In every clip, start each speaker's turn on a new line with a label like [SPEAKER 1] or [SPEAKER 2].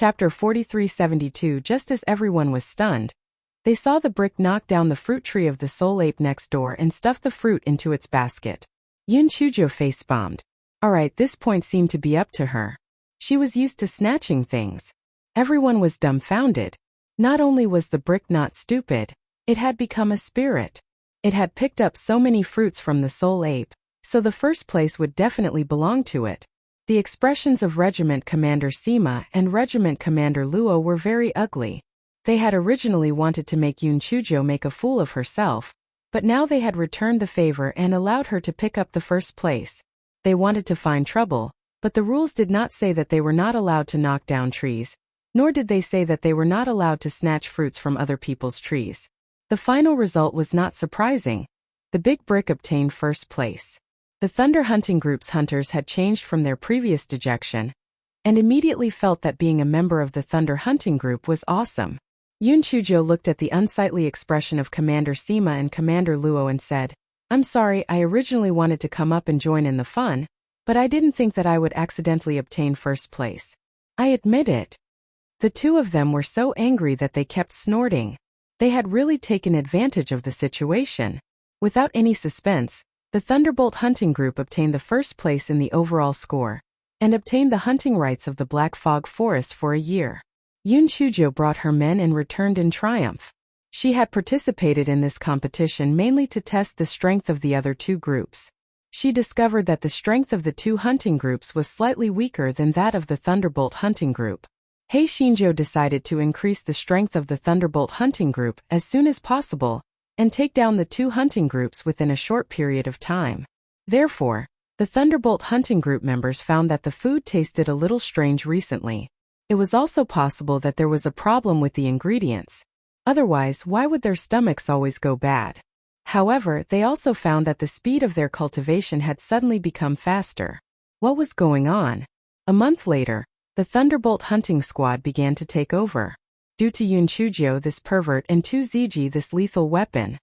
[SPEAKER 1] Chapter 4372. Just as everyone was stunned, they saw the brick knock down the fruit tree of the soul ape next door and stuff the fruit into its basket. Yun Chujo face-bombed. Alright, this point seemed to be up to her. She was used to snatching things. Everyone was dumbfounded. Not only was the brick not stupid, it had become a spirit. It had picked up so many fruits from the soul ape, so the first place would definitely belong to it. The expressions of Regiment Commander Sima and Regiment Commander Luo were very ugly. They had originally wanted to make Yun Chujo make a fool of herself, but now they had returned the favor and allowed her to pick up the first place. They wanted to find trouble, but the rules did not say that they were not allowed to knock down trees, nor did they say that they were not allowed to snatch fruits from other people's trees. The final result was not surprising. The big brick obtained first place. The Thunder Hunting Group's hunters had changed from their previous dejection, and immediately felt that being a member of the Thunder Hunting Group was awesome. Yun Chujo looked at the unsightly expression of Commander Sima and Commander Luo and said, "I'm sorry, I originally wanted to come up and join in the fun, but I didn't think that I would accidentally obtain first place. I admit it." The two of them were so angry that they kept snorting. They had really taken advantage of the situation. Without any suspense, the Thunderbolt Hunting Group obtained the first place in the overall score, and obtained the hunting rights of the Black Fog Forest for a year. Yun Chujo brought her men and returned in triumph. She had participated in this competition mainly to test the strength of the other two groups. She discovered that the strength of the two hunting groups was slightly weaker than that of the Thunderbolt Hunting Group. Hei Shinjo decided to increase the strength of the Thunderbolt Hunting Group as soon as possible, and take down the two hunting groups within a short period of time. Therefore, the Thunderbolt Hunting Group members found that the food tasted a little strange recently. It was also possible that there was a problem with the ingredients. Otherwise, why would their stomachs always go bad? However, they also found that the speed of their cultivation had suddenly become faster. What was going on? A month later, the Thunderbolt Hunting Squad began to take over. Due to Yun Chujo, this pervert, and 2ZG, this lethal weapon,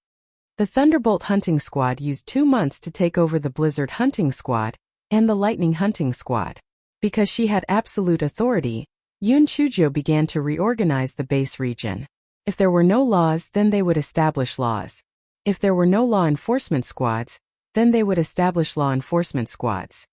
[SPEAKER 1] the Thunderbolt Hunting Squad used 2 months to take over the Blizzard Hunting Squad and the Lightning Hunting Squad. Because she had absolute authority, Yun Chujo began to reorganize the base region. If there were no laws, then they would establish laws. If there were no law enforcement squads, then they would establish law enforcement squads.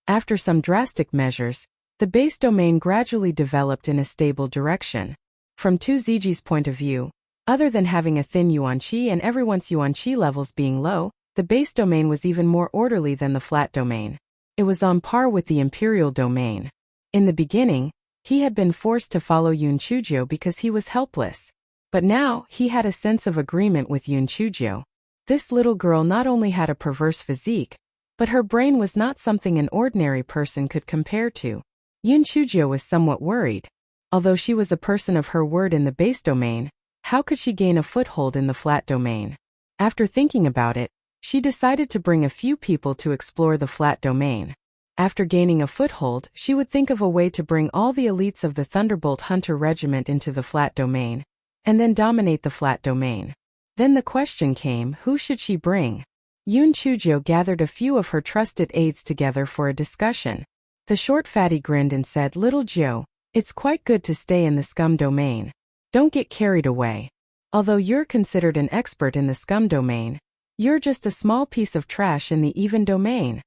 [SPEAKER 1] After some drastic measures, the base domain gradually developed in a stable direction. From 2ZG's point of view, other than having a thin yuan qi and everyone's yuan qi levels being low, the base domain was even more orderly than the flat domain. It was on par with the imperial domain. In the beginning, he had been forced to follow Yun Chujo because he was helpless. But now, he had a sense of agreement with Yun Chujo. This little girl not only had a perverse physique, but her brain was not something an ordinary person could compare to. Yun Chujo was somewhat worried. Although she was a person of her word in the base domain, how could she gain a foothold in the flat domain? After thinking about it, she decided to bring a few people to explore the flat domain. After gaining a foothold, she would think of a way to bring all the elites of the Thunderbolt Hunter Regiment into the flat domain, and then dominate the flat domain. Then the question came, who should she bring? Yun Chujo gathered a few of her trusted aides together for a discussion. The short fatty grinned and said, "Little Joe, it's quite good to stay in the scum domain. Don't get carried away. Although you're considered an expert in the scum domain, you're just a small piece of trash in the even domain."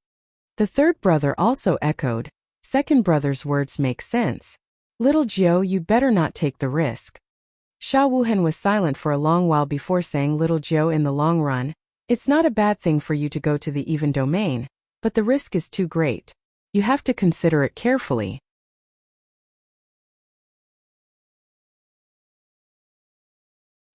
[SPEAKER 1] The third brother also echoed, "Second brother's words make sense. Little Joe, you better not take the risk." Sha Wuhan was silent for a long while before saying, "Little Joe, in the long run, it's not a bad thing for you to go to the even domain, but the risk is too great. You have to consider it carefully."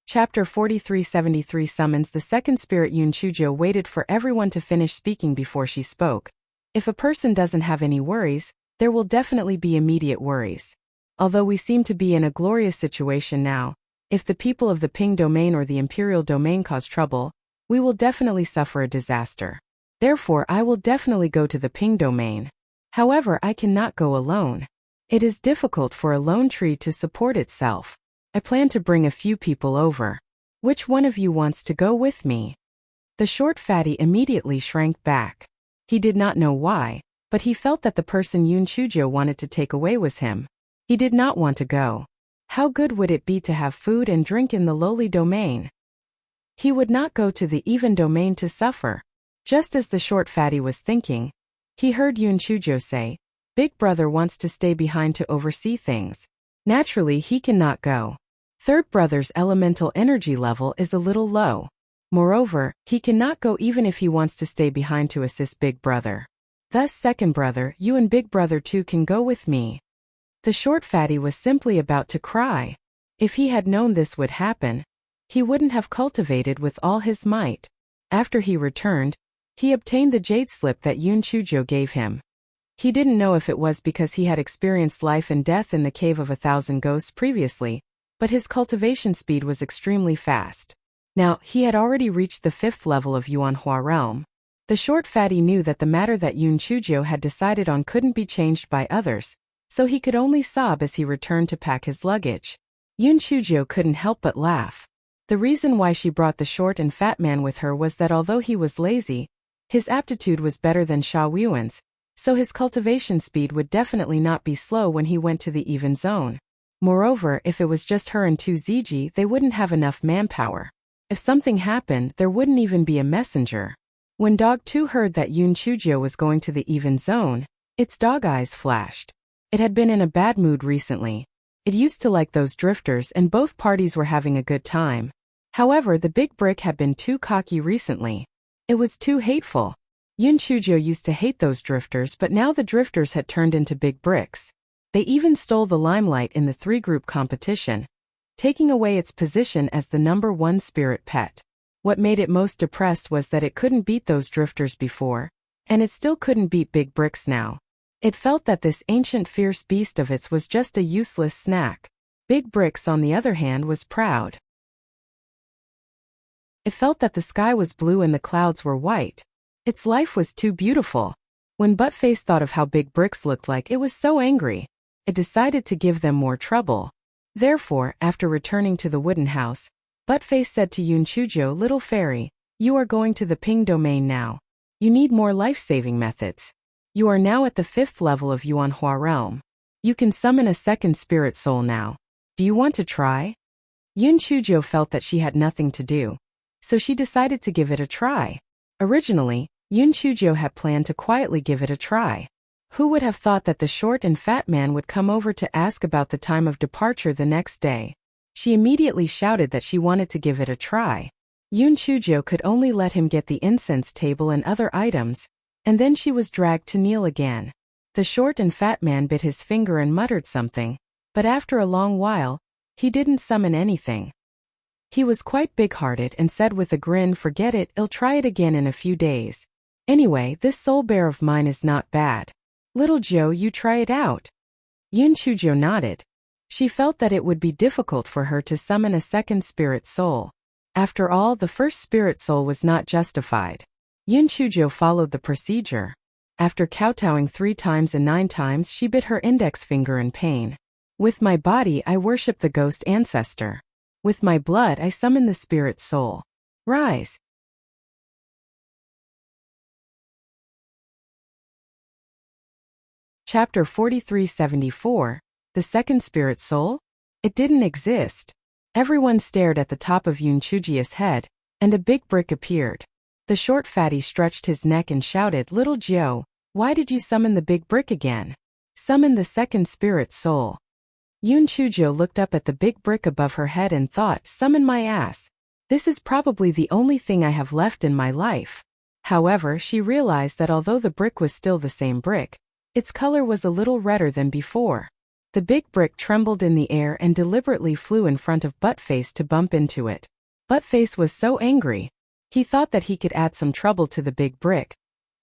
[SPEAKER 1] Chapter 4373 Summons. The second spirit. Yun Chujo waited for everyone to finish speaking before she spoke. If a person doesn't have any worries, there will definitely be immediate worries. Although we seem to be in a glorious situation now, if the people of the Ping domain or the Imperial domain cause trouble, we will definitely suffer a disaster. Therefore, I will definitely go to the Ping domain. However, I cannot go alone. It is difficult for a lone tree to support itself. I plan to bring a few people over. Which one of you wants to go with me? The short fatty immediately shrank back. He did not know why, but he felt that the person Yun Chujo wanted to take away was him. He did not want to go. How good would it be to have food and drink in the lowly domain? He would not go to the even domain to suffer. Just as the short fatty was thinking, he heard Yun Chujo say, "Big brother wants to stay behind to oversee things. Naturally, he cannot go. Third brother's elemental energy level is a little low. Moreover, he cannot go even if he wants to stay behind to assist big brother. Thus, second brother, you and big brother too can go with me." The short fatty was simply about to cry. If he had known this would happen, he wouldn't have cultivated with all his might. After he returned, he obtained the jade slip that Yun Chujo gave him. He didn't know if it was because he had experienced life and death in the Cave of 1,000 Ghosts previously, but his cultivation speed was extremely fast. Now, he had already reached the 5th level of Yuanhua realm. The short fatty knew that the matter that Yun Chujo had decided on couldn't be changed by others, so he could only sob as he returned to pack his luggage. Yun Chujo couldn't help but laugh. The reason why she brought the short and fat man with her was that although he was lazy, his aptitude was better than Sha Yuan's, so his cultivation speed would definitely not be slow when he went to the even zone. Moreover, if it was just her and 2 Ziji, they wouldn't have enough manpower. If something happened, there wouldn't even be a messenger. When Dog 2 heard that Yun Chujo was going to the even zone, its dog eyes flashed. It had been in a bad mood recently. It used to like those drifters and both parties were having a good time. However, the big brick had been too cocky recently. It was too hateful. Yun Chujo used to hate those drifters, but now the drifters had turned into big bricks. They even stole the limelight in the 3-group competition, taking away its position as the #1 spirit pet. What made it most depressed was that it couldn't beat those drifters before, and it still couldn't beat big bricks now. It felt that this ancient fierce beast of its was just a useless snack. Big bricks, on the other hand, was proud. It felt that the sky was blue and the clouds were white. Its life was too beautiful. When Buttface thought of how big bricks looked like, it was so angry. It decided to give them more trouble. Therefore, after returning to the wooden house, Buttface said to Yun Chujo, "Little fairy, you are going to the ping domain now. You need more life-saving methods. You are now at the 5th level of Yuanhua realm. You can summon a second spirit soul now. Do you want to try?" Yun Chujo felt that she had nothing to do, so she decided to give it a try. Originally, Yun Chujo had planned to quietly give it a try. Who would have thought that the short and fat man would come over to ask about the time of departure the next day? She immediately shouted that she wanted to give it a try. Yun Chujo could only let him get the incense table and other items, and then she was dragged to kneel again. The short and fat man bit his finger and muttered something, but after a long while, he didn't summon anything. He was quite big-hearted and said with a grin, "Forget it, I'll try it again in a few days. Anyway, this soul bear of mine is not bad. Little Joe, you try it out." Yun Chujo nodded. She felt that it would be difficult for her to summon a second spirit soul. After all, the first spirit soul was not justified. Yun Chujo followed the procedure. After kowtowing 3 times and 9 times, she bit her index finger in pain. "With my body I worship the ghost ancestor. With my blood I summon the spirit soul. Rise." Chapter 4374, The Second Spirit Soul? It didn't exist. Everyone stared at the top of Yun Chujia's head, and a big brick appeared. The short fatty stretched his neck and shouted, "Little Joe, why did you summon the big brick again? Summon the second spirit soul." Yun Chujo looked up at the big brick above her head and thought, "Summon my ass. This is probably the only thing I have left in my life." However, she realized that although the brick was still the same brick, its color was a little redder than before. The big brick trembled in the air and deliberately flew in front of Buttface to bump into it. Buttface was so angry. He thought that he could add some trouble to the big brick,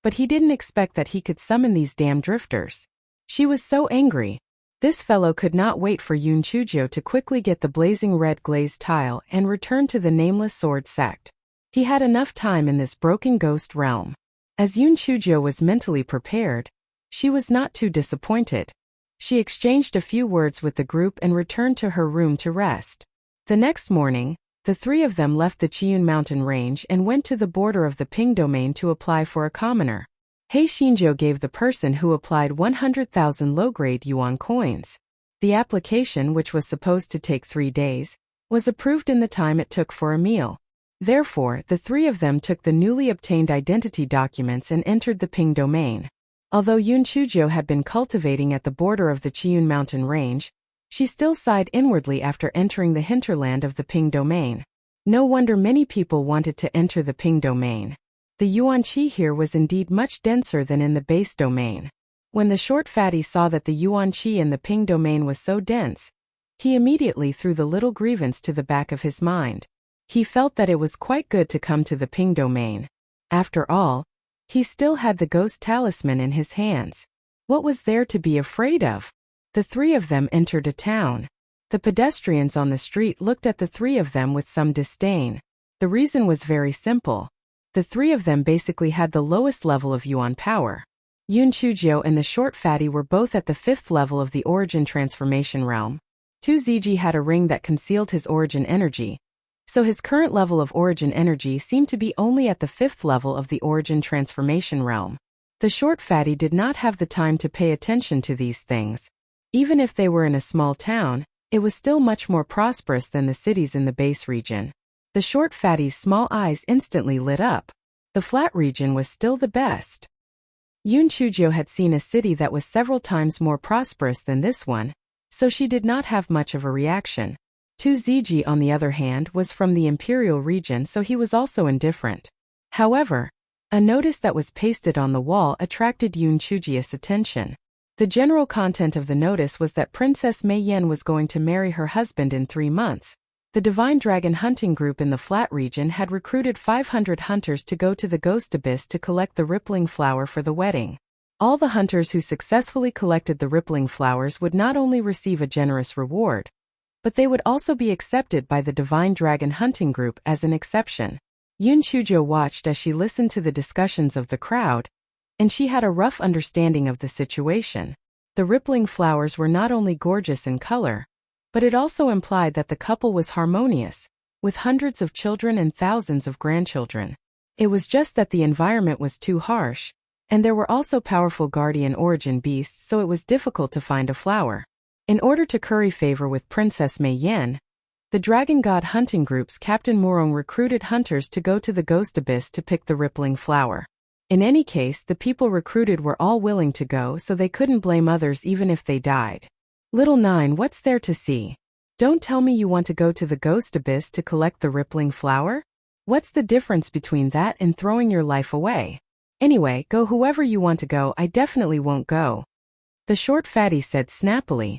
[SPEAKER 1] but he didn't expect that he could summon these damn drifters. She was so angry. This fellow could not wait for Yun Chujo to quickly get the blazing red glazed tile and return to the nameless sword sect. He had enough time in this broken ghost realm. As Yun Chujo was mentally prepared, she was not too disappointed. She exchanged a few words with the group and returned to her room to rest. The next morning, the 3 of them left the Chiyun mountain range and went to the border of the Ping domain to apply for a commoner. He Xinjiu gave the person who applied 100,000 low-grade yuan coins. The application, which was supposed to take 3 days, was approved in the time it took for a meal. Therefore, the three of them took the newly obtained identity documents and entered the Ping domain. Although Yun Chuzhou had been cultivating at the border of the Qiyun mountain range, she still sighed inwardly after entering the hinterland of the Ping domain. No wonder many people wanted to enter the Ping domain. The yuan qi here was indeed much denser than in the base domain. When the short fatty saw that the yuan qi in the Ping domain was so dense, he immediately threw the little grievance to the back of his mind. He felt that it was quite good to come to the Ping domain. After all, he still had the ghost talisman in his hands. What was there to be afraid of? The three of them entered a town. The pedestrians on the street looked at the three of them with some disdain. The reason was very simple. The three of them basically had the lowest level of yuan power. Yun Chuzhou and the short fatty were both at the 5th level of the origin transformation realm. Tu Ziji had a ring that concealed his origin energy, so his current level of origin energy seemed to be only at the 5th level of the origin transformation realm. The short fatty did not have the time to pay attention to these things. Even if they were in a small town, it was still much more prosperous than the cities in the base region. The short fatty's small eyes instantly lit up. The flat region was still the best. Yun Chuzhou had seen a city that was several times more prosperous than this one, so she did not have much of a reaction. Tu Ziji, on the other hand, was from the imperial region, so he was also indifferent. However, a notice that was pasted on the wall attracted Yun Chuzhou's attention. The general content of the notice was that Princess Mei Yan was going to marry her husband in 3 months. The Divine Dragon hunting group in the flat region had recruited 500 hunters to go to the Ghost Abyss to collect the rippling flower for the wedding. All the hunters who successfully collected the rippling flowers would not only receive a generous reward, but they would also be accepted by the Divine Dragon hunting group as an exception. Yun Chuzhou watched as she listened to the discussions of the crowd, and she had a rough understanding of the situation. The rippling flowers were not only gorgeous in color, but it also implied that the couple was harmonious, with hundreds of children and thousands of grandchildren. It was just that the environment was too harsh, and there were also powerful guardian origin beasts, so it was difficult to find a flower. In order to curry favor with Princess Mei Yan, the Dragon God hunting group's Captain Murong recruited hunters to go to the Ghost Abyss to pick the rippling flower. In any case, the people recruited were all willing to go, so they couldn't blame others even if they died. Little Nine, what's there to see? Don't tell me you want to go to the Ghost Abyss to collect the rippling flower? What's the difference between that and throwing your life away? Anyway, go whoever you want to go, I definitely won't go. The short fatty said snappily.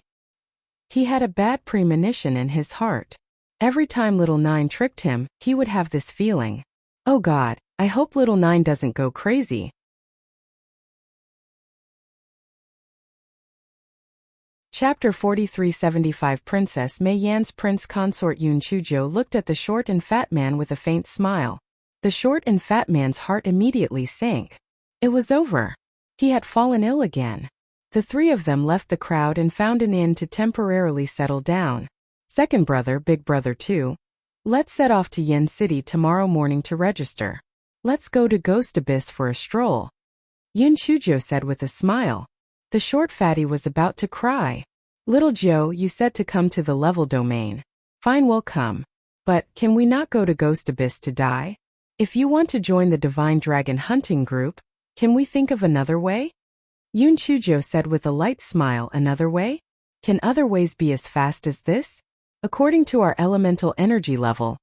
[SPEAKER 1] He had a bad premonition in his heart. Every time Little Nine tricked him, he would have this feeling. Oh God, I hope Little Nine doesn't go crazy. Chapter 4375. Princess Mei Yan's prince consort Yun Chuzhou looked at the short and fat man with a faint smile. The short and fat man's heart immediately sank. It was over. He had fallen ill again. The three of them left the crowd and found an inn to temporarily settle down. Second brother, big brother too. Let's set off to Yen City tomorrow morning to register. Let's go to Ghost Abyss for a stroll. Yun Chuzhou said with a smile. The short fatty was about to cry. Little Joe, you said to come to the level domain. Fine, we'll come. But, can we not go to Ghost Abyss to die? If you want to join the Divine Dragon hunting group, can we think of another way? Yun Chuzhou said with a light smile. Another way? Can other ways be as fast as this? According to our elemental energy level,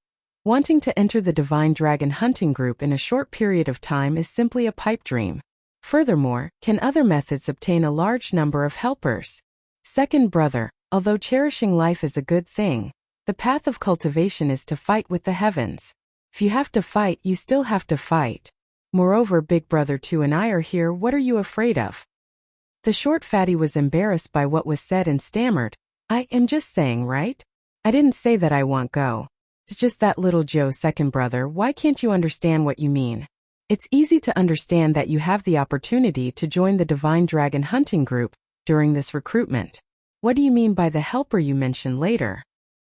[SPEAKER 1] wanting to enter the Divine Dragon hunting group in a short period of time is simply a pipe dream. Furthermore, can other methods obtain a large number of helpers? Second brother, although cherishing life is a good thing, the path of cultivation is to fight with the heavens. If you have to fight, you still have to fight. Moreover, big brother 2 and I are here, what are you afraid of? The short fatty was embarrassed by what was said and stammered. I am just saying, right? I didn't say that I won't go. It's just that Little Joe, second brother, why can't you understand what you mean? It's easy to understand that you have the opportunity to join the Divine Dragon hunting group during this recruitment. What do you mean by the helper you mentioned later?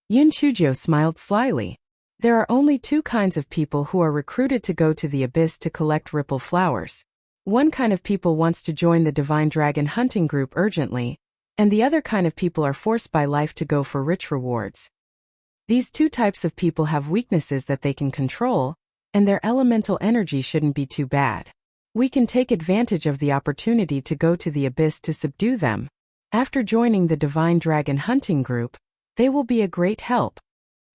[SPEAKER 1] Yun Chuzhou smiled slyly. There are only 2 kinds of people who are recruited to go to the abyss to collect ripple flowers. One kind of people wants to join the divine dragon hunting group urgently, and the other kind of people are forced by life to go for rich rewards. These two types of people have weaknesses that they can control, and their elemental energy shouldn't be too bad. We can take advantage of the opportunity to go to the abyss to subdue them. After joining the divine dragon hunting group, they will be a great help.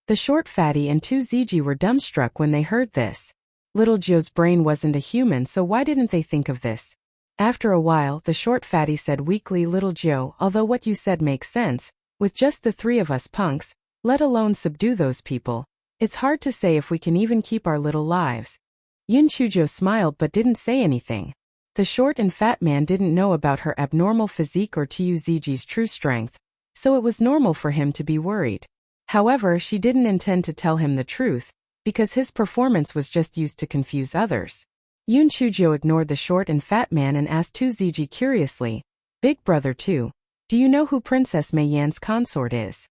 [SPEAKER 1] The short fatty and 2ZG were dumbstruck when they heard this. Little Joe's brain wasn't a human, so why didn't they think of this? After a while, the short fatty said weakly, Little Joe, although what you said makes sense, with just the three of us punks, let alone subdue those people, it's hard to say if we can even keep our little lives. Yun Chujo smiled but didn't say anything. The short and fat man didn't know about her abnormal physique or 2ZG's true strength, so it was normal for him to be worried. However, she didn't intend to tell him the truth, because his performance was just used to confuse others. Yun Chujo ignored the short and fat man and asked 2ZG curiously, Big brother 2, do you know who Princess Mei Yan's consort is?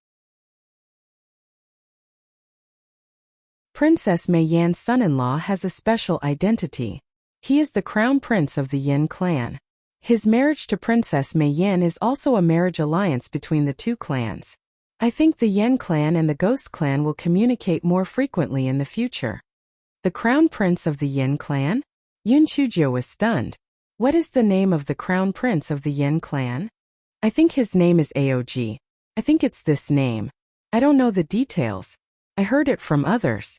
[SPEAKER 1] Princess Mei Yan's son-in-law has a special identity. He is the crown prince of the Yin clan. His marriage to Princess Mei Yan is also a marriage alliance between the two clans. I think the Yin clan and the Ghost clan will communicate more frequently in the future. The crown prince of the Yin clan? Yun Chujo was stunned. What is the name of the crown prince of the Yin clan? I think his name is Aog. I think it's this name. I don't know the details. I heard it from others.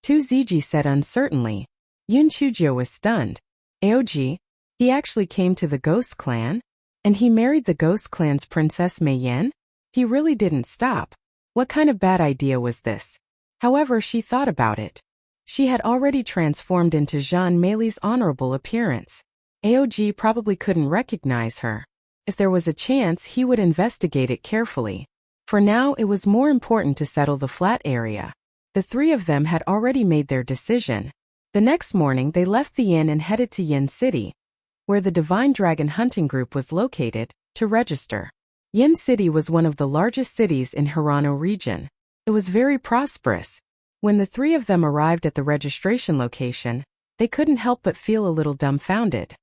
[SPEAKER 1] 2ZG said uncertainly. Yun Chujo was stunned. Aog? He actually came to the Ghost clan? And he married the Ghost clan's Princess Mei Yan? He really didn't stop. What kind of bad idea was this? However, she thought about it. She had already transformed into Jean Meili's honorable appearance. Aog probably couldn't recognize her. If there was a chance, he would investigate it carefully. For now, it was more important to settle the flat area. The three of them had already made their decision. The next morning, they left the inn and headed to Yin City, where the Divine Dragon Hunting Group was located, to register. Yin City was one of the largest cities in Hirano region. It was very prosperous. When the three of them arrived at the registration location, they couldn't help but feel a little dumbfounded.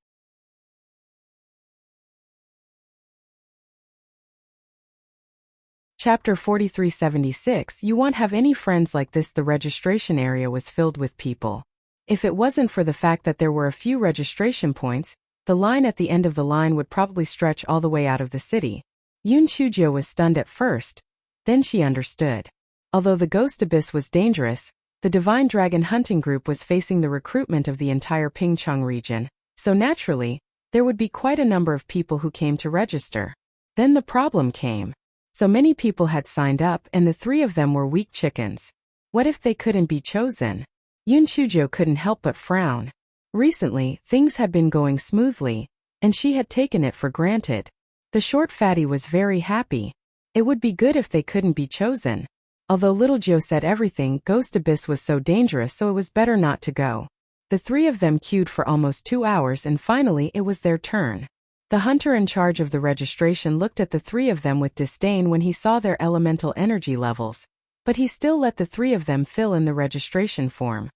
[SPEAKER 1] Chapter 4376. You won't have any friends like this. The registration area was filled with people. If it wasn't for the fact that there were a few registration points, the line at the end of the line would probably stretch all the way out of the city. Yun Chujo was stunned at first, then she understood. Although the Ghost Abyss was dangerous, the Divine Dragon Hunting Group was facing the recruitment of the entire Pingchong region, so naturally, there would be quite a number of people who came to register. Then the problem came. So many people had signed up and the three of them were weak chickens. What if they couldn't be chosen? Yun Chujo couldn't help but frown. Recently, things had been going smoothly, and she had taken it for granted. The short fatty was very happy. It would be good if they couldn't be chosen. Although Little Joe said everything, Ghost Abyss was so dangerous, so it was better not to go. The three of them queued for almost 2 hours and finally it was their turn. The hunter in charge of the registration looked at the three of them with disdain when he saw their elemental energy levels, but he still let the three of them fill in the registration form.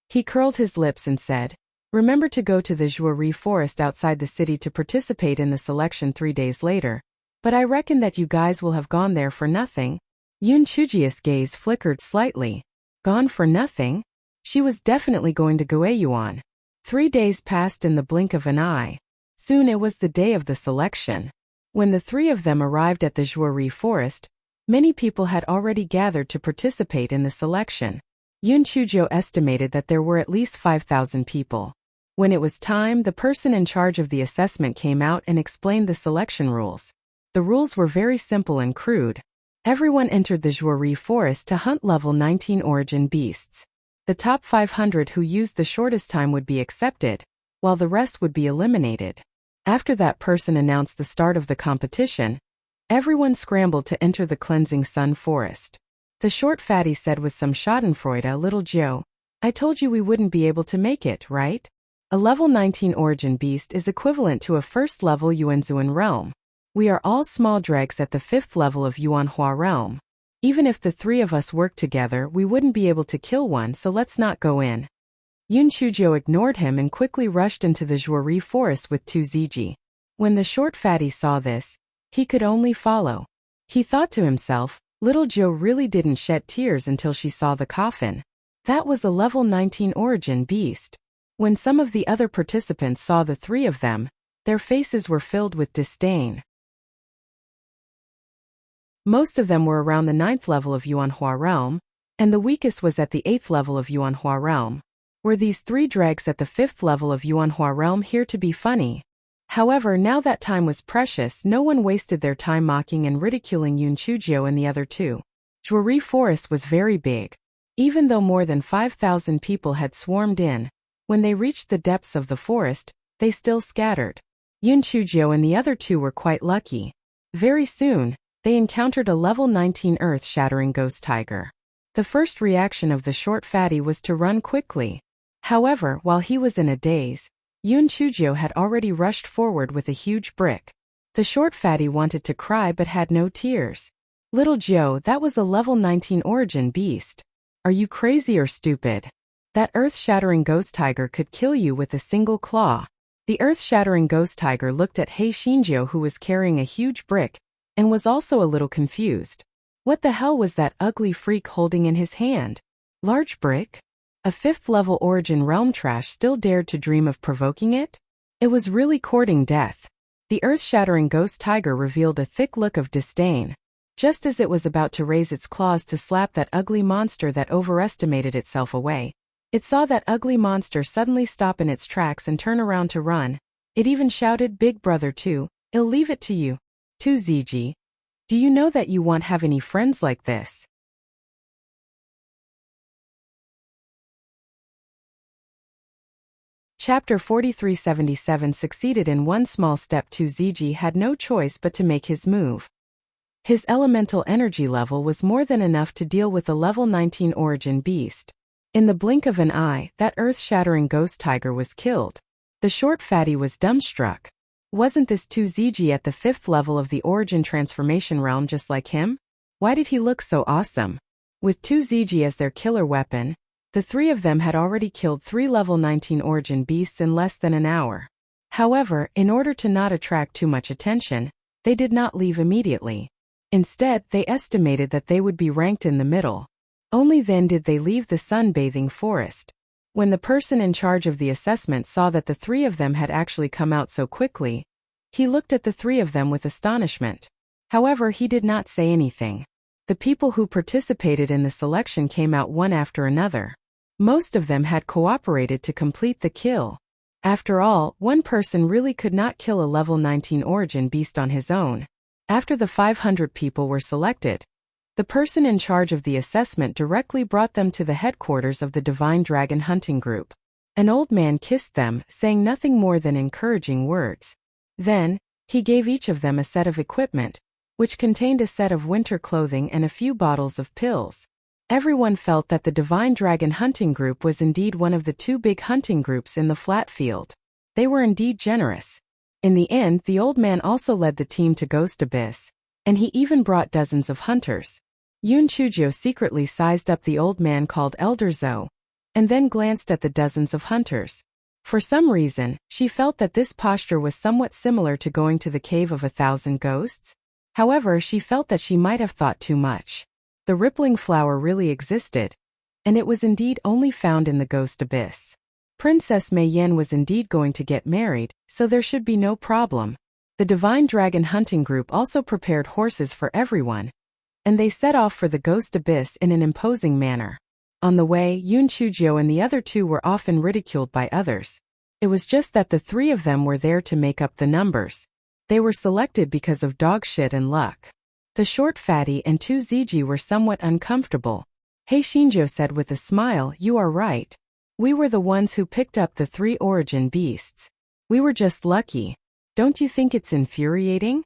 [SPEAKER 1] He curled his lips and said, "Remember to go to the Juari forest outside the city to participate in the selection 3 days later. But I reckon that you guys will have gone there for nothing." Yun Chujia's gaze flickered slightly. Gone for nothing? She was definitely going to Goeyuan. 3 days passed in the blink of an eye. Soon it was the day of the selection. When the three of them arrived at the Juari forest, many people had already gathered to participate in the selection. Yun Chujo estimated that there were at least 5,000 people. When it was time, the person in charge of the assessment came out and explained the selection rules. The rules were very simple and crude. Everyone entered the Juari forest to hunt level 19 origin beasts. The top 500 who used the shortest time would be accepted, while the rest would be eliminated. After that person announced the start of the competition, everyone scrambled to enter the cleansing sun forest. The short fatty said with some schadenfreude, "Little Joe, I told you we wouldn't be able to make it, right? A level 19 origin beast is equivalent to a first level Yuanzuan realm. We are all small dregs at the 5th level of Yuanhua realm. Even if the three of us worked together, we wouldn't be able to kill one, so let's not go in." Yun Chuzhou ignored him and quickly rushed into the Juari forest with 2 Ziji. When the short fatty saw this, he could only follow. He thought to himself, little Jo really didn't shed tears until she saw the coffin. That was a level 19 origin beast. When some of the other participants saw the 3 of them, their faces were filled with disdain. Most of them were around the 9th level of Yuanhua realm, and the weakest was at the 8th level of Yuanhua realm. Were these 3 dregs at the 5th level of Yuanhua realm here to be funny? However, now that time was precious, no one wasted their time mocking and ridiculing Yun Chuzhou and the other 2. Juari forest was very big. Even though more than 5,000 people had swarmed in, when they reached the depths of the forest, they still scattered. Yun Chuzhou and the other 2 were quite lucky. Very soon, they encountered a level 19 earth-shattering ghost tiger. The first reaction of the short fatty was to run quickly. However, while he was in a daze, Yun Chuzhou had already rushed forward with a huge brick. The short fatty wanted to cry but had no tears. Little Joe, that was a level 19 origin beast. Are you crazy or stupid? That earth-shattering ghost tiger could kill you with a single claw. The earth-shattering ghost tiger looked at He Xinjiu, who was carrying a huge brick, and was also a little confused. What the hell was that ugly freak holding in his hand? Large brick? A 5th level origin realm trash still dared to dream of provoking it? It was really courting death. The earth-shattering ghost tiger revealed a thick look of disdain. Just as it was about to raise its claws to slap that ugly monster that overestimated itself away, it saw that ugly monster suddenly stop in its tracks and turn around to run. It even shouted, "Big brother 2, I'll leave it to you. 2 ZG. Do you know that you won't have any friends like this?" Chapter 4377 succeeded in one small step. 2 ZG had no choice but to make his move. His elemental energy level was more than enough to deal with a level 19 origin beast. In the blink of an eye, that earth-shattering ghost tiger was killed. The short fatty was dumbstruck. Wasn't this 2 ZG at the 5th level of the origin transformation realm just like him? Why did he look so awesome? With 2 ZG as their killer weapon, the 3 of them had already killed 3 level 19 origin beasts in less than an hour. However, in order to not attract too much attention, they did not leave immediately. Instead, they estimated that they would be ranked in the middle. Only then did they leave the sunbathing forest. When the person in charge of the assessment saw that the 3 of them had actually come out so quickly, he looked at the 3 of them with astonishment. However, he did not say anything. The people who participated in the selection came out one after another. Most of them had cooperated to complete the kill. After all, one person really could not kill a level 19 origin beast on his own. After the 500 people were selected, the person in charge of the assessment directly brought them to the headquarters of the Divine Dragon Hunting Group. An old man kissed them, saying nothing more than encouraging words. Then, he gave each of them a set of equipment, which contained a set of winter clothing and a few bottles of pills. Everyone felt that the Divine Dragon Hunting Group was indeed one of the 2 big hunting groups in the flat field. They were indeed generous. In the end, the old man also led the team to Ghost Abyss, and he even brought dozens of hunters. Yun Chuzhou secretly sized up the old man called Elder Zhou, and then glanced at the dozens of hunters. For some reason, she felt that this posture was somewhat similar to going to the cave of 1,000 ghosts. However, she felt that she might have thought too much. The rippling flower really existed, and it was indeed only found in the Ghost Abyss. Princess Mei Yan was indeed going to get married, so there should be no problem. The Divine Dragon Hunting Group also prepared horses for everyone, and they set off for the Ghost Abyss in an imposing manner. On the way, Yun Chuzhou and the other 2 were often ridiculed by others. It was just that the 3 of them were there to make up the numbers. They were selected because of dog shit and luck. The short fatty and 2 ZG were somewhat uncomfortable. He Xinjiu said with a smile, "You are right. We were the ones who picked up the 3 origin beasts. We were just lucky. Don't you think it's infuriating?"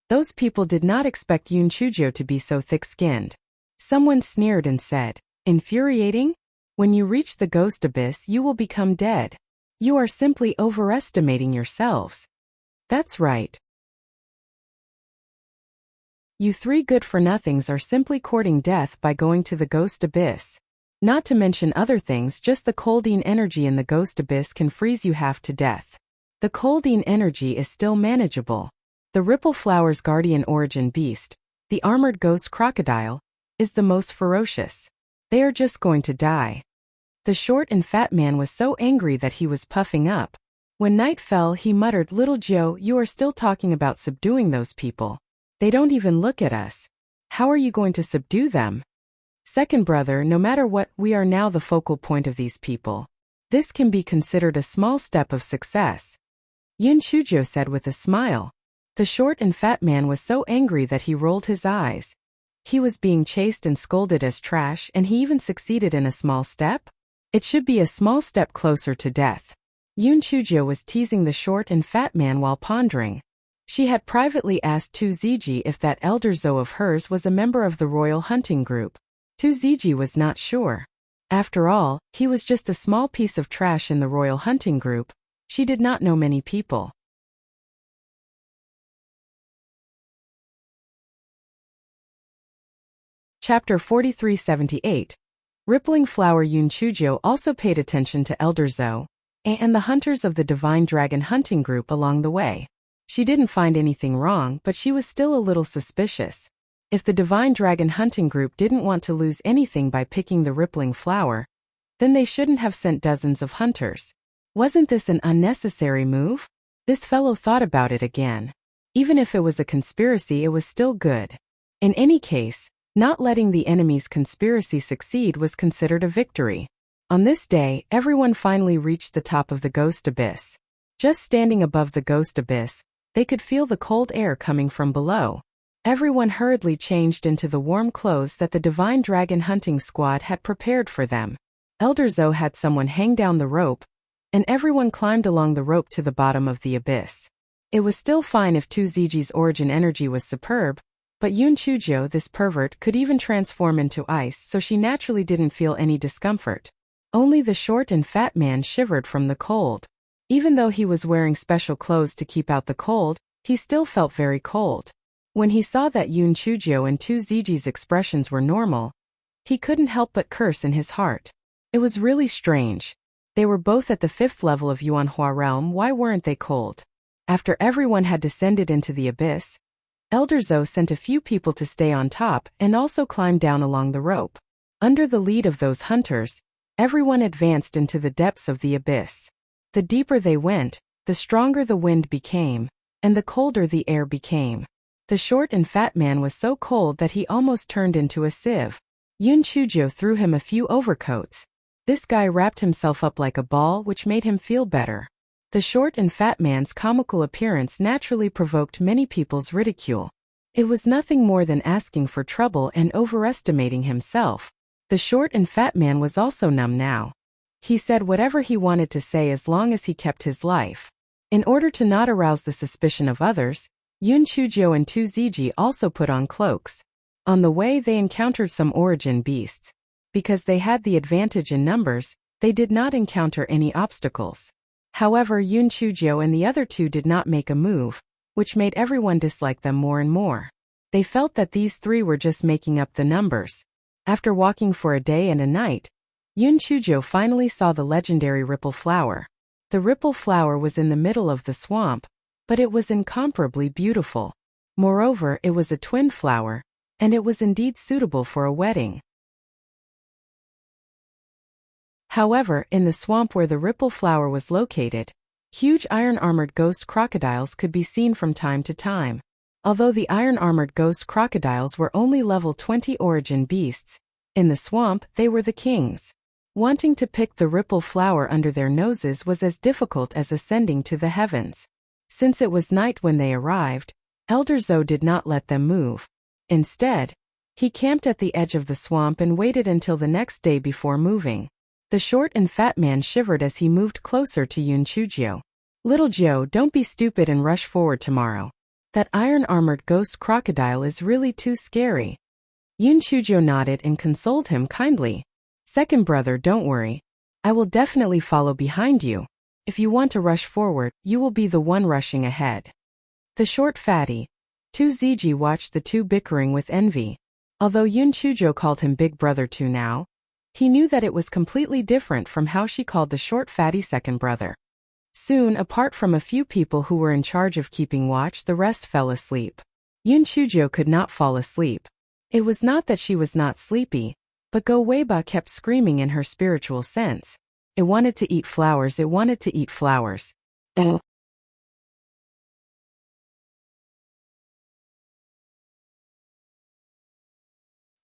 [SPEAKER 1] Those people did not expect Yun Chuzhou to be so thick-skinned. Someone sneered and said, "Infuriating? When you reach the Ghost Abyss, you will become dead. You are simply overestimating yourselves." That's right. You 3 good-for-nothings are simply courting death by going to the Ghost Abyss. Not to mention other things, just the coldine energy in the ghost abyss can freeze you half to death. The coldine energy is still manageable. The ripple flower's guardian origin beast, the armored ghost crocodile, is the most ferocious. They are just going to die. The short and fat man was so angry that he was puffing up. When night fell, he muttered, "Little Joe, you are still talking about subduing those people. They don't even look at us. How are you going to subdue them?" "Second brother, no matter what, we are now the focal point of these people. This can be considered a small step of success," Yun Chujo said with a smile. The short and fat man was so angry that he rolled his eyes. He was being chased and scolded as trash, and he even succeeded in a small step? It should be a small step closer to death. Yun Chujo was teasing the short and fat man while pondering. She had privately asked Tu Ziji if that elder Zo of hers was a member of the royal hunting group. Tu Ziji was not sure. After all, he was just a small piece of trash in the royal hunting group. She did not know many people. Chapter 4378. Rippling Flower. Yun Chujo also paid attention to Elder Zo and the hunters of the Divine Dragon hunting group along the way. She didn't find anything wrong, but she was still a little suspicious. If the Divine Dragon hunting group didn't want to lose anything by picking the rippling flower, then they shouldn't have sent dozens of hunters. Wasn't this an unnecessary move? This fellow thought about it again. Even if it was a conspiracy, it was still good. In any case, not letting the enemy's conspiracy succeed was considered a victory. On this day, everyone finally reached the top of the ghost abyss. Just standing above the ghost abyss, they could feel the cold air coming from below. Everyone hurriedly changed into the warm clothes that the Divine Dragon hunting squad had prepared for them. Elder Zo had someone hang down the rope, and everyone climbed along the rope to the bottom of the abyss. It was still fine if Tu Ziji's origin energy was superb, but Yun Chujo, this pervert, could even transform into ice, so she naturally didn't feel any discomfort. Only the short and fat man shivered from the cold. Even though he was wearing special clothes to keep out the cold, he still felt very cold. When he saw that Yun Chujo and Tu Ziji's expressions were normal, he couldn't help but curse in his heart. It was really strange. They were both at the 5th level of Yuanhua realm. Why weren't they cold? After everyone had descended into the abyss, Elder Zo sent a few people to stay on top and also climb down along the rope. Under the lead of those hunters, everyone advanced into the depths of the abyss. The deeper they went, the stronger the wind became, and the colder the air became. The short and fat man was so cold that he almost turned into a sieve. Yun Chujo threw him a few overcoats. This guy wrapped himself up like a ball, which made him feel better. The short and fat man's comical appearance naturally provoked many people's ridicule. It was nothing more than asking for trouble and overestimating himself. The short and fat man was also numb now. He said whatever he wanted to say as long as he kept his life. In order to not arouse the suspicion of others, Yun Chujo and Tu Ziji also put on cloaks. On the way they encountered some origin beasts. Because they had the advantage in numbers, they did not encounter any obstacles. However, Yun Chujo and the other two did not make a move, which made everyone dislike them more and more. They felt that these three were just making up the numbers. After walking for a day and a night, Yun Chujo finally saw the legendary ripple flower. The ripple flower was in the middle of the swamp, but it was incomparably beautiful. Moreover, it was a twin flower, and it was indeed suitable for a wedding. However, in the swamp where the ripple flower was located, huge iron-armored ghost crocodiles could be seen from time to time. Although the iron-armored ghost crocodiles were only level 20 origin beasts, in the swamp they were the kings. Wanting to pick the ripple flower under their noses was as difficult as ascending to the heavens. Since it was night when they arrived, Elder Zo did not let them move. Instead, he camped at the edge of the swamp and waited until the next day before moving. The short and fat man shivered as he moved closer to Yun Chujo. "Little Joe, don't be stupid and rush forward tomorrow. That iron-armored ghost crocodile is really too scary." Yun Chujo nodded and consoled him kindly. "Second brother, don't worry. I will definitely follow behind you. If you want to rush forward, you will be the one rushing ahead." The short fatty, Tu Ziji, watched the two bickering with envy. Although Yun Chujo called him Big Brother too now, He knew that it was completely different from how she called the short fatty second brother. Soon, apart from a few people who were in charge of keeping watch, the rest fell asleep. Yun Chujo could not fall asleep. It was not that she was not sleepy, but Go Weiba kept screaming in her spiritual sense. It wanted to eat flowers, it wanted to eat flowers.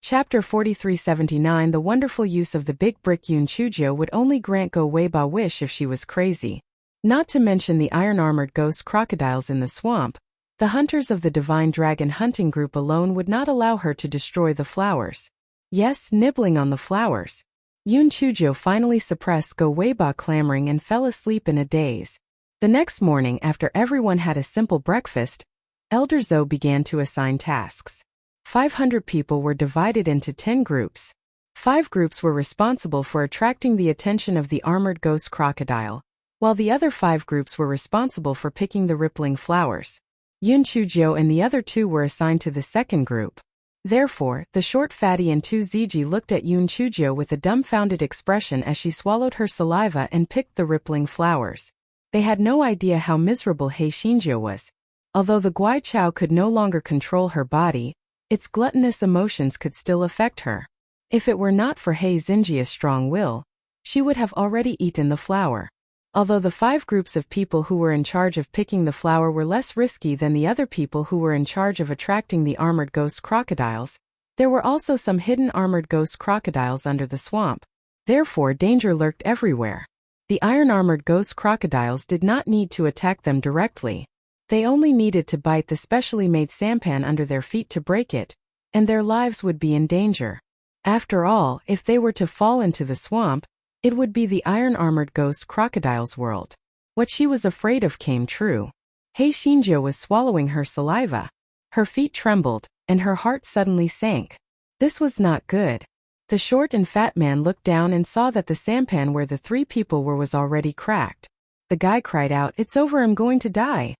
[SPEAKER 1] Chapter 4379 The wonderful use of the big brick. Yun Chujo would only grant Go Weiba wish if she was crazy. Not to mention the iron-armored ghost crocodiles in the swamp, the hunters of the divine dragon hunting group alone would not allow her to destroy the flowers. Yes, nibbling on the flowers. Yun Chujo finally suppressed Go Weiba clamoring and fell asleep in a daze. The next morning, after everyone had a simple breakfast, Elder Zhou began to assign tasks. 500 people were divided into 10 groups. 5 groups were responsible for attracting the attention of the armored ghost crocodile, while the other 5 groups were responsible for picking the rippling flowers. Yun Chujo and the other 2 were assigned to the second group. Therefore, the short fatty and 2 Ziji looked at Yun Chujo with a dumbfounded expression as she swallowed her saliva and picked the rippling flowers. They had no idea how miserable He Xinjiu was. Although the Guai Chao could no longer control her body, its gluttonous emotions could still affect her. If it were not for He Xinjia's strong will, she would have already eaten the flower. Although the 5 groups of people who were in charge of picking the flower were less risky than the other people who were in charge of attracting the armored ghost crocodiles, there were also some hidden armored ghost crocodiles under the swamp. Therefore, danger lurked everywhere. The iron-armored ghost crocodiles did not need to attack them directly. They only needed to bite the specially made sampan under their feet to break it, and their lives would be in danger. After all, if they were to fall into the swamp, it would be the iron-armored ghost crocodile's world. What she was afraid of came true. He Xinjiu was swallowing her saliva. Her feet trembled, and her heart suddenly sank. This was not good. The short and fat man looked down and saw that the sampan where the 3 people were was already cracked. The guy cried out, "It's over, I'm going to die."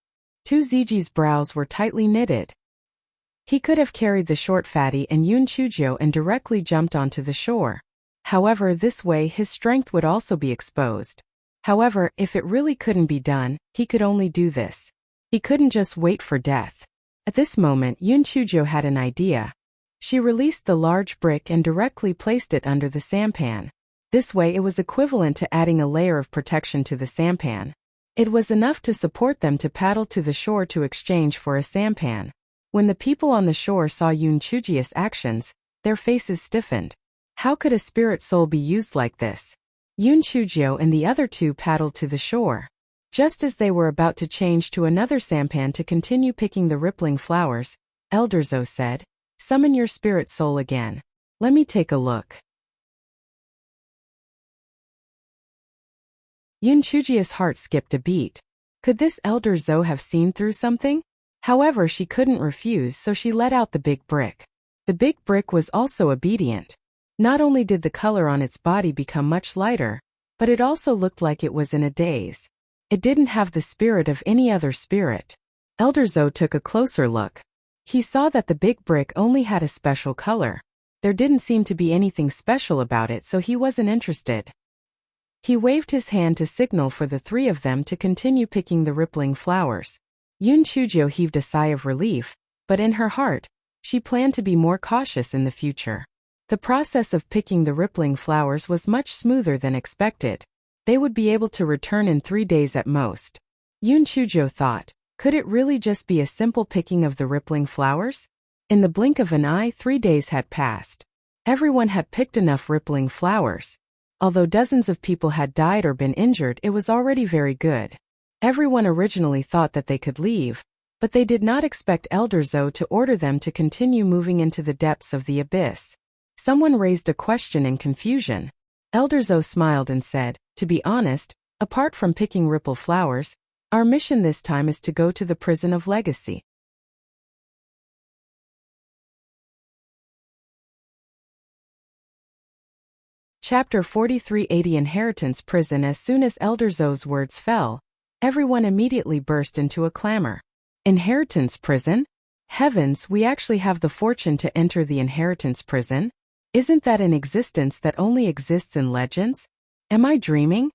[SPEAKER 1] 2 Ziji's brows were tightly knitted. He could have carried the short fatty and Yun Chujo and directly jumped onto the shore. However, this way his strength would also be exposed. However, if it really couldn't be done, he could only do this. He couldn't just wait for death. At this moment, Yun Chujo had an idea. She released the large brick and directly placed it under the sampan. This way it was equivalent to adding a layer of protection to the sampan. It was enough to support them to paddle to the shore to exchange for a sampan. When the people on the shore saw Yun Chuji's actions, their faces stiffened. How could a spirit soul be used like this? Yun Chujo and the other 2 paddled to the shore. Just as they were about to change to another sampan to continue picking the rippling flowers, Elder Zhou said, "Summon your spirit soul again. Let me take a look." Yun Chuji's heart skipped a beat. Could this Elder Zhou have seen through something? However, she couldn't refuse, so she let out the big brick. The big brick was also obedient. Not only did the color on its body become much lighter, but it also looked like it was in a daze. It didn't have the spirit of any other spirit. Elder Zhou took a closer look. He saw that the big brick only had a special color. There didn't seem to be anything special about it, so he wasn't interested. He waved his hand to signal for the 3 of them to continue picking the rippling flowers. Yun Chujo heaved a sigh of relief, but in her heart, she planned to be more cautious in the future. The process of picking the rippling flowers was much smoother than expected. They would be able to return in 3 days at most. Yun Chujo thought, could it really just be a simple picking of the rippling flowers? In the blink of an eye, 3 days had passed. Everyone had picked enough rippling flowers. Although dozens of people had died or been injured, it was already very good. Everyone originally thought that they could leave, but they did not expect Elder Zhou to order them to continue moving into the depths of the abyss. Someone raised a question in confusion. Elder Zhou smiled and said, "To be honest, apart from picking ripple flowers, our mission this time is to go to the prison of legacy." Chapter 4380 Inheritance Prison. As soon as Elder Zhou's words fell, everyone immediately burst into a clamor. Inheritance prison? Heavens, we actually have the fortune to enter the inheritance prison? Isn't that an existence that only exists in legends? Am I dreaming?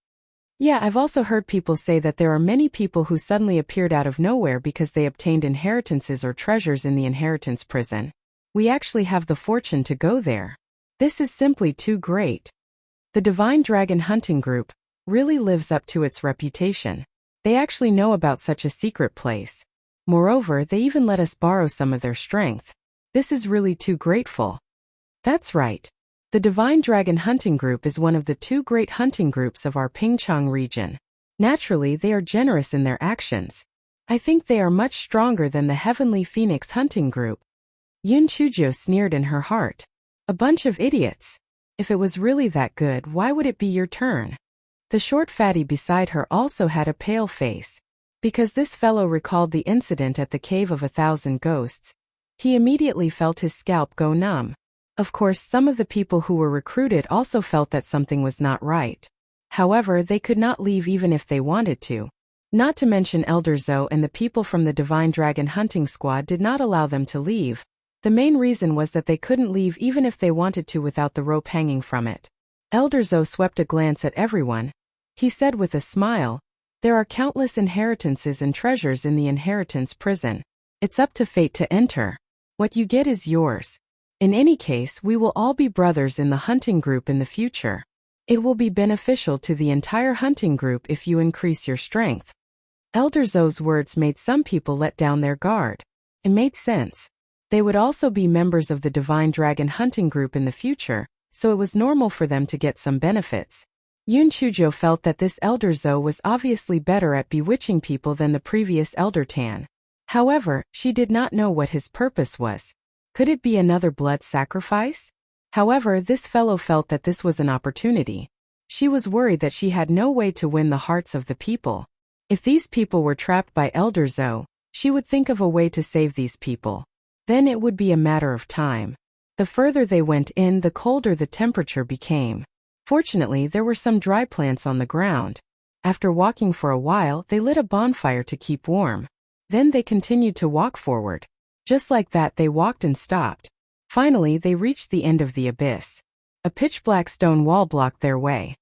[SPEAKER 1] Yeah, I've also heard people say that there are many people who suddenly appeared out of nowhere because they obtained inheritances or treasures in the inheritance prison. We actually have the fortune to go there. This is simply too great. The Divine Dragon Hunting Group really lives up to its reputation. They actually know about such a secret place. Moreover, they even let us borrow some of their strength. This is really too grateful. That's right. The Divine Dragon Hunting Group is one of the two great hunting groups of our Pingchang region. Naturally, they are generous in their actions. I think they are much stronger than the Heavenly Phoenix Hunting Group. Yun Chuzhou sneered in her heart. A bunch of idiots. If it was really that good, why would it be your turn? The short fatty beside her also had a pale face. Because this fellow recalled the incident at the Cave of 1,000 Ghosts, he immediately felt his scalp go numb. Of course, some of the people who were recruited also felt that something was not right. However, they could not leave even if they wanted to. Not to mention Elder Zhou and the people from the Divine Dragon Hunting Squad did not allow them to leave. The main reason was that they couldn't leave even if they wanted to without the rope hanging from it. Elder Zhou swept a glance at everyone. He said with a smile, "There are countless inheritances and treasures in the inheritance prison. It's up to fate to enter. What you get is yours. In any case, we will all be brothers in the hunting group in the future. It will be beneficial to the entire hunting group if you increase your strength." Elder Zhou's words made some people let down their guard. It made sense. They would also be members of the Divine Dragon Hunting Group in the future, so it was normal for them to get some benefits. Yun Chuzhou felt that this Elder Zhou was obviously better at bewitching people than the previous Elder Tan. However, she did not know what his purpose was. Could it be another blood sacrifice? However, this fellow felt that this was an opportunity. She was worried that she had no way to win the hearts of the people. If these people were trapped by Elder Zhou, she would think of a way to save these people. Then it would be a matter of time. The further they went in, the colder the temperature became. Fortunately, there were some dry plants on the ground. After walking for a while, they lit a bonfire to keep warm. Then they continued to walk forward. Just like that, they walked and stopped. Finally, they reached the end of the abyss. A pitch-black stone wall blocked their way.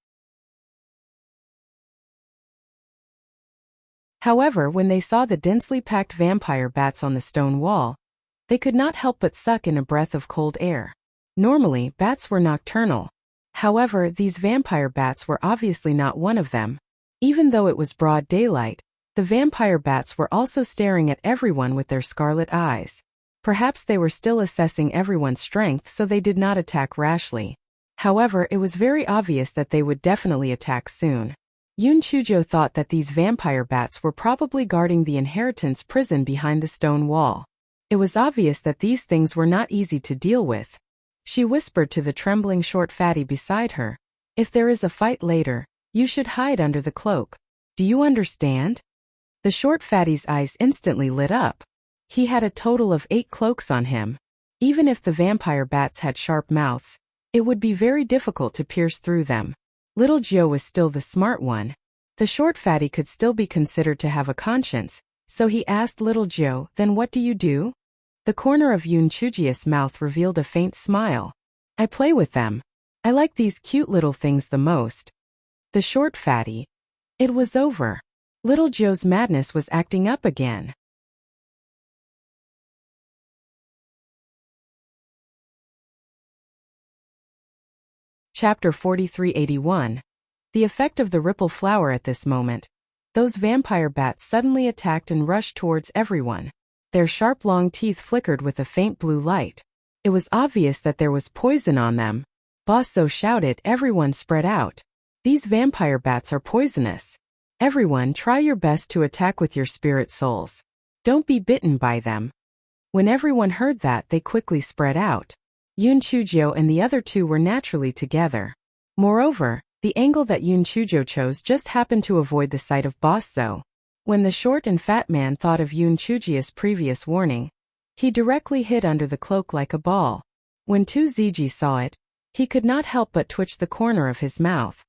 [SPEAKER 1] However, when they saw the densely packed vampire bats on the stone wall, they could not help but suck in a breath of cold air. Normally, bats were nocturnal. However, these vampire bats were obviously not one of them. Even though it was broad daylight, the vampire bats were also staring at everyone with their scarlet eyes. Perhaps they were still assessing everyone's strength, so they did not attack rashly. However, it was very obvious that they would definitely attack soon. Yun Chuzhou thought that these vampire bats were probably guarding the inheritance prison behind the stone wall. It was obvious that these things were not easy to deal with. She whispered to the trembling short fatty beside her, "If there is a fight later, you should hide under the cloak. Do you understand?" The short fatty's eyes instantly lit up. He had a total of 8 cloaks on him. Even if the vampire bats had sharp mouths, it would be very difficult to pierce through them. Little Jiu was still the smart one. The short fatty could still be considered to have a conscience, so he asked Little Jiu, "Then what do you do?" The corner of Yun Chuzhi's mouth revealed a faint smile. "I play with them. I like these cute little things the most." The short fatty. It was over. Little Joe's madness was acting up again. Chapter 4381. The effect of the ripple flower at this moment. Those vampire bats suddenly attacked and rushed towards everyone. Their sharp long teeth flickered with a faint blue light. It was obvious that there was poison on them. Boss Zhou shouted, "Everyone spread out. These vampire bats are poisonous. Everyone, try your best to attack with your spirit souls. Don't be bitten by them." When everyone heard that, they quickly spread out. Yun Chuzhou and the other two were naturally together. Moreover, the angle that Yun Chuzhou chose just happened to avoid the sight of Boss Zhou. When the short and fat man thought of Yun Chuzhi's previous warning, he directly hid under the cloak like a ball. When Tu Ziji saw it, he could not help but twitch the corner of his mouth.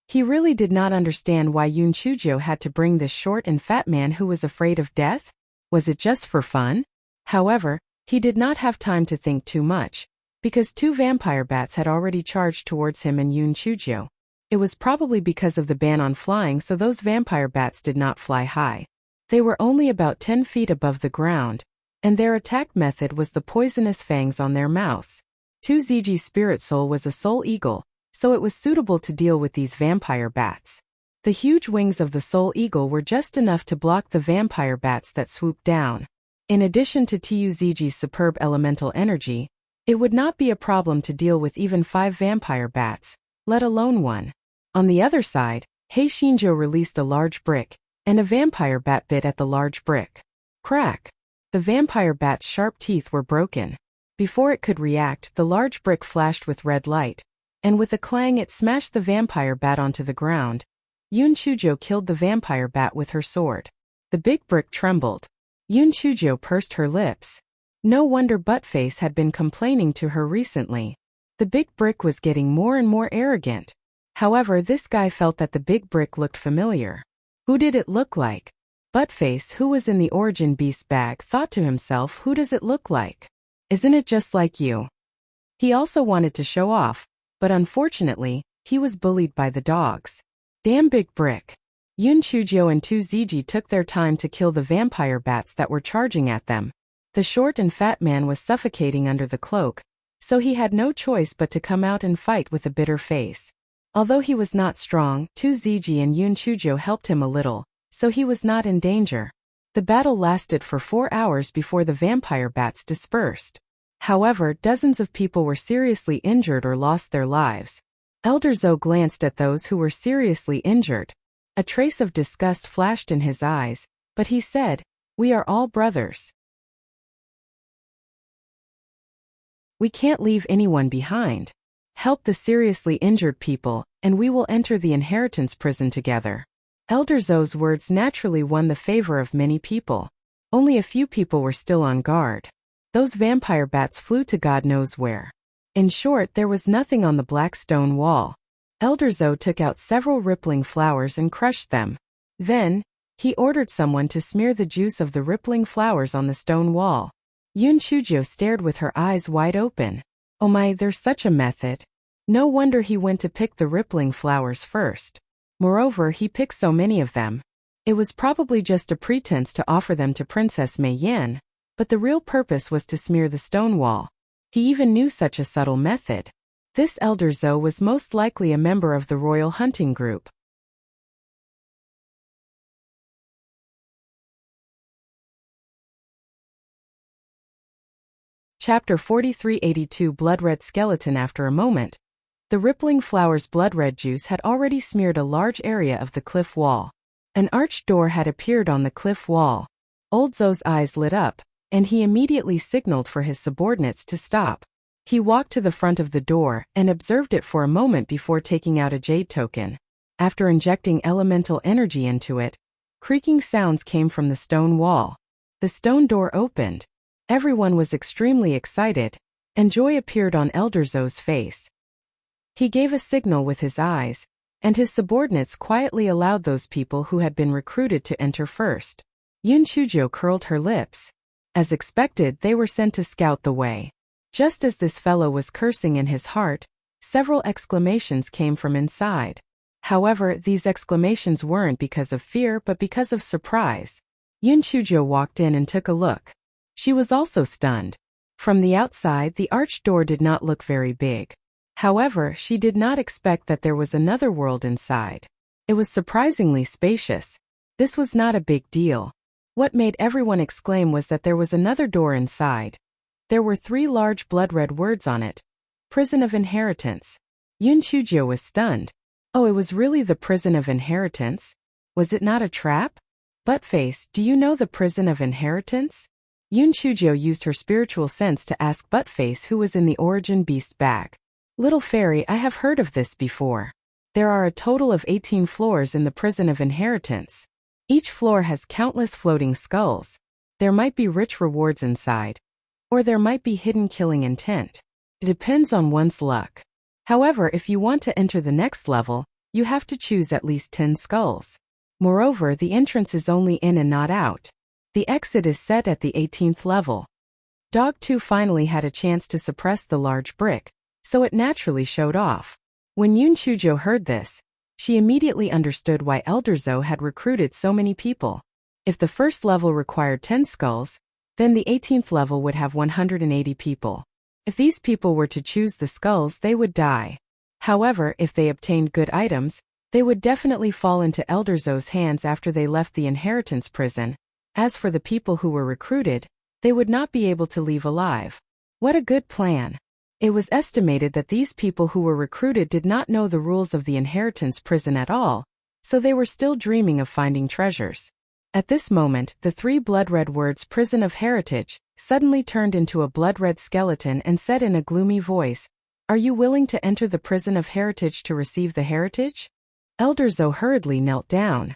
[SPEAKER 1] He really did not understand why Yun Chuzhou had to bring this short and fat man who was afraid of death. Was it just for fun? However, he did not have time to think too much. Because 2 vampire bats had already charged towards him and Yun Chujio. It was probably because of the ban on flying, so those vampire bats did not fly high. They were only about 10 feet above the ground, and their attack method was the poisonous fangs on their mouths. 2ZG's spirit soul was a soul eagle, so it was suitable to deal with these vampire bats. The huge wings of the soul eagle were just enough to block the vampire bats that swooped down. In addition to TUZG's superb elemental energy, it would not be a problem to deal with even 5 vampire bats, let alone 1. On the other side, Heishinjo released a large brick, and a vampire bat bit at the large brick. Crack! The vampire bat's sharp teeth were broken. Before it could react, the large brick flashed with red light, and with a clang it smashed the vampire bat onto the ground. Yun Chujio killed the vampire bat with her sword. The big brick trembled. Yun Chujio pursed her lips. No wonder Buttface had been complaining to her recently. The big brick was getting more and more arrogant. However, this guy felt that the big brick looked familiar. Who did it look like? Buttface, who was in the Origin Beast bag, thought to himself, who does it look like? Isn't it just like you? He also wanted to show off, but unfortunately, he was bullied by the dogs. Damn big brick. Yun Chujio and 2ZG took their time to kill the vampire bats that were charging at them. The short and fat man was suffocating under the cloak, so he had no choice but to come out and fight with a bitter face. Although he was not strong, 2ZG and Yun Chujio helped him a little, so he was not in danger. The battle lasted for 4 hours before the vampire bats dispersed. However, dozens of people were seriously injured or lost their lives. Elder Zoe glanced at those who were seriously injured. A trace of disgust flashed in his eyes, but he said, "We are all brothers. We can't leave anyone behind. Help the seriously injured people, and we will enter the inheritance prison together." Elder Zoe's words naturally won the favor of many people. Only a few people were still on guard. Those vampire bats flew to God knows where. In short, there was nothing on the black stone wall. Elder Zoe took out several rippling flowers and crushed them. Then, he ordered someone to smear the juice of the rippling flowers on the stone wall. Yun Chujio stared with her eyes wide open. Oh my, there's such a method. No wonder he went to pick the rippling flowers first. Moreover, he picked so many of them. It was probably just a pretense to offer them to Princess Mei Yan, but the real purpose was to smear the stone wall. He even knew such a subtle method. This Elder Zoe was most likely a member of the royal hunting group. Chapter 4382 Blood Red Skeleton. After a moment, the rippling flower's blood red juice had already smeared a large area of the cliff wall. An arched door had appeared on the cliff wall. Old Zoe's eyes lit up, and he immediately signaled for his subordinates to stop. He walked to the front of the door and observed it for a moment before taking out a jade token. After injecting elemental energy into it, creaking sounds came from the stone wall. The stone door opened. Everyone was extremely excited, and joy appeared on Elder Zoe's face. He gave a signal with his eyes, and his subordinates quietly allowed those people who had been recruited to enter first. Yun Chujio curled her lips. As expected, they were sent to scout the way. Just as this fellow was cursing in his heart, several exclamations came from inside. However, these exclamations weren't because of fear but because of surprise. Yun Chujio walked in and took a look. She was also stunned. From the outside, the arched door did not look very big. However, she did not expect that there was another world inside. It was surprisingly spacious. This was not a big deal. What made everyone exclaim was that there was another door inside. There were 3 large blood-red words on it. Prison of Inheritance. Yun Chujio was stunned. Oh, it was really the Prison of Inheritance? Was it not a trap? Buttface, do you know the Prison of Inheritance? Yun Chujio used her spiritual sense to ask Buttface, who was in the Origin Beast bag. Little fairy, I have heard of this before. There are a total of 18 floors in the Prison of Inheritance. Each floor has countless floating skulls. There might be rich rewards inside. Or there might be hidden killing intent. It depends on one's luck. However, if you want to enter the next level, you have to choose at least 10 skulls. Moreover, the entrance is only in and not out. The exit is set at the 18th level. Dog 2 finally had a chance to suppress the large brick, so it naturally showed off. When Yoon Chujo heard this, she immediately understood why Elder Zo had recruited so many people. If the first level required 10 skulls, then the 18th level would have 180 people. If these people were to choose the skulls, they would die. However, if they obtained good items, they would definitely fall into Elder Zo's hands after they left the inheritance prison. As for the people who were recruited, they would not be able to leave alive. What a good plan. It was estimated that these people who were recruited did not know the rules of the inheritance prison at all, so they were still dreaming of finding treasures. At this moment, the 3 blood-red words Prison of Heritage suddenly turned into a blood-red skeleton and said in a gloomy voice, "Are you willing to enter the Prison of Heritage to receive the heritage?" Elder Zo hurriedly knelt down.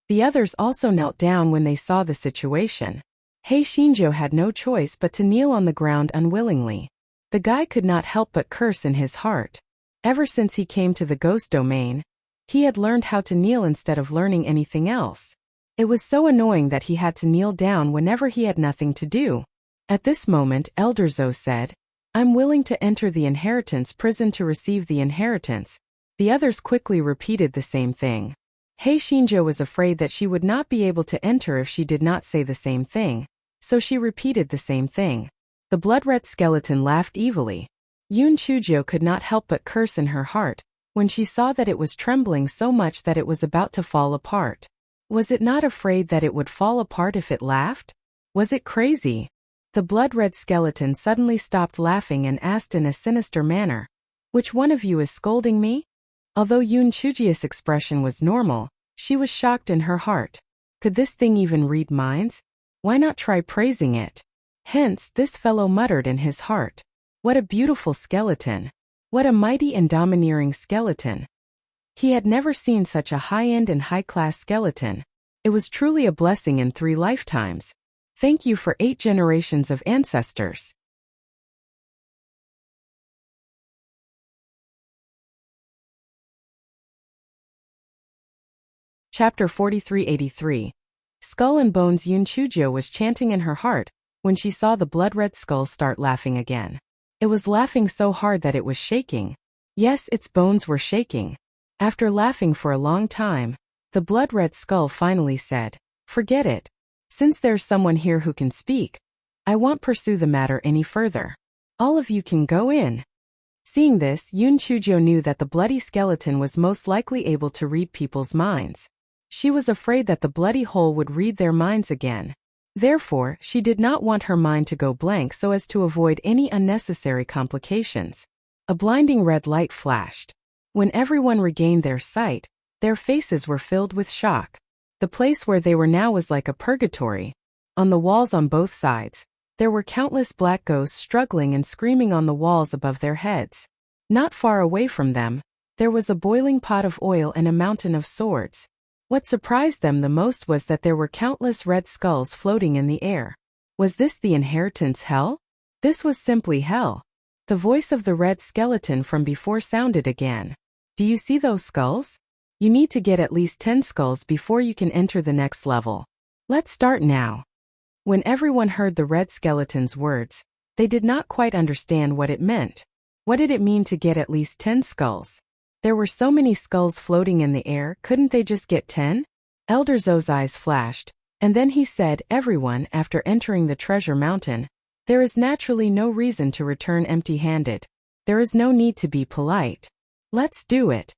[SPEAKER 1] The others also knelt down when they saw the situation. Hei Shinjo had no choice but to kneel on the ground unwillingly. The guy could not help but curse in his heart. Ever since he came to the ghost domain, he had learned how to kneel instead of learning anything else. It was so annoying that he had to kneel down whenever he had nothing to do. At this moment, Elder Zo said, "I'm willing to enter the inheritance prison to receive the inheritance." The others quickly repeated the same thing. Hei Shinjo was afraid that she would not be able to enter if she did not say the same thing, so she repeated the same thing. The blood-red skeleton laughed evilly. Yoon Chujo could not help but curse in her heart when she saw that it was trembling so much that it was about to fall apart. Was it not afraid that it would fall apart if it laughed? Was it crazy? The blood-red skeleton suddenly stopped laughing and asked in a sinister manner, "Which one of you is scolding me?" Although Yoon Chuji's expression was normal, she was shocked in her heart. Could this thing even read minds? Why not try praising it? Hence, this fellow muttered in his heart, "What a beautiful skeleton! What a mighty and domineering skeleton!" He had never seen such a high-end and high-class skeleton. It was truly a blessing in 3 lifetimes. Thank you for 8 generations of ancestors. Chapter 4383. Skull and Bones. Yoon Chujo was chanting in her heart when she saw the blood-red skull start laughing again. It was laughing so hard that it was shaking. Yes, its bones were shaking. After laughing for a long time, the blood-red skull finally said, "Forget it. Since there's someone here who can speak, I won't pursue the matter any further. All of you can go in." Seeing this, Yoon Chujo knew that the bloody skeleton was most likely able to read people's minds. She was afraid that the bloody hole would read their minds again. Therefore, she did not want her mind to go blank so as to avoid any unnecessary complications. A blinding red light flashed. When everyone regained their sight, their faces were filled with shock. The place where they were now was like a purgatory. On the walls on both sides, there were countless black ghosts struggling and screaming on the walls above their heads. Not far away from them, there was a boiling pot of oil and a mountain of swords. What surprised them the most was that there were countless red skulls floating in the air. Was this the inheritance hell? This was simply hell. The voice of the red skeleton from before sounded again. "Do you see those skulls? You need to get at least 10 skulls before you can enter the next level. Let's start now." When everyone heard the red skeleton's words, they did not quite understand what it meant. What did it mean to get at least 10 skulls? There were so many skulls floating in the air, couldn't they just get 10? Elder Zo's eyes flashed, and then he said, "Everyone, after entering the treasure mountain, there is naturally no reason to return empty-handed. There is no need to be polite. Let's do it."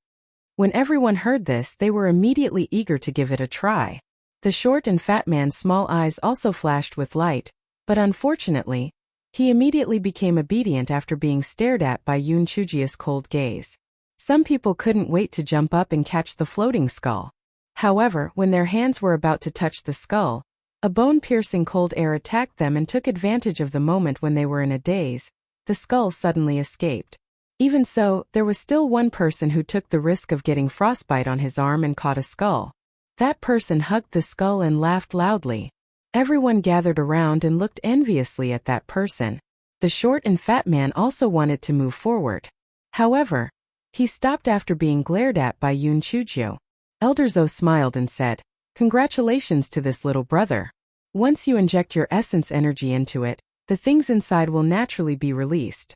[SPEAKER 1] When everyone heard this, they were immediately eager to give it a try. The short and fat man's small eyes also flashed with light, but unfortunately, he immediately became obedient after being stared at by Yoon Chuji's cold gaze. Some people couldn't wait to jump up and catch the floating skull. However, when their hands were about to touch the skull, a bone-piercing cold air attacked them and took advantage of the moment when they were in a daze. The skull suddenly escaped. Even so, there was still one person who took the risk of getting frostbite on his arm and caught a skull. That person hugged the skull and laughed loudly. Everyone gathered around and looked enviously at that person. The short and fat man also wanted to move forward. However, he stopped after being glared at by Yoon Chujo. Elder Zo smiled and said, "Congratulations to this little brother. Once you inject your essence energy into it, the things inside will naturally be released.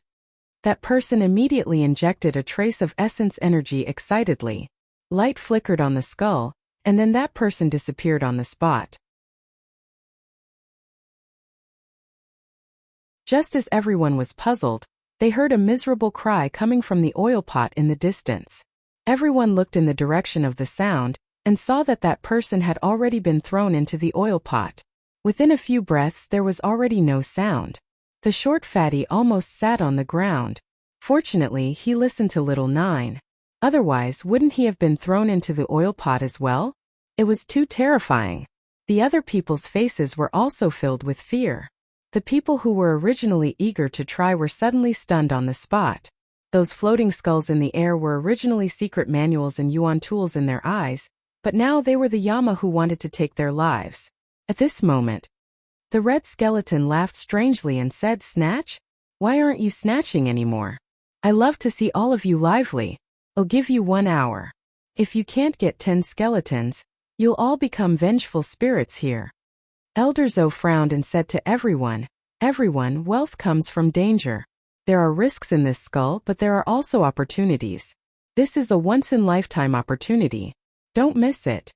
[SPEAKER 1] That person immediately injected a trace of essence energy excitedly. Light flickered on the skull, and then that person disappeared on the spot. Just as everyone was puzzled, they heard a miserable cry coming from the oil pot in the distance. Everyone looked in the direction of the sound, and saw that that person had already been thrown into the oil pot. Within a few breaths there was already no sound. The short fatty almost sat on the ground. Fortunately, he listened to little Nine. Otherwise, wouldn't he have been thrown into the oil pot as well? It was too terrifying. The other people's faces were also filled with fear. The people who were originally eager to try were suddenly stunned on the spot. Those floating skulls in the air were originally secret manuals and yuan tools in their eyes, but now they were the Yama who wanted to take their lives. At this moment, the red skeleton laughed strangely and said, "Snatch? Why aren't you snatching anymore? I love to see all of you lively. I'll give you 1 hour. If you can't get 10 skeletons, you'll all become vengeful spirits here." Elder Zo frowned and said to everyone, "Everyone, wealth comes from danger. There are risks in this skull, but there are also opportunities. This is a once-in-lifetime opportunity. Don't miss it."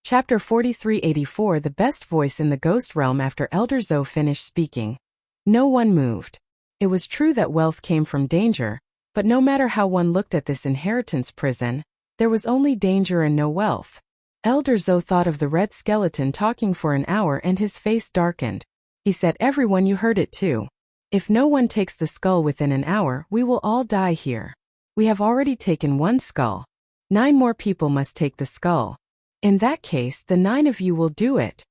[SPEAKER 1] Chapter 4384 The best voice in the ghost realm. After Elder Zo finished speaking, no one moved. It was true that wealth came from danger, but no matter how one looked at this inheritance prison, there was only danger and no wealth. Elder Zo thought of the red skeleton talking for an hour and his face darkened. He said, "Everyone, you heard it too. If no one takes the skull within an hour, we will all die here. We have already taken 1 skull. 9 more people must take the skull. In that case, the 9 of you will do it."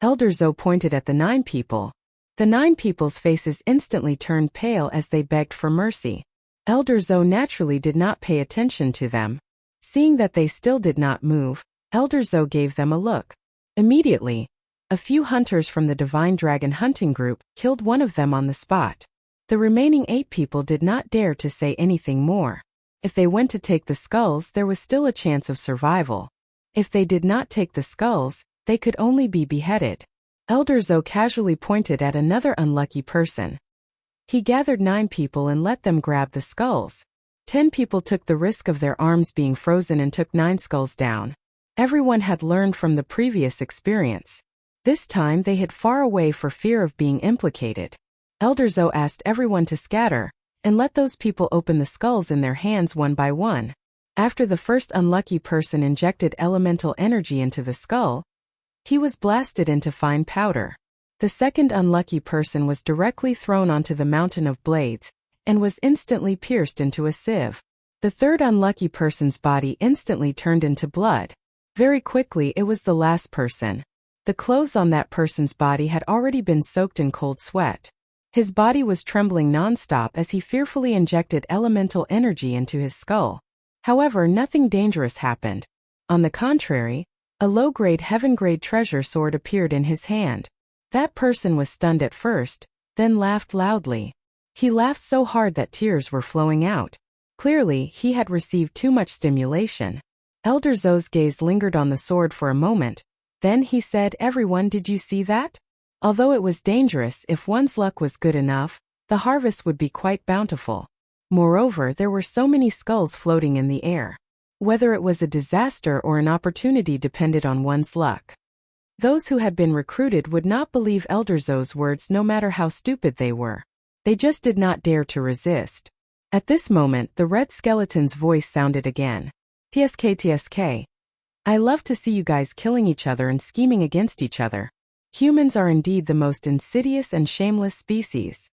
[SPEAKER 1] Elder Zo pointed at the 9 people. The 9 people's faces instantly turned pale as they begged for mercy. Elder Zo naturally did not pay attention to them. Seeing that they still did not move, Elder Zo gave them a look. Immediately, a few hunters from the Divine Dragon hunting group killed one of them on the spot. The remaining 8 people did not dare to say anything more. If they went to take the skulls, there was still a chance of survival. If they did not take the skulls, they could only be beheaded. Elder Zo casually pointed at another unlucky person. He gathered 9 people and let them grab the skulls. 10 people took the risk of their arms being frozen and took 9 skulls down. Everyone had learned from the previous experience. This time they hid far away for fear of being implicated. Elder Zo asked everyone to scatter, and let those people open the skulls in their hands one by one. After the first unlucky person injected elemental energy into the skull, he was blasted into fine powder. The second unlucky person was directly thrown onto the mountain of blades, and was instantly pierced into a sieve. The third unlucky person's body instantly turned into blood. Very quickly it was the last person. The clothes on that person's body had already been soaked in cold sweat. His body was trembling non-stop as he fearfully injected elemental energy into his skull. However, nothing dangerous happened. On the contrary, a low-grade heaven-grade treasure sword appeared in his hand. That person was stunned at first, then laughed loudly. He laughed so hard that tears were flowing out. Clearly, he had received too much stimulation. Elder Zo's gaze lingered on the sword for a moment. Then he said, "Everyone, did you see that? Although it was dangerous, if one's luck was good enough, the harvest would be quite bountiful. Moreover, there were so many skulls floating in the air. Whether it was a disaster or an opportunity depended on one's luck." Those who had been recruited would not believe Elder Zo's words no matter how stupid they were. They just did not dare to resist. At this moment, the red skeleton's voice sounded again. "TSK. I love to see you guys killing each other and scheming against each other. Humans are indeed the most insidious and shameless species."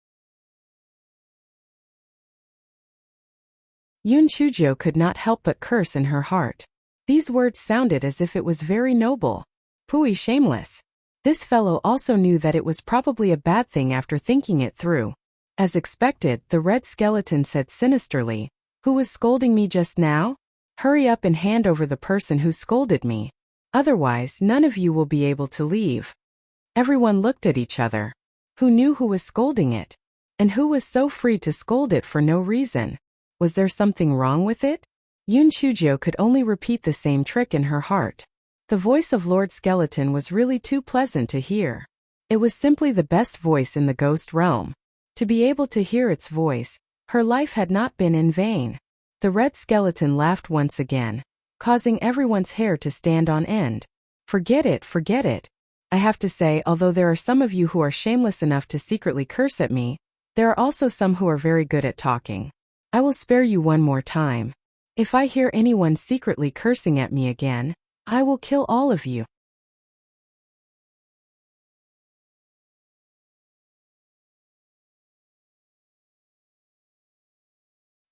[SPEAKER 1] Yun Chujio could not help but curse in her heart. These words sounded as if it was very noble. Pui shameless. This fellow also knew that it was probably a bad thing after thinking it through. As expected, the red skeleton said sinisterly, "Who was scolding me just now? Hurry up and hand over the person who scolded me. Otherwise, none of you will be able to leave." Everyone looked at each other. Who knew who was scolding it? And who was so free to scold it for no reason? Was there something wrong with it? Yun Chujio could only repeat the same trick in her heart. The voice of Lord Skeleton was really too pleasant to hear. It was simply the best voice in the ghost realm. To be able to hear its voice, her life had not been in vain. The red skeleton laughed once again, causing everyone's hair to stand on end. Forget it, forget it. I have to say, although there are some of you who are shameless enough to secretly curse at me, there are also some who are very good at talking. I will spare you one more time. If I hear anyone secretly cursing at me again, I will kill all of you.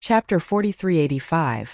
[SPEAKER 1] Chapter 4385.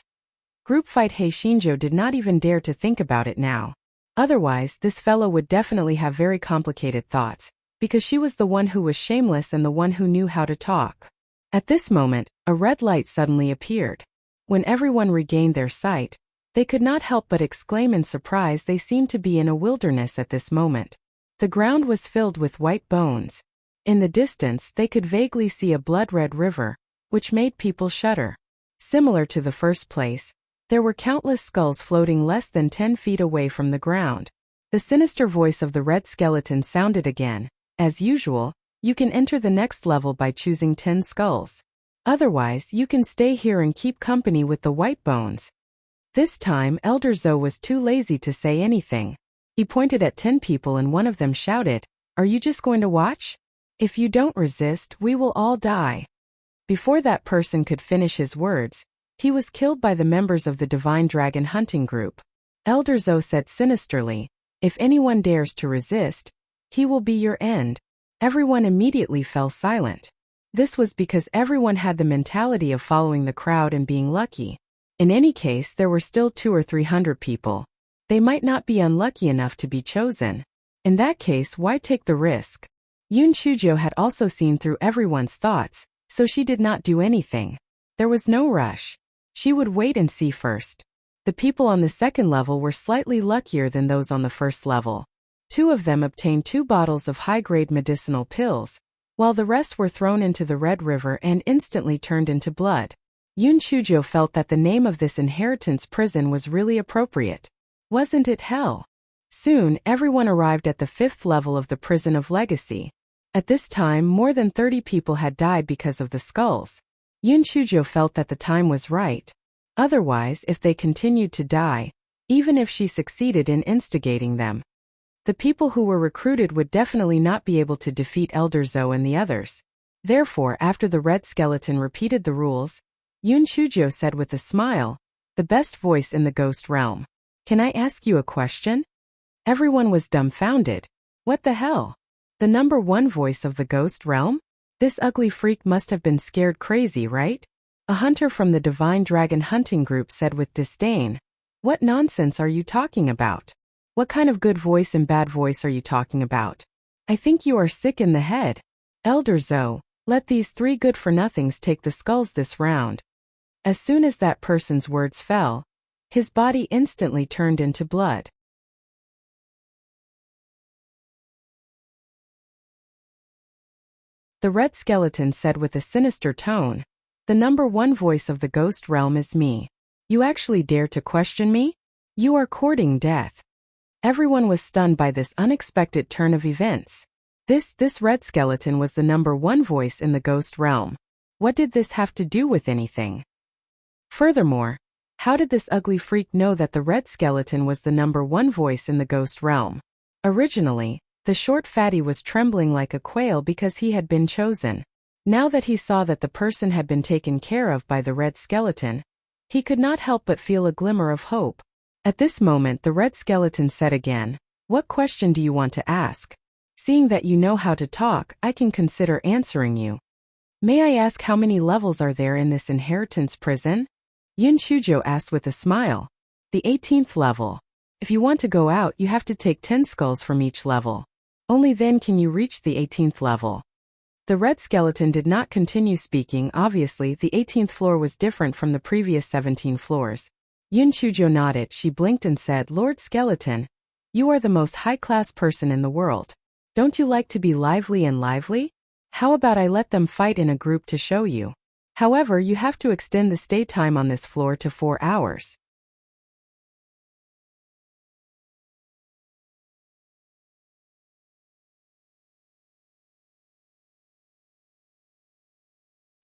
[SPEAKER 1] Group fight. Shinjo did not even dare to think about it now. Otherwise, this fellow would definitely have very complicated thoughts, because she was the one who was shameless and the one who knew how to talk. At this moment, a red light suddenly appeared. When everyone regained their sight, they could not help but exclaim in surprise. They seemed to be in a wilderness at this moment. The ground was filled with white bones. In the distance, they could vaguely see a blood-red river, which made people shudder. Similar to the first place, there were countless skulls floating less than 10 feet away from the ground. The sinister voice of the red skeleton sounded again. As usual, you can enter the next level by choosing 10 skulls. Otherwise, you can stay here and keep company with the white bones. This time, Elder Zoe was too lazy to say anything. He pointed at 10 people and one of them shouted, "Are you just going to watch? If you don't resist, we will all die." Before that person could finish his words, he was killed by the members of the Divine Dragon Hunting Group. Elder Zoe said sinisterly, "If anyone dares to resist, he will be your end." Everyone immediately fell silent. This was because everyone had the mentality of following the crowd and being lucky. In any case, there were still 200 or 300 people. They might not be unlucky enough to be chosen. In that case, why take the risk? Yun Chujio had also seen through everyone's thoughts, so she did not do anything. There was no rush. She would wait and see first. The people on the second level were slightly luckier than those on the first level. 2 of them obtained 2 bottles of high-grade medicinal pills, while the rest were thrown into the Red River and instantly turned into blood. Yun Chujio felt that the name of this inheritance prison was really appropriate. Wasn't it hell? Soon, everyone arrived at the 5th level of the Prison of Legacy. At this time, more than 30 people had died because of the skulls. Yun Chujio felt that the time was right. Otherwise, if they continued to die, even if she succeeded in instigating them, the people who were recruited would definitely not be able to defeat Elder Zoe and the others. Therefore, after the red skeleton repeated the rules, Yun Chujio said with a smile, "The best voice in the ghost realm. Can I ask you a question?" Everyone was dumbfounded. What the hell? The number 1 voice of the ghost realm? This ugly freak must have been scared crazy, right? A hunter from the Divine Dragon Hunting Group said with disdain, "What nonsense are you talking about? What kind of good voice and bad voice are you talking about? I think you are sick in the head. Elder Zoe, let these 3 good-for-nothings take the skulls this round." As soon as that person's words fell, his body instantly turned into blood. The red skeleton said with a sinister tone, "The number 1 voice of the ghost realm is me. You actually dare to question me? You are courting death." Everyone was stunned by this unexpected turn of events. This red skeleton was the number 1 voice in the ghost realm. What did this have to do with anything? Furthermore, how did this ugly freak know that the red skeleton was the number 1 voice in the ghost realm? Originally, the short fatty was trembling like a quail because he had been chosen. Now that he saw that the person had been taken care of by the red skeleton, he could not help but feel a glimmer of hope. At this moment, the red skeleton said again, "What question do you want to ask? Seeing that you know how to talk, I can consider answering you. May I ask how many levels are there in this inheritance prison?" Yun Chujio asked with a smile. "The 18th level. If you want to go out, you have to take 10 skulls from each level. Only then can you reach the 18th level." The red skeleton did not continue speaking. Obviously, the 18th floor was different from the previous 17 floors. Yun Chujio nodded. She blinked and said, "Lord Skeleton, you are the most high-class person in the world. Don't you like to be lively and lively? How about I let them fight in a group to show you? However, you have to extend the stay time on this floor to 4 hours.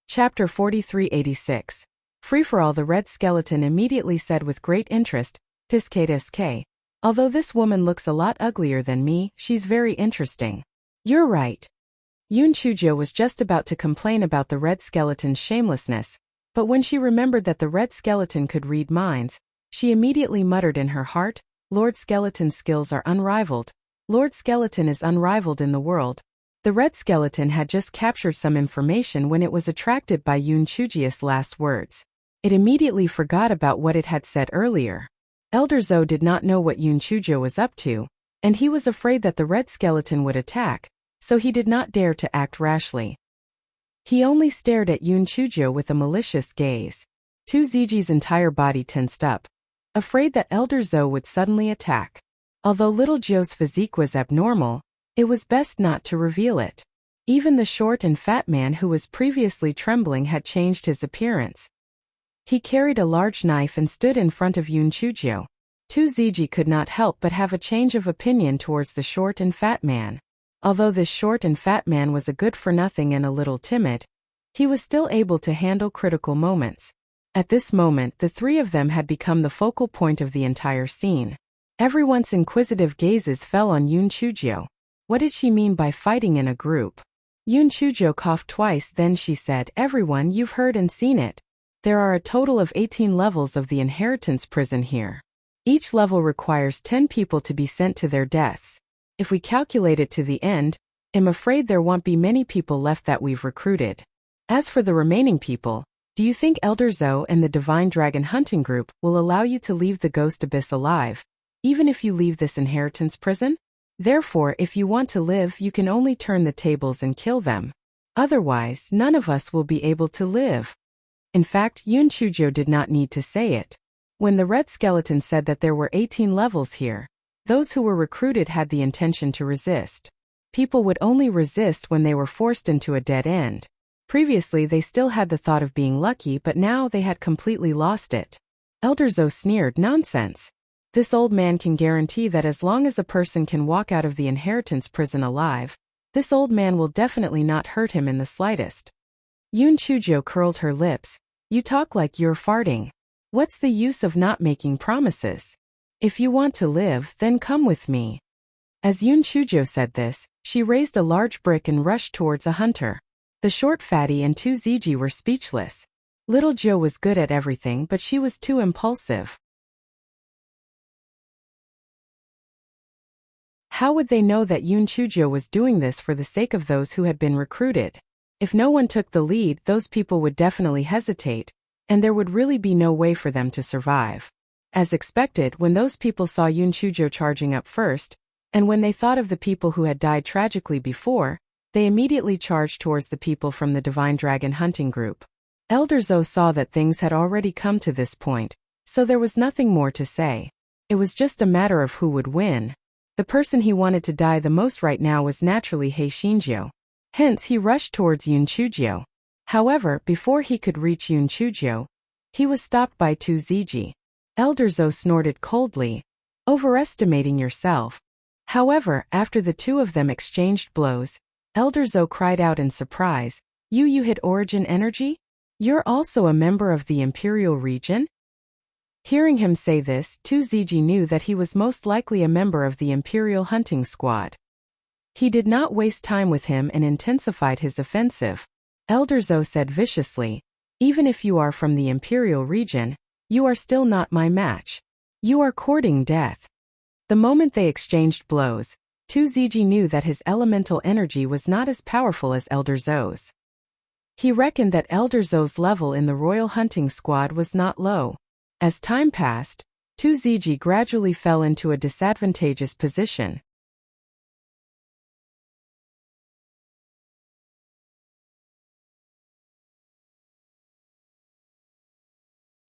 [SPEAKER 1] Chapter 4386. Free-for-all. The red skeleton immediately said with great interest, "Tiskate. Although this woman looks a lot uglier than me, she's very interesting." "You're right." Yun Chujo was just about to complain about the red skeleton's shamelessness, but when she remembered that the red skeleton could read minds, she immediately muttered in her heart, "Lord Skeleton's skills are unrivaled. Lord Skeleton is unrivaled in the world." The red skeleton had just captured some information when it was attracted by Yun Chujia's last words. It immediately forgot about what it had said earlier. Elder Zhou did not know what Yun Chujo was up to, and he was afraid that the red skeleton would attack, so he did not dare to act rashly. He only stared at Yun Chujo with a malicious gaze. Tu Ziji's entire body tensed up, afraid that Elder Zhou would suddenly attack. Although little Zhou's physique was abnormal, it was best not to reveal it. Even the short and fat man who was previously trembling had changed his appearance. He carried a large knife and stood in front of Yun Chujo. Tu Ziji could not help but have a change of opinion towards the short and fat man. Although this short and fat man was a good-for-nothing and a little timid, he was still able to handle critical moments. At this moment, the three of them had become the focal point of the entire scene. Everyone's inquisitive gazes fell on Yun Chujo. What did she mean by fighting in a group? Yun Chujo coughed twice, then she said, "Everyone, you've heard and seen it. There are a total of 18 levels of the inheritance prison here. Each level requires 10 people to be sent to their deaths. If we calculate it to the end, I'm afraid there won't be many people left that we've recruited. As for the remaining people, do you think Elder Zhou and the Divine Dragon Hunting Group will allow you to leave the Ghost Abyss alive, even if you leave this inheritance prison? Therefore, if you want to live, you can only turn the tables and kill them. Otherwise, none of us will be able to live." In fact, Yun Chujo did not need to say it. When the red skeleton said that there were 18 levels here, those who were recruited had the intention to resist. People would only resist when they were forced into a dead end. Previously they still had the thought of being lucky, but now they had completely lost it. Elder Zhou sneered, "Nonsense. This old man can guarantee that as long as a person can walk out of the inheritance prison alive, this old man will definitely not hurt him in the slightest." Yun Chujo curled her lips. "You talk like you're farting. What's the use of not making promises? If you want to live, then come with me." As Yun Chujo said this, she raised a large brick and rushed towards a hunter. The short fatty and Tu Ziji were speechless. Little Zhou was good at everything, but she was too impulsive. How would they know that Yun Chujo was doing this for the sake of those who had been recruited? If no one took the lead, those people would definitely hesitate, and there would really be no way for them to survive. As expected, when those people saw Yun Chujo charging up first, and when they thought of the people who had died tragically before, they immediately charged towards the people from the Divine Dragon Hunting Group. Elder Zhou saw that things had already come to this point, so there was nothing more to say. It was just a matter of who would win. The person he wanted to die the most right now was naturally He Xinjiu. Hence he rushed towards Yun Chujo. However, before he could reach Yun Chujo, he was stopped by Tu Ziji. Elder Zhou snorted coldly, "Overestimating yourself." However, after the two of them exchanged blows, Elder Zhou cried out in surprise, You hit Origin Energy? You're also a member of the Imperial Region?" Hearing him say this, Tu Ziji knew that he was most likely a member of the Imperial Hunting Squad. He did not waste time with him and intensified his offensive. Elder Zhou said viciously, "Even if you are from the Imperial Region, you are still not my match. You are courting death." The moment they exchanged blows, Tu Ziji knew that his elemental energy was not as powerful as Elder Zhou's. He reckoned that Elder Zhou's level in the Royal Hunting Squad was not low. As time passed, Tu Ziji gradually fell into a disadvantageous position.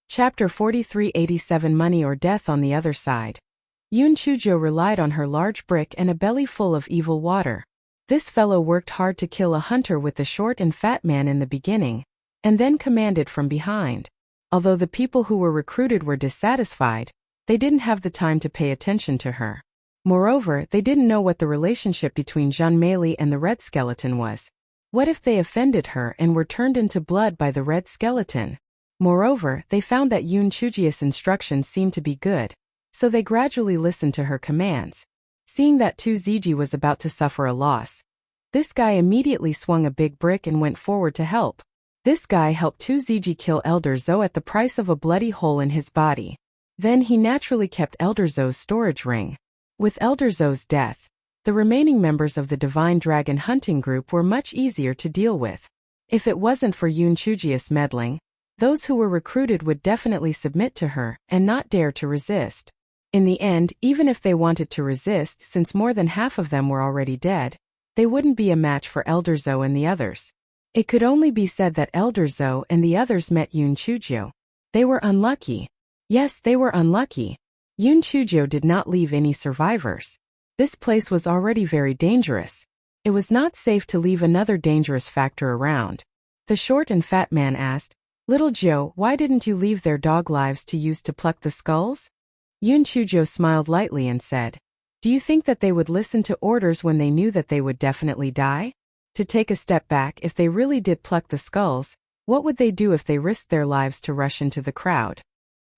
[SPEAKER 1] Chapter 4387. Money or Death. On the other side, Yun Chujo relied on her large brick and a belly full of evil water. This fellow worked hard to kill a hunter with the short and fat man in the beginning, and then commanded from behind. Although the people who were recruited were dissatisfied, they didn't have the time to pay attention to her. Moreover, they didn't know what the relationship between Jean Meili and the red skeleton was. What if they offended her and were turned into blood by the red skeleton? Moreover, they found that Yun Chujia's instructions seemed to be good, so they gradually listened to her commands. Seeing that Tu Ziji was about to suffer a loss, this guy immediately swung a big brick and went forward to help. This guy helped Tu Ziji kill Elder Zhou at the price of a bloody hole in his body. Then he naturally kept Elder Zhou's storage ring. With Elder Zhou's death, the remaining members of the Divine Dragon hunting group were much easier to deal with. If it wasn't for Yun Chujia's meddling, those who were recruited would definitely submit to her and not dare to resist. In the end, even if they wanted to resist, since more than half of them were already dead, they wouldn't be a match for Elder Zhou and the others. It could only be said that Elder Zhou and the others met Yun Chujio. They were unlucky. Yes, they were unlucky. Yun Chujio did not leave any survivors. This place was already very dangerous. It was not safe to leave another dangerous factor around. The short and fat man asked, "Little Jiu, why didn't you leave their dog lives to use to pluck the skulls?" Yun Chujio smiled lightly and said, "Do you think that they would listen to orders when they knew that they would definitely die? To take a step back, if they really did pluck the skulls, what would they do if they risked their lives to rush into the crowd?"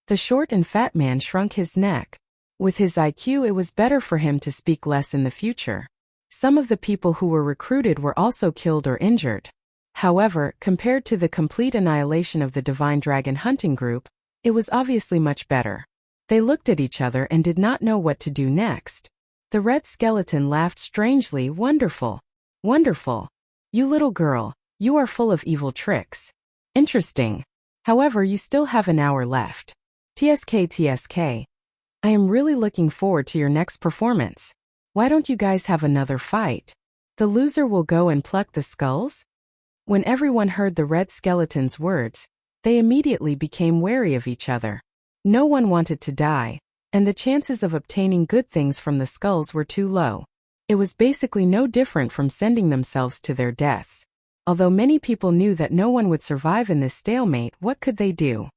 [SPEAKER 1] The short and fat man shrunk his neck. With his IQ, it was better for him to speak less in the future. Some of the people who were recruited were also killed or injured. However, compared to the complete annihilation of the Divine Dragon hunting group, it was obviously much better. They looked at each other and did not know what to do next. The red skeleton laughed strangely. "Wonderful. Wonderful. You little girl, you are full of evil tricks. Interesting. However, you still have an hour left. TSK. I am really looking forward to your next performance. Why don't you guys have another fight? The loser will go and pluck the skulls?" When everyone heard the red skeleton's words, they immediately became wary of each other. No one wanted to die, and the chances of obtaining good things from the skulls were too low. It was basically no different from sending themselves to their deaths. Although many people knew that no one would survive in this stalemate, what could they do?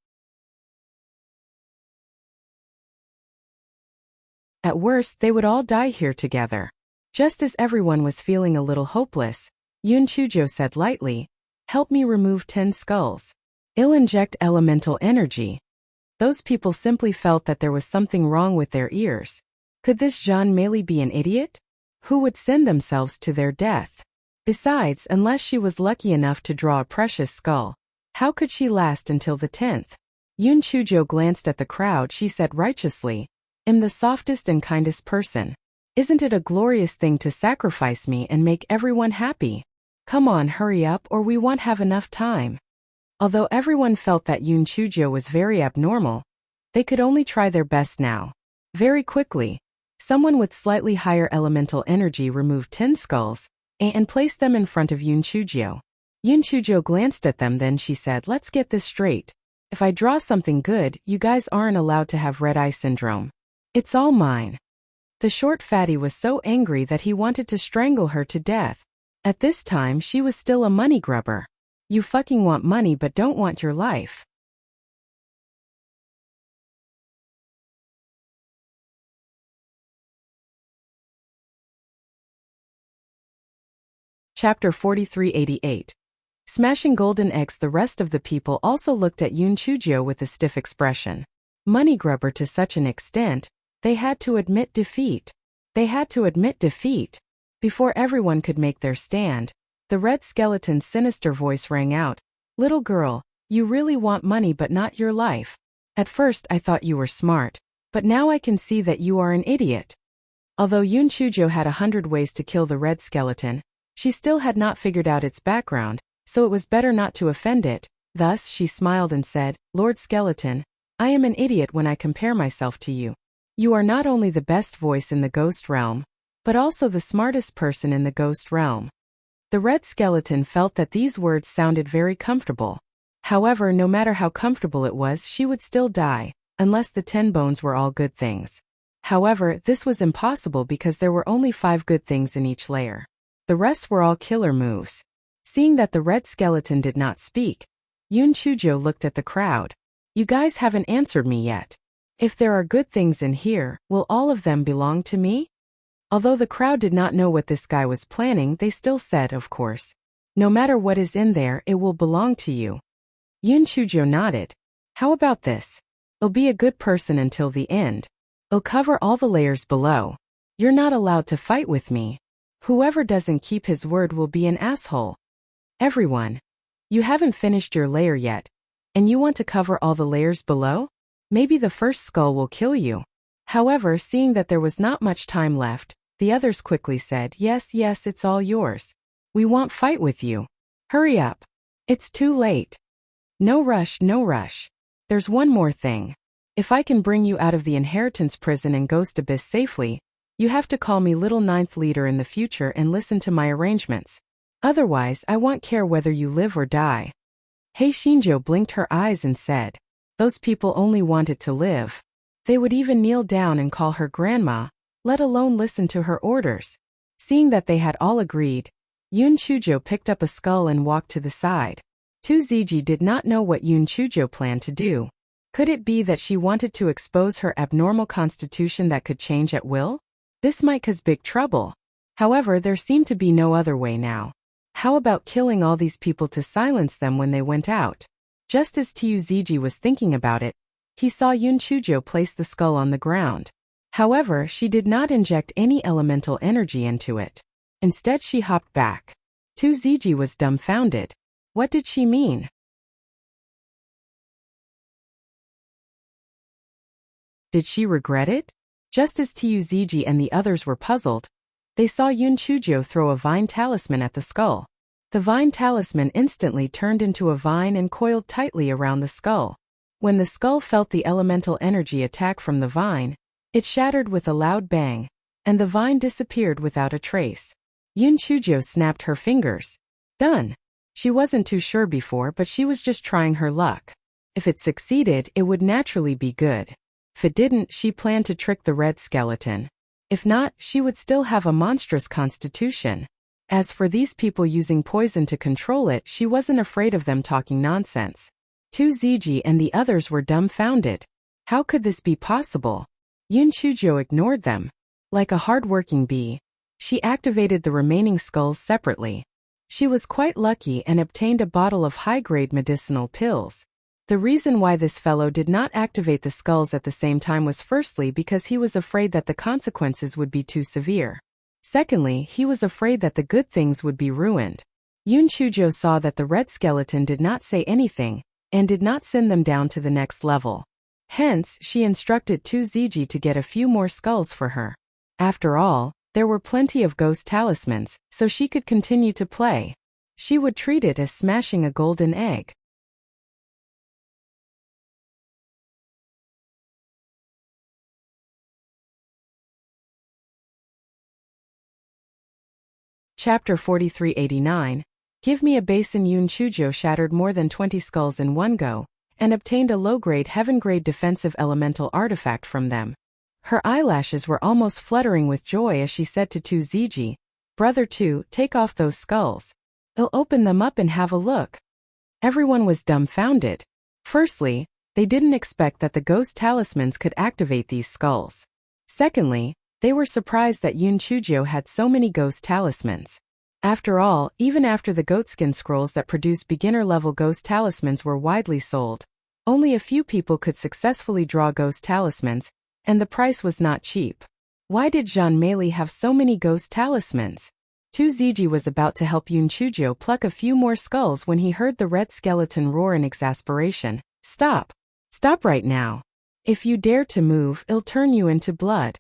[SPEAKER 1] At worst, they would all die here together. Just as everyone was feeling a little hopeless, Yun Chujio said lightly, "Help me remove 10 skulls. I'll inject elemental energy." Those people simply felt that there was something wrong with their ears. Could this Jean Meili be an idiot? Who would send themselves to their death? Besides, unless she was lucky enough to draw a precious skull, how could she last until the 10th? Yun Chujio glanced at the crowd. She said righteously, "I'm the softest and kindest person. Isn't it a glorious thing to sacrifice me and make everyone happy? Come on, hurry up or we won't have enough time." Although everyone felt that Yun Chujio was very abnormal, they could only try their best now. Very quickly, someone with slightly higher elemental energy removed 10 skulls and placed them in front of Yun Chujio. Yun Chujio glanced at them, then she said, "Let's get this straight. If I draw something good, you guys aren't allowed to have red eye syndrome. It's all mine." The short fatty was so angry that he wanted to strangle her to death. At this time, she was still a money grubber. You fucking want money but don't want your life. Chapter 4388. Smashing golden eggs. The rest of the people also looked at Yun Chujio with a stiff expression. Money grubber to such an extent, they had to admit defeat. Before everyone could make their stand, the red skeleton's sinister voice rang out, "Little girl, you really want money but not your life. At first I thought you were smart, but now I can see that you are an idiot." Although Yun Chujio had 100 ways to kill the red skeleton, she still had not figured out its background, so it was better not to offend it. Thus she smiled and said, "Lord Skeleton, I am an idiot when I compare myself to you. You are not only the best voice in the ghost realm, but also the smartest person in the ghost realm." The red skeleton felt that these words sounded very comfortable. However, no matter how comfortable it was, she would still die, unless the 10 bones were all good things. However, this was impossible because there were only 5 good things in each layer. The rest were all killer moves. Seeing that the red skeleton did not speak, Yoon Chujo looked at the crowd. You guys haven't answered me yet. If there are good things in here, will all of them belong to me? Although the crowd did not know what this guy was planning, they still said, of course. No matter what is in there, it will belong to you. Yoon Chujo nodded. How about this? I'll be a good person until the end. I'll cover all the layers below. You're not allowed to fight with me. Whoever doesn't keep his word will be an asshole. Everyone. You haven't finished your layer yet. And you want to cover all the layers below? Maybe the first skull will kill you. However, seeing that there was not much time left, the others quickly said, yes, it's all yours. We won't fight with you. Hurry up. It's too late. No rush. There's one more thing. If I can bring you out of the inheritance prison and ghost abyss safely, you have to call me Little Ninth Leader in the future and listen to my arrangements. Otherwise, I won't care whether you live or die. Hei Shinjo blinked her eyes and said, those people only wanted to live. They would even kneel down and call her grandma, let alone listen to her orders. Seeing that they had all agreed, Yoon Chujo picked up a skull and walked to the side. Ziji did not know what Yoon Chujo planned to do. Could it be that she wanted to expose her abnormal constitution that could change at will? This might cause big trouble. However, there seemed to be no other way now. How about killing all these people to silence them when they went out? Just as Ziji was thinking about it, he saw Yoon Chujo place the skull on the ground. However, she did not inject any elemental energy into it. Instead, she hopped back. Ziji was dumbfounded. What did she mean? Did she regret it? Just as Ziji and the others were puzzled, they saw Yoon Chujo throw a vine talisman at the skull. The vine talisman instantly turned into a vine and coiled tightly around the skull. When the skull felt the elemental energy attack from the vine, it shattered with a loud bang, and the vine disappeared without a trace. Yoon Chujo snapped her fingers. Done. She wasn't too sure before, but she was just trying her luck. If it succeeded, it would naturally be good. If it didn't, she planned to trick the red skeleton. If not, she would still have a monstrous constitution. As for these people using poison to control it, she wasn't afraid of them talking nonsense. Ziji and the others were dumbfounded. How could this be possible? Yoon Chujo ignored them. Like a hard-working bee, she activated the remaining skulls separately. She was quite lucky and obtained a bottle of high-grade medicinal pills. The reason why this fellow did not activate the skulls at the same time was firstly because he was afraid that the consequences would be too severe. Secondly, he was afraid that the good things would be ruined. Yoon Chujo saw that the red skeleton did not say anything, and did not send them down to the next level. Hence, she instructed Ziji to get a few more skulls for her. After all, there were plenty of ghost talismans, so she could continue to play. She would treat it as smashing a golden egg. Chapter 4389. Give me a basin. Yoon Chujo shattered more than 20 skulls in one go, and obtained a low-grade heaven-grade defensive elemental artifact from them. Her eyelashes were almost fluttering with joy as she said to Ziji, Brother Tu, take off those skulls. I'll open them up and have a look. Everyone was dumbfounded. Firstly, they didn't expect that the ghost talismans could activate these skulls. Secondly, they were surprised that Yoon Chujo had so many ghost talismans. After all, even after the goatskin scrolls that produce beginner-level ghost talismans were widely sold, only a few people could successfully draw ghost talismans, and the price was not cheap. Why did Jean Meili have so many ghost talismans? Ziji was about to help Yoon Chujo pluck a few more skulls when he heard the red skeleton roar in exasperation. Stop! Stop right now! If you dare to move, I'll turn you into blood.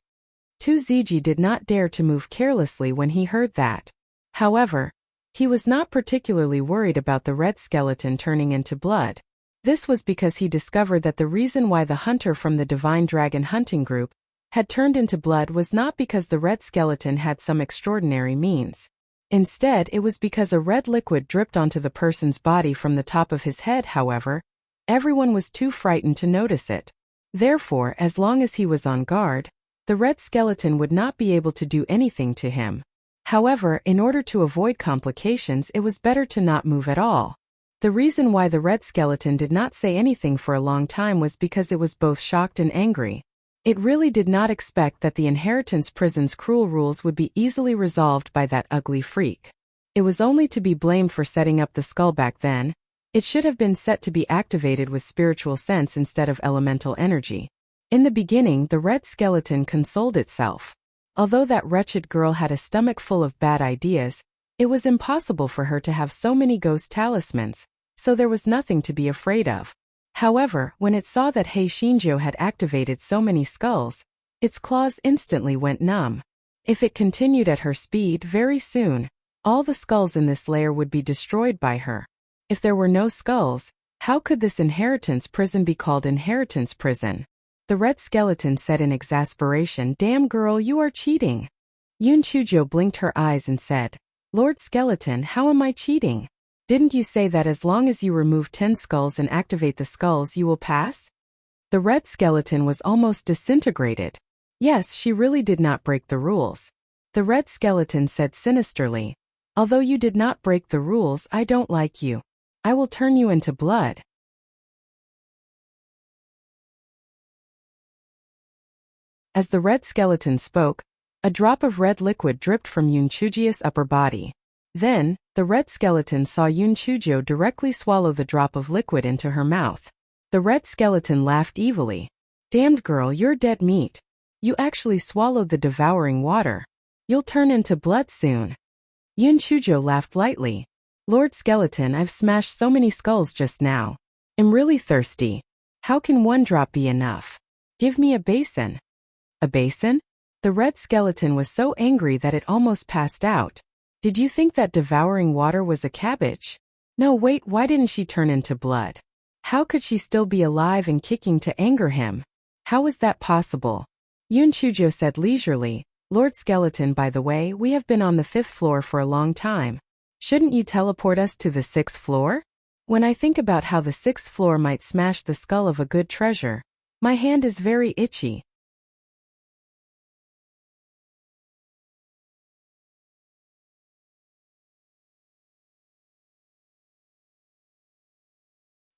[SPEAKER 1] Ziji did not dare to move carelessly when he heard that. However, he was not particularly worried about the red skeleton turning into blood. This was because he discovered that the reason why the hunter from the Divine Dragon hunting group had turned into blood was not because the red skeleton had some extraordinary means. Instead, it was because a red liquid dripped onto the person's body from the top of his head. However, everyone was too frightened to notice it. Therefore, as long as he was on guard, the red skeleton would not be able to do anything to him. However, in order to avoid complications, it was better to not move at all. The reason why the red skeleton did not say anything for a long time was because it was both shocked and angry. It really did not expect that the inheritance prison's cruel rules would be easily resolved by that ugly freak. It was only to be blamed for setting up the skull back then. It should have been set to be activated with spiritual sense instead of elemental energy. In the beginning, the red skeleton consoled itself. Although that wretched girl had a stomach full of bad ideas, it was impossible for her to have so many ghost talismans, so there was nothing to be afraid of. However, when it saw that Shinjo had activated so many skulls, its claws instantly went numb. If it continued at her speed, very soon, all the skulls in this layer would be destroyed by her. If there were no skulls, how could this inheritance prison be called inheritance prison? The red skeleton said in exasperation, "Damn girl, you are cheating." Yun Chujo blinked her eyes and said, "Lord Skeleton, how am I cheating? Didn't you say that as long as you remove 10 skulls and activate the skulls you will pass?" The red skeleton was almost disintegrated. Yes, she really did not break the rules. The red skeleton said sinisterly, "Although you did not break the rules, I don't like you. I will turn you into blood." As the red skeleton spoke, a drop of red liquid dripped from Yun Chuji's upper body. Then, the red skeleton saw Yun Chujo directly swallow the drop of liquid into her mouth. The red skeleton laughed evilly. "Damned girl, you're dead meat. You actually swallowed the devouring water. You'll turn into blood soon." Yun Chujo laughed lightly. "Lord Skeleton, I've smashed so many skulls just now. I'm really thirsty. How can one drop be enough? Give me a basin." "A basin?" The red skeleton was so angry that it almost passed out. "Did you think that devouring water was a cabbage? No, wait, why didn't she turn into blood? How could she still be alive and kicking to anger him? How was that possible?" Yun Chujo said leisurely, "Lord Skeleton, by the way, we have been on the 5th floor for a long time. Shouldn't you teleport us to the 6th floor? When I think about how the 6th floor might smash the skull of a good treasure, my hand is very itchy."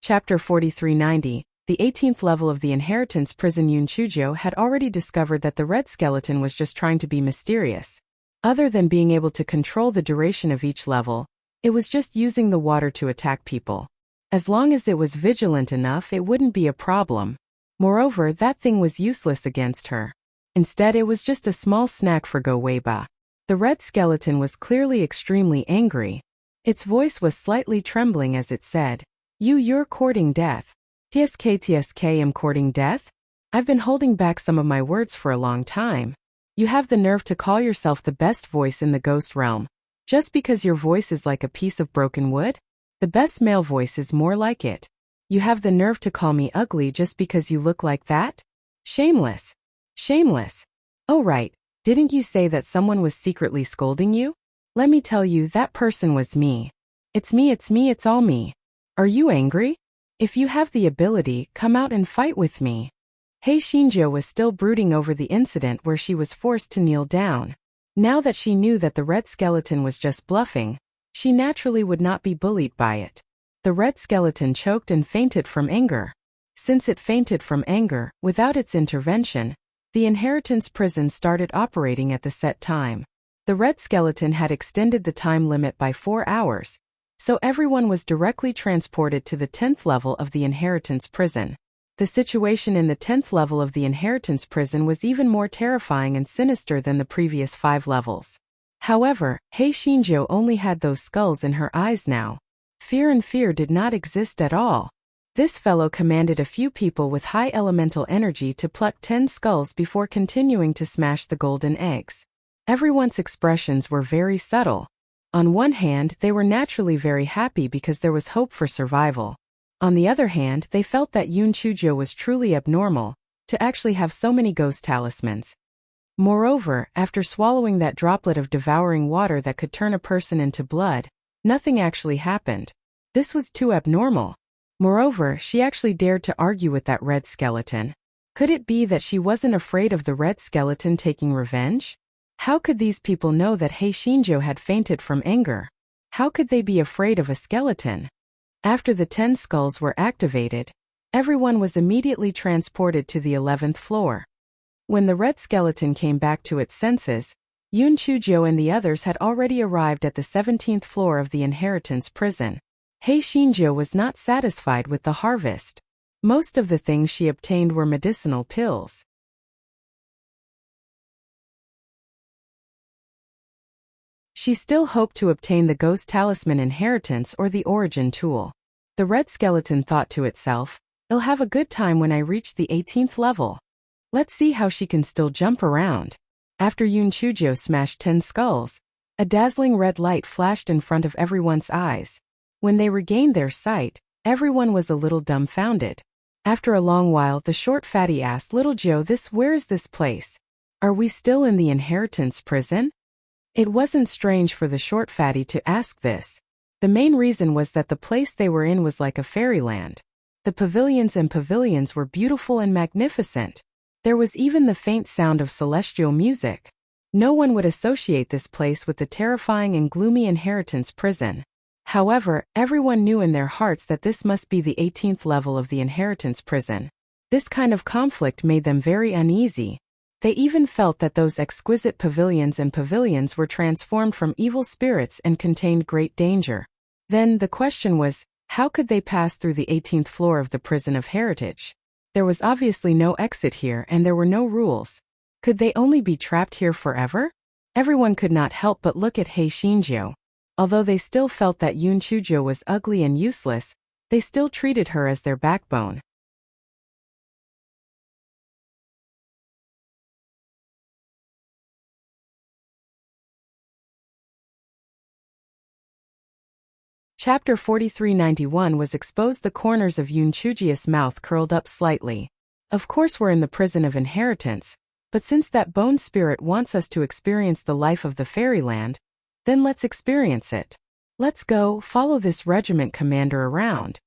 [SPEAKER 1] Chapter 4390, the 18th level of the inheritance prison. Yun Chujo had already discovered that the red skeleton was just trying to be mysterious. Other than being able to control the duration of each level, it was just using the water to attack people. As long as it was vigilant enough, it wouldn't be a problem. Moreover, that thing was useless against her. Instead, it was just a small snack for Go Weiba. The red skeleton was clearly extremely angry. Its voice was slightly trembling as it said, You're courting death." "TSK, I'm courting death? I've been holding back some of my words for a long time. You have the nerve to call yourself the best voice in the ghost realm, just because your voice is like a piece of broken wood? The best male voice is more like it. You have the nerve to call me ugly just because you look like that? Shameless. Shameless. Oh right, didn't you say that someone was secretly scolding you? Let me tell you, that person was me. It's me, it's all me. Are you angry? If you have the ability, come out and fight with me." Shinjo was still brooding over the incident where she was forced to kneel down. Now that she knew that the red skeleton was just bluffing, she naturally would not be bullied by it. The red skeleton choked and fainted from anger. Since it fainted from anger, without its intervention, the inheritance prison started operating at the set time. The red skeleton had extended the time limit by 4 hours, so everyone was directly transported to the 10th level of the inheritance prison. The situation in the 10th level of the inheritance prison was even more terrifying and sinister than the previous 5 levels. However, Shinjo only had those skulls in her eyes now. Fear did not exist at all. This fellow commanded a few people with high elemental energy to pluck 10 skulls before continuing to smash the golden eggs. Everyone's expressions were very subtle. On one hand, they were naturally very happy because there was hope for survival. On the other hand, they felt that Yun Chujo was truly abnormal, to actually have so many ghost talismans. Moreover, after swallowing that droplet of devouring water that could turn a person into blood, nothing actually happened. This was too abnormal. Moreover, she actually dared to argue with that red skeleton. Could it be that she wasn't afraid of the red skeleton taking revenge? How could these people know that Hei Shinjo had fainted from anger? How could they be afraid of a skeleton? After the 10 skulls were activated, everyone was immediately transported to the 11th floor. When the red skeleton came back to its senses, Yun Chujo and the others had already arrived at the 17th floor of the inheritance prison. Hei Shinjo was not satisfied with the harvest. Most of the things she obtained were medicinal pills. She still hoped to obtain the Ghost Talisman Inheritance or the Origin Tool. The red skeleton thought to itself, "I'll have a good time when I reach the 18th level. Let's see how she can still jump around." After Yun Chujo smashed 10 skulls, a dazzling red light flashed in front of everyone's eyes. When they regained their sight, everyone was a little dumbfounded. After a long while, the short fatty asked Little Joe, "Where is this place? Are we still in the inheritance prison?" It wasn't strange for the short fatty to ask this. The main reason was that the place they were in was like a fairyland. The pavilions were beautiful and magnificent. There was even the faint sound of celestial music. No one would associate this place with the terrifying and gloomy inheritance prison. However, everyone knew in their hearts that this must be the 18th level of the inheritance prison. This kind of conflict made them very uneasy. They even felt that those exquisite pavilions were transformed from evil spirits and contained great danger. Then the question was, how could they pass through the 18th floor of the prison of heritage? There was obviously no exit here and there were no rules. Could they only be trapped here forever? Everyone could not help but look at Hei Shinjo. Although they still felt that Yun Chujo was ugly and useless, they still treated her as their backbone. Chapter 4391 was exposed. The corners of Yun Chuji's mouth curled up slightly. Of course we're in the prison of inheritance, but since that bone spirit wants us to experience the life of the fairyland, then let's experience it. Let's go, follow this regiment commander around.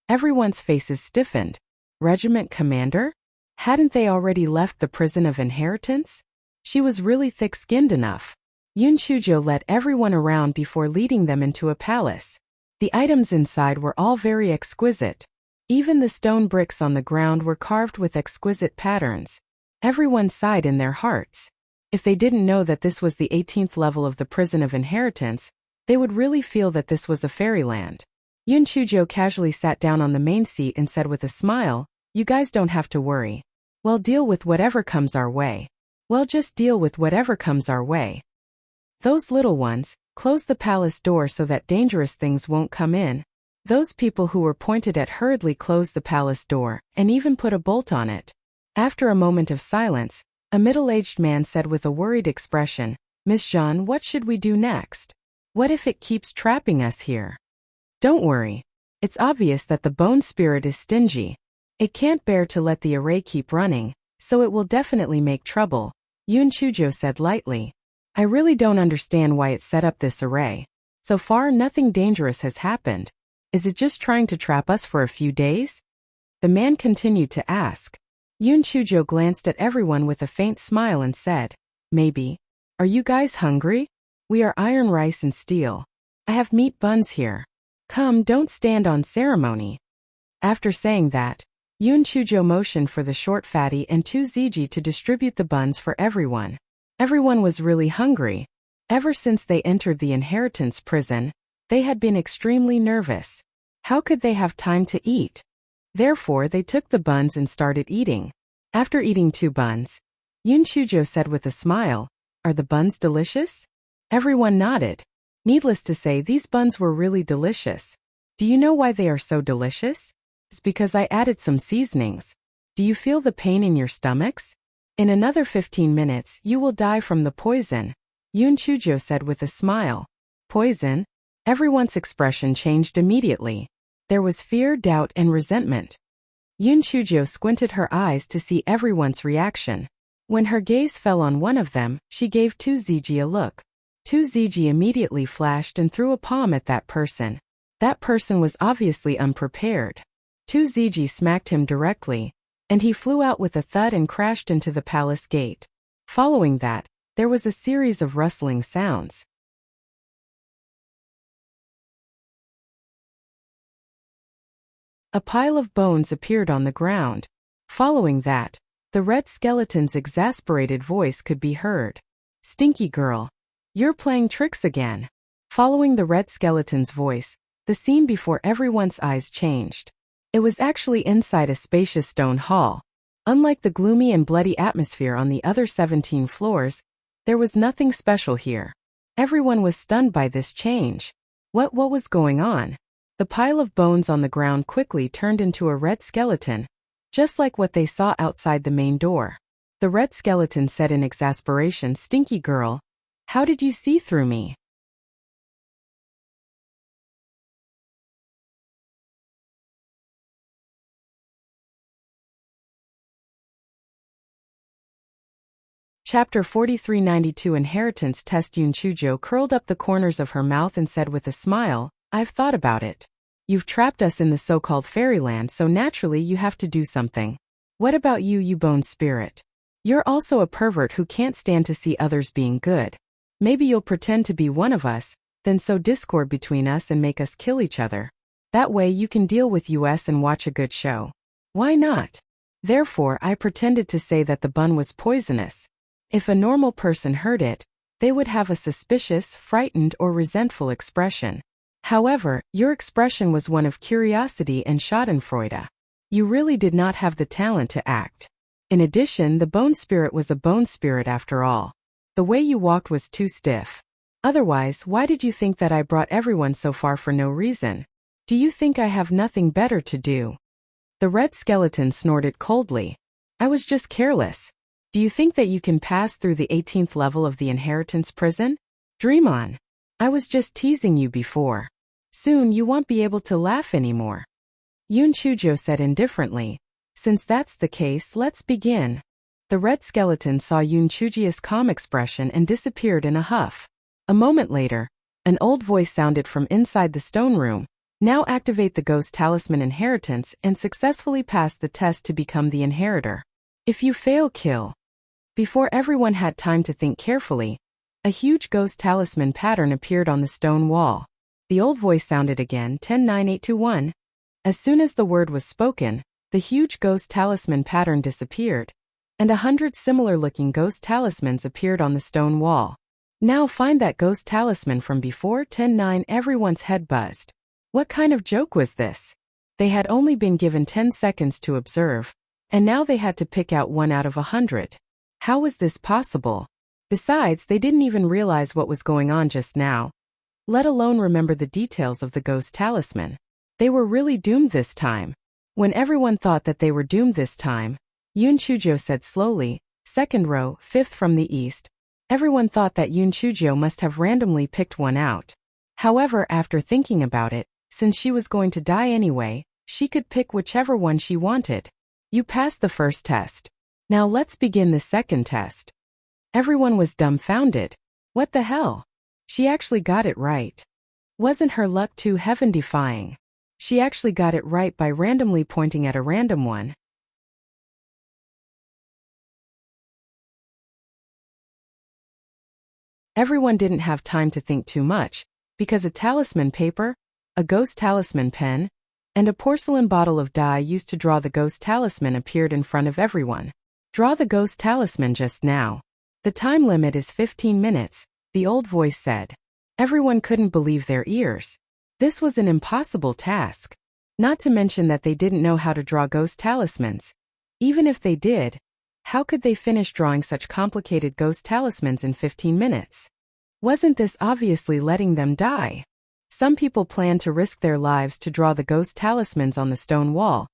[SPEAKER 1] Everyone's faces stiffened. Regiment commander? Hadn't they already left the prison of inheritance? She was really thick-skinned enough. Yun Chujo led everyone around before leading them into a palace. The items inside were all very exquisite. Even the stone bricks on the ground were carved with exquisite patterns. Everyone sighed in their hearts. If they didn't know that this was the 18th level of the prison of inheritance, they would really feel that this was a fairyland. Yun Chujo casually sat down on the main seat and said with a smile, "You guys don't have to worry. We'll deal with whatever comes our way. We'll just deal with whatever comes our way. Those little ones, close the palace door so that dangerous things won't come in." Those people who were pointed at hurriedly closed the palace door, and even put a bolt on it. After a moment of silence, a middle-aged man said with a worried expression, "Miss Jean, what should we do next? What if it keeps trapping us here?" "Don't worry. It's obvious that the bone spirit is stingy. It can't bear to let the array keep running, so it will definitely make trouble," Yun Chujo said lightly. "I really don't understand why it set up this array. So far nothing dangerous has happened. Is it just trying to trap us for a few days?" The man continued to ask. Yun Chujo glanced at everyone with a faint smile and said, "Maybe. Are you guys hungry? We are iron, rice and steel. I have meat buns here. Come, don't stand on ceremony." After saying that, Yun Chujo motioned for the short fatty and 2 Ziji to distribute the buns for everyone. Everyone was really hungry. Ever since they entered the inheritance prison, they had been extremely nervous. How could they have time to eat? Therefore they took the buns and started eating. After eating 2 buns, Yun Chujo said with a smile, "Are the buns delicious?" Everyone nodded. Needless to say, these buns were really delicious. Do you know why they are so delicious? It's because I added some seasonings. Do you feel the pain in your stomachs? In another 15 minutes, you will die from the poison, Yun Chujo said with a smile. Poison? Everyone's expression changed immediately. There was fear, doubt, and resentment. Yun Chujo squinted her eyes to see everyone's reaction. When her gaze fell on one of them, she gave 2 Ziji a look. 2 Ziji immediately flashed and threw a palm at that person. That person was obviously unprepared. 2 Ziji smacked him directly, and he flew out with a thud and crashed into the palace gate. Following that, There was a series of rustling sounds. A pile of bones appeared on the ground. Following that, the red skeleton's exasperated voice could be heard. "Stinky girl. You're playing tricks again." Following the red skeleton's voice, the scene before everyone's eyes changed. It was actually inside a spacious stone hall. Unlike the gloomy and bloody atmosphere on the other 17 floors, there was nothing special here. Everyone was stunned by this change. What was going on? The pile of bones on the ground quickly turned into a red skeleton, just like what they saw outside the main door. The red skeleton said in exasperation, "Stinky girl, how did you see through me?" Chapter 4392 Inheritance Test. Yun Chujo curled up the corners of her mouth and said with a smile, "I've thought about it. You've trapped us in the so-called fairyland, so naturally you have to do something. What about you, you bone spirit? You're also a pervert who can't stand to see others being good. Maybe you'll pretend to be one of us, then sow discord between us and make us kill each other. That way you can deal with us and watch a good show. Why not?" Therefore, I pretended to say that the bun was poisonous. If a normal person heard it, they would have a suspicious, frightened, or resentful expression. However, your expression was one of curiosity and schadenfreude. You really did not have the talent to act. In addition, the bone spirit was a bone spirit after all. The way you walked was too stiff. Otherwise, why did you think that I brought everyone so far for no reason? Do you think I have nothing better to do? The red skeleton snorted coldly. "I was just careless. Do you think that you can pass through the 18th level of the inheritance prison? Dream on. I was just teasing you before. Soon you won't be able to laugh anymore." Yun Chujo said indifferently, "Since that's the case, let's begin." The red skeleton saw Yun Chujia's calm expression and disappeared in a huff. A moment later, an old voice sounded from inside the stone room. "Now activate the ghost talisman inheritance and successfully pass the test to become the inheritor. If you fail, kill." Before everyone had time to think carefully, a huge ghost talisman pattern appeared on the stone wall. The old voice sounded again, 109821. As soon as the word was spoken, the huge ghost talisman pattern disappeared, and 100 similar-looking ghost talismans appeared on the stone wall. "Now find that ghost talisman from before 10-9." Everyone's head buzzed. What kind of joke was this? They had only been given 10 seconds to observe, and now they had to pick out 1 out of 100. How was this possible? Besides, they didn't even realize what was going on just now, let alone remember the details of the ghost talisman. They were really doomed this time. When everyone thought that they were doomed this time, Yun Chujo said slowly, "Second row, 5th from the east." Everyone thought that Yun Chujo must have randomly picked one out. However, after thinking about it, since she was going to die anyway, she could pick whichever one she wanted. You passed the first test. Now let's begin the second test. Everyone was dumbfounded. What the hell? She actually got it right. Wasn't her luck too heaven-defying? She actually got it right by randomly pointing at a random one. Everyone didn't have time to think too much, because a talisman paper, a ghost talisman pen, and a porcelain bottle of dye used to draw the ghost talisman appeared in front of everyone. Draw the ghost talisman just now. The time limit is 15 minutes, the old voice said. Everyone couldn't believe their ears. This was an impossible task. Not to mention that they didn't know how to draw ghost talismans. Even if they did, how could they finish drawing such complicated ghost talismans in 15 minutes? Wasn't this obviously letting them die? Some people planned to risk their lives to draw the ghost talismans on the stone wall,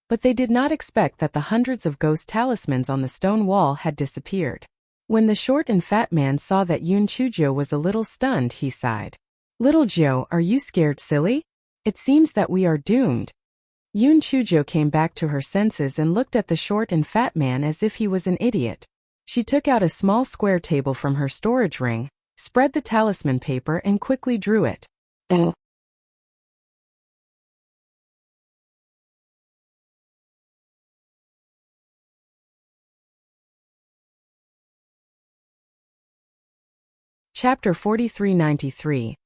[SPEAKER 1] but they did not expect that the hundreds of ghost talismans on the stone wall had disappeared. When the short and fat man saw that Yun Chujo was a little stunned, he sighed. "Little Joe, are you scared, silly? It seems that we are doomed." Yun Chujo came back to her senses and looked at the short and fat man as if he was an idiot. She took out a small square table from her storage ring, spread the talisman paper and quickly drew it. Chapter 4393.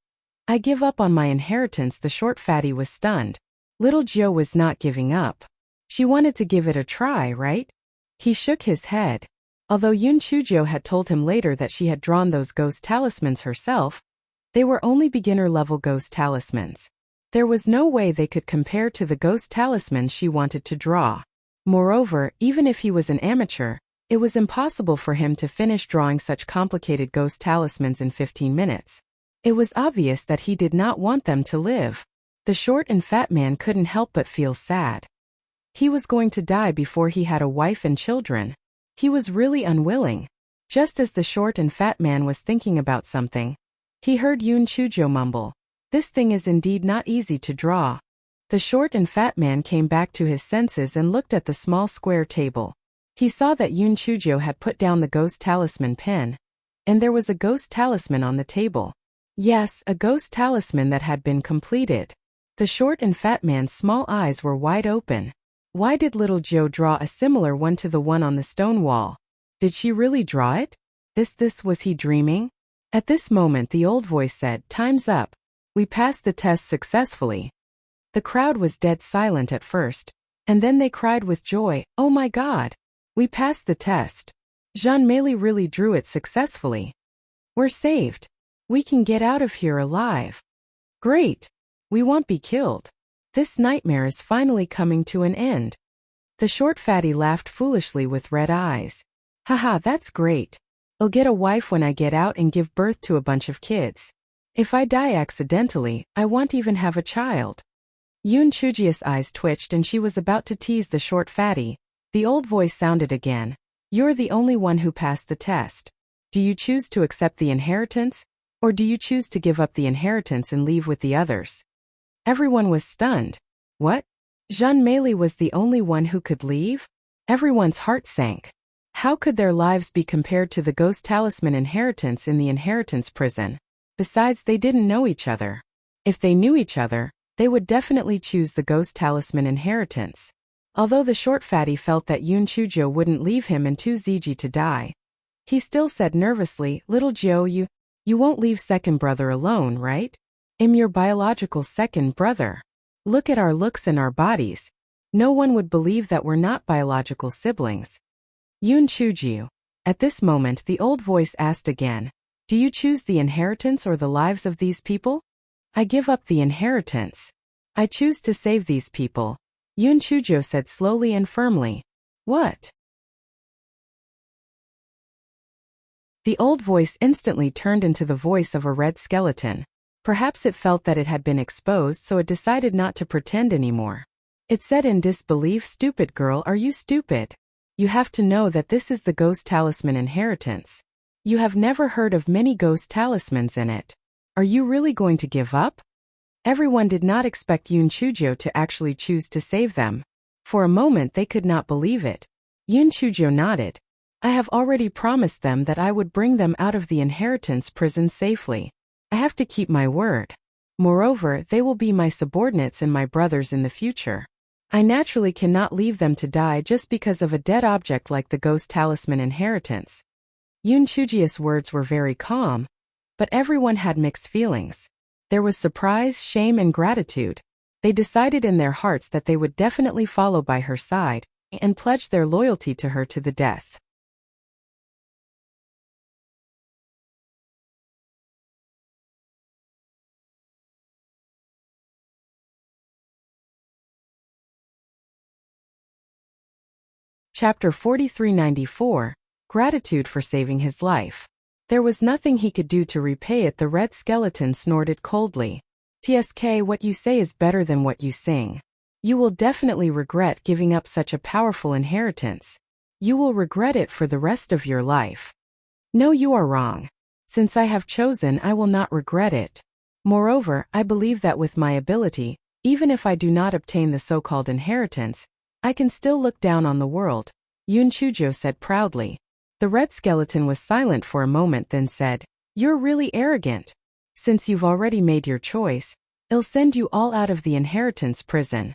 [SPEAKER 1] I give up on my inheritance. The short fatty was stunned. Little Joe was not giving up. She wanted to give it a try, right? He shook his head. Although Yun Chujo had told him later that she had drawn those ghost talismans herself, they were only beginner-level ghost talismans. There was no way they could compare to the ghost talisman she wanted to draw. Moreover, even if he was an amateur, it was impossible for him to finish drawing such complicated ghost talismans in 15 minutes. It was obvious that he did not want them to live. The short and fat man couldn't help but feel sad. He was going to die before he had a wife and children. He was really unwilling. Just as the short and fat man was thinking about something, he heard Yun Chujo mumble, "This thing is indeed not easy to draw." The short and fat man came back to his senses and looked at the small square table. He saw that Yun Chujo had put down the ghost talisman pin, and there was a ghost talisman on the table. Yes, a ghost talisman that had been completed. The short and fat man's small eyes were wide open. Why did little Joe draw a similar one to the one on the stone wall? Did she really draw it? Was he dreaming? At this moment the old voice said, "Time's up. We passed the test successfully." The crowd was dead silent at first, and then they cried with joy, "Oh my God! We passed the test. Jean Meili really drew it successfully. We're saved. We can get out of here alive. Great! We won't be killed. This nightmare is finally coming to an end." The short fatty laughed foolishly with red eyes. "Haha, that's great. I'll get a wife when I get out and give birth to a bunch of kids. If I die accidentally, I won't even have a child." Yun Chujia's eyes twitched and she was about to tease the short fatty. The old voice sounded again. "You're the only one who passed the test. Do you choose to accept the inheritance, or do you choose to give up the inheritance and leave with the others?" Everyone was stunned. What? Jean Meili was the only one who could leave? Everyone's heart sank. How could their lives be compared to the ghost talisman inheritance in the inheritance prison? Besides, they didn't know each other. If they knew each other, they would definitely choose the ghost talisman inheritance. Although the short fatty felt that Yun Chujo wouldn't leave him and too Ziji to die, he still said nervously, "Little Joe, you won't leave second brother alone, right? I'm your biological second brother. Look at our looks and our bodies. No one would believe that we're not biological siblings." Yun Chuju. At this moment the old voice asked again, "Do you choose the inheritance or the lives of these people?" "I give up the inheritance. I choose to save these people," Yun Chujo said slowly and firmly. "What?" The old voice instantly turned into the voice of a red skeleton. Perhaps it felt that it had been exposed, so it decided not to pretend anymore. It said in disbelief, "Stupid girl, are you stupid? You have to know that this is the ghost talisman inheritance. You have never heard of many ghost talismans in it. Are you really going to give up?" Everyone did not expect Yun Chujo to actually choose to save them. For a moment they could not believe it. Yun Chujo nodded. "I have already promised them that I would bring them out of the inheritance prison safely. I have to keep my word. Moreover, they will be my subordinates and my brothers in the future. I naturally cannot leave them to die just because of a dead object like the ghost talisman inheritance." Yun Chujia's words were very calm, but everyone had mixed feelings. There was surprise, shame, and gratitude. They decided in their hearts that they would definitely follow by her side and pledge their loyalty to her to the death. Chapter 4394. Gratitude for saving his life. There was nothing he could do to repay it. The red skeleton snorted coldly. "TSK, what you say is better than what you sing. You will definitely regret giving up such a powerful inheritance. You will regret it for the rest of your life." "No, you are wrong. Since I have chosen, I will not regret it. Moreover, I believe that with my ability, even if I do not obtain the so-called inheritance, I can still look down on the world," Yun Chujo said proudly. The red skeleton was silent for a moment, then said, "You're really arrogant. Since you've already made your choice, I'll send you all out of the inheritance prison."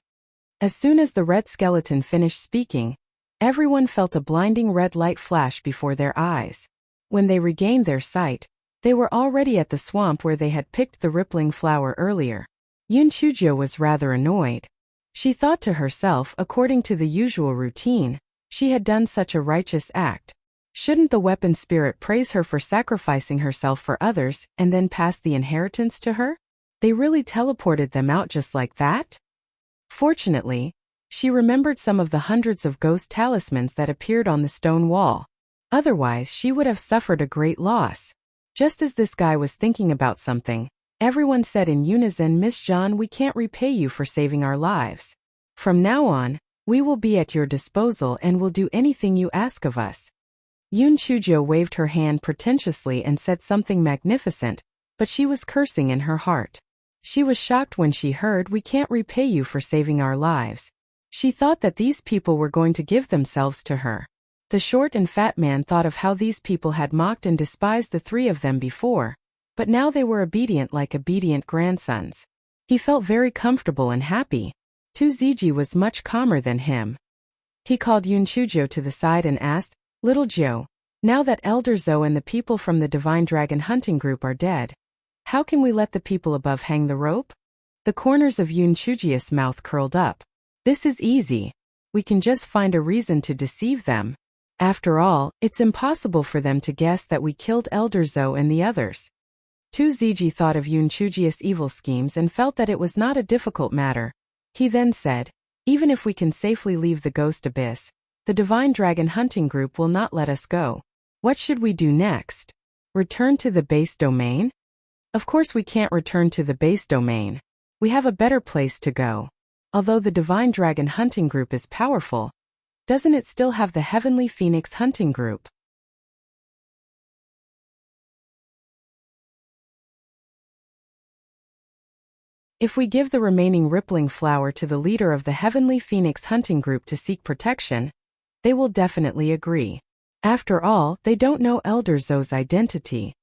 [SPEAKER 1] As soon as the red skeleton finished speaking, everyone felt a blinding red light flash before their eyes. When they regained their sight, They were already at the swamp where they had picked the rippling flower earlier. Yun Chujio was rather annoyed. She thought to herself, according to the usual routine, she had done such a righteous act. Shouldn't the weapon spirit praise her for sacrificing herself for others and then pass the inheritance to her? They really teleported them out just like that? Fortunately, she remembered some of the hundreds of ghost talismans that appeared on the stone wall. Otherwise, she would have suffered a great loss. Just as this guy was thinking about something, everyone said in unison, "Miss Jean, we can't repay you for saving our lives. From now on, we will be at your disposal and will do anything you ask of us." Yun Chujio waved her hand pretentiously and said something magnificent, but she was cursing in her heart. She was shocked when she heard, "We can't repay you for saving our lives." She thought that these people were going to give themselves to her. The short and fat man thought of how these people had mocked and despised the three of them before, but now they were obedient like obedient grandsons. He felt very comfortable and happy. Tu Ziji was much calmer than him. He called Yun Chujio to the side and asked, "Little Joe, now that Elder Zoe and the people from the Divine Dragon Hunting Group are dead, how can we let the people above hang the rope?" The corners of Yun Chujio's mouth curled up. "This is easy. We can just find a reason to deceive them. After all, it's impossible for them to guess that we killed Elder Zoe and the others." Tu Ziji thought of Yun Chujio's evil schemes and felt that it was not a difficult matter. He then said, "Even if we can safely leave the Ghost Abyss, the Divine Dragon Hunting Group will not let us go. What should we do next? Return to the base domain?" "Of course we can't return to the base domain. We have a better place to go. Although the Divine Dragon Hunting Group is powerful, doesn't it still have the Heavenly Phoenix Hunting Group?" If we give the remaining rippling flower to the leader of the Heavenly Phoenix Hunting Group to seek protection, they will definitely agree. After all, they don't know Elder Zoe's identity.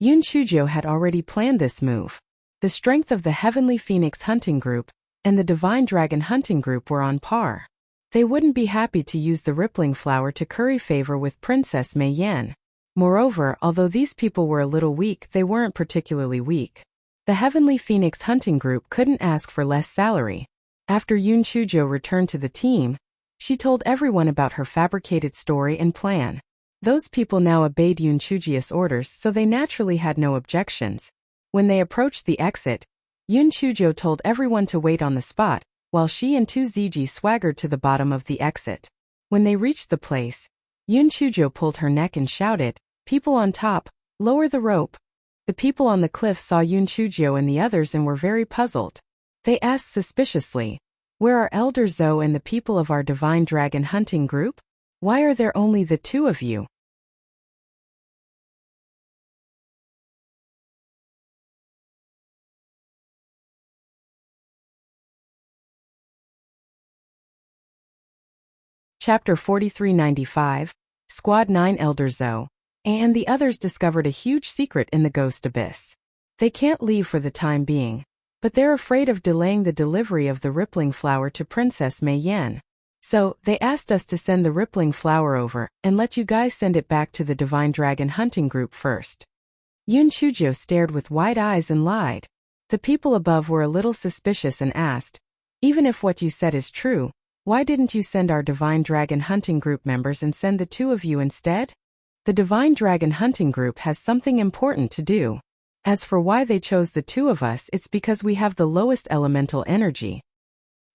[SPEAKER 1] Yun Chujio had already planned this move. The strength of the Heavenly Phoenix Hunting Group and the Divine Dragon Hunting Group were on par. They wouldn't be happy to use the rippling flower to curry favor with Princess Mei Yan. Moreover, although these people were a little weak, they weren't particularly weak. The Heavenly Phoenix Hunting Group couldn't ask for less salary. After Yun Chujio returned to the team, she told everyone about her fabricated story and plan. Those people now obeyed Yun Chujio's orders, so they naturally had no objections. When they approached the exit, Yun Chujio told everyone to wait on the spot, while she and Tu Ziji swaggered to the bottom of the exit. When they reached the place, Yun Chujio pulled her neck and shouted, "People on top, lower the rope." The people on the cliff saw Yun Chujio and the others and were very puzzled. They asked suspiciously, "Where are Elder Zoe and the people of our Divine Dragon Hunting Group? Why are there only the two of you?" Chapter 4395, Squad 9. Elder Zoe and the others discovered a huge secret in the Ghost Abyss. They can't leave for the time being, but they're afraid of delaying the delivery of the rippling flower to Princess Mei Yan. So, they asked us to send the rippling flower over and let you guys send it back to the Divine Dragon Hunting Group first. Yun Chujio stared with wide eyes and lied. The people above were a little suspicious and asked, "Even if what you said is true, why didn't you send our Divine Dragon Hunting Group members and send the two of you instead?" The Divine Dragon Hunting Group has something important to do. As for why they chose the two of us, it's because we have the lowest elemental energy.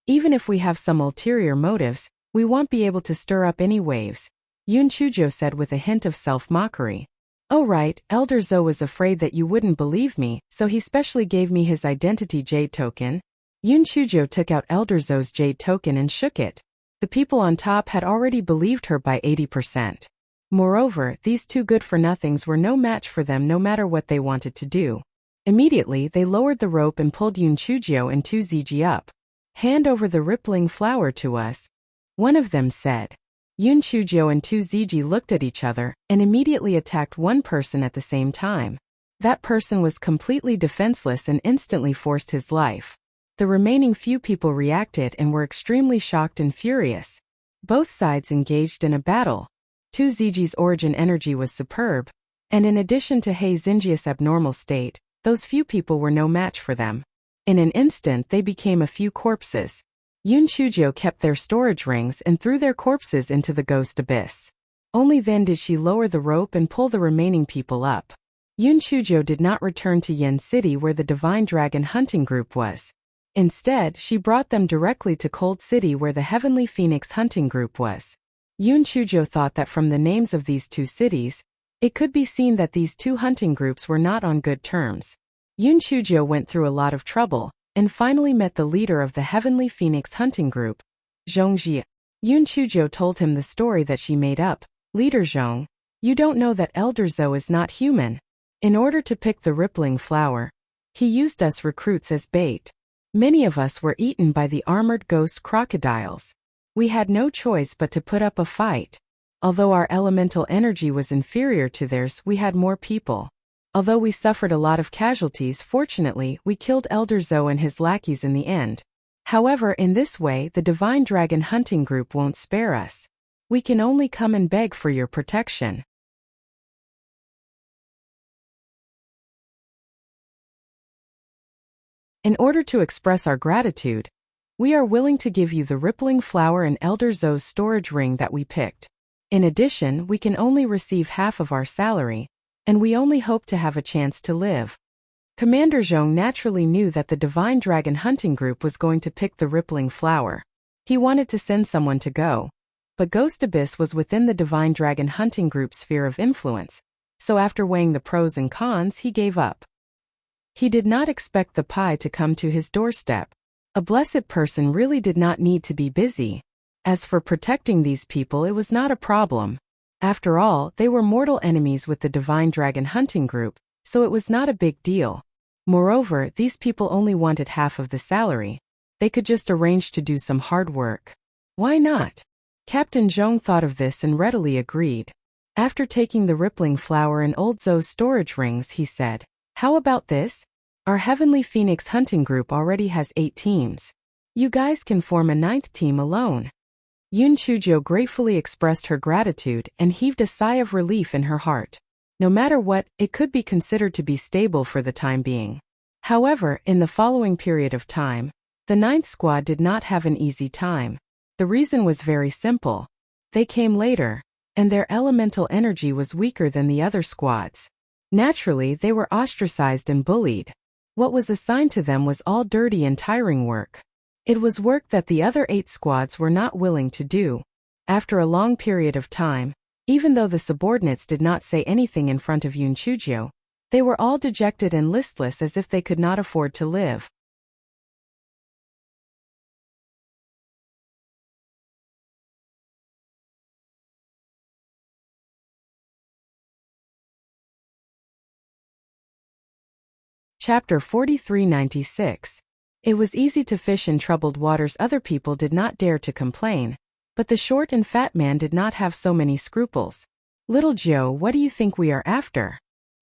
[SPEAKER 1] Even if we have some ulterior motives, we won't be able to stir up any waves, Yun Chujio said with a hint of self-mockery. "Oh right, Elder Zoe was afraid that you wouldn't believe me, so he specially gave me his identity jade token." Yun Chujio took out Elder Zoe's jade token and shook it. The people on top had already believed her by 80%. Moreover, these two good-for-nothings were no match for them no matter what they wanted to do. Immediately, they lowered the rope and pulled Yun Chujio and Tu Ziji up. "Hand over the rippling flower to us," one of them said. Yun Chujio and Tu Ziji looked at each other and immediately attacked one person at the same time. That person was completely defenseless and instantly forced his life. The remaining few people reacted and were extremely shocked and furious. Both sides engaged in a battle. Tu Ziji's origin energy was superb, And in addition to He Xinjia's abnormal state, those few people were no match for them. In an instant they became a few corpses. Yun Chuzhou kept their storage rings and threw their corpses into the ghost abyss. Only then did she lower the rope and pull the remaining people up. Yun Chuzhou did not return to Yen City where the Divine Dragon hunting group was. Instead, she brought them directly to Cold City where the Heavenly Phoenix hunting group was. Yun Chuzhou thought that from the names of these two cities, it could be seen that these two hunting groups were not on good terms. Yun Chuzhou went through a lot of trouble, and finally met the leader of the Heavenly Phoenix hunting group, Zhongji. Yun Chuzhou told him the story that she made up. Leader Zhong, you don't know that Elder Zhou is not human. In order to pick the rippling flower, he used us recruits as bait. Many of us were eaten by the armored ghost crocodiles. We had no choice but to put up a fight. Although our elemental energy was inferior to theirs, we had more people. Although we suffered a lot of casualties, fortunately, we killed Elder Zhou and his lackeys in the end. However, in this way, the Divine Dragon hunting group won't spare us. We can only come and beg for your protection. In order to express our gratitude, we are willing to give you the rippling flower and Elder Zhou's storage ring that we picked. In addition, we can only receive half of our salary, and we only hope to have a chance to live. Commander Zhong naturally knew that the Divine Dragon hunting group was going to pick the rippling flower. He wanted to send someone to go, but Ghost Abyss was within the Divine Dragon hunting group's sphere of influence, so after weighing the pros and cons, he gave up. He did not expect the pie to come to his doorstep. A blessed person really did not need to be busy. As for protecting these people, it was not a problem. After all, they were mortal enemies with the Divine Dragon hunting group, so it was not a big deal. Moreover, these people only wanted half of the salary. They could just arrange to do some hard work. Why not? Captain Zhong thought of this and readily agreed. After taking the rippling flower and Old Zhou's storage rings, he said, "How about this? Our Heavenly Phoenix hunting group already has 8 teams. You guys can form a 9th team alone." Yun Chuzhou gratefully expressed her gratitude and heaved a sigh of relief in her heart. No matter what, it could be considered to be stable for the time being. However, in the following period of time, the 9th squad did not have an easy time. The reason was very simple. They came later, and their elemental energy was weaker than the other squads. Naturally, they were ostracized and bullied. What was assigned to them was all dirty and tiring work. It was work that the other 8 squads were not willing to do. After a long period of time, even though the subordinates did not say anything in front of Yun Chuzhou, they were all dejected and listless as if they could not afford to live. Chapter 4396. It was easy to fish in troubled waters. Other people did not dare to complain, but the short and fat man did not have so many scruples. "Little Joe, what do you think we are after?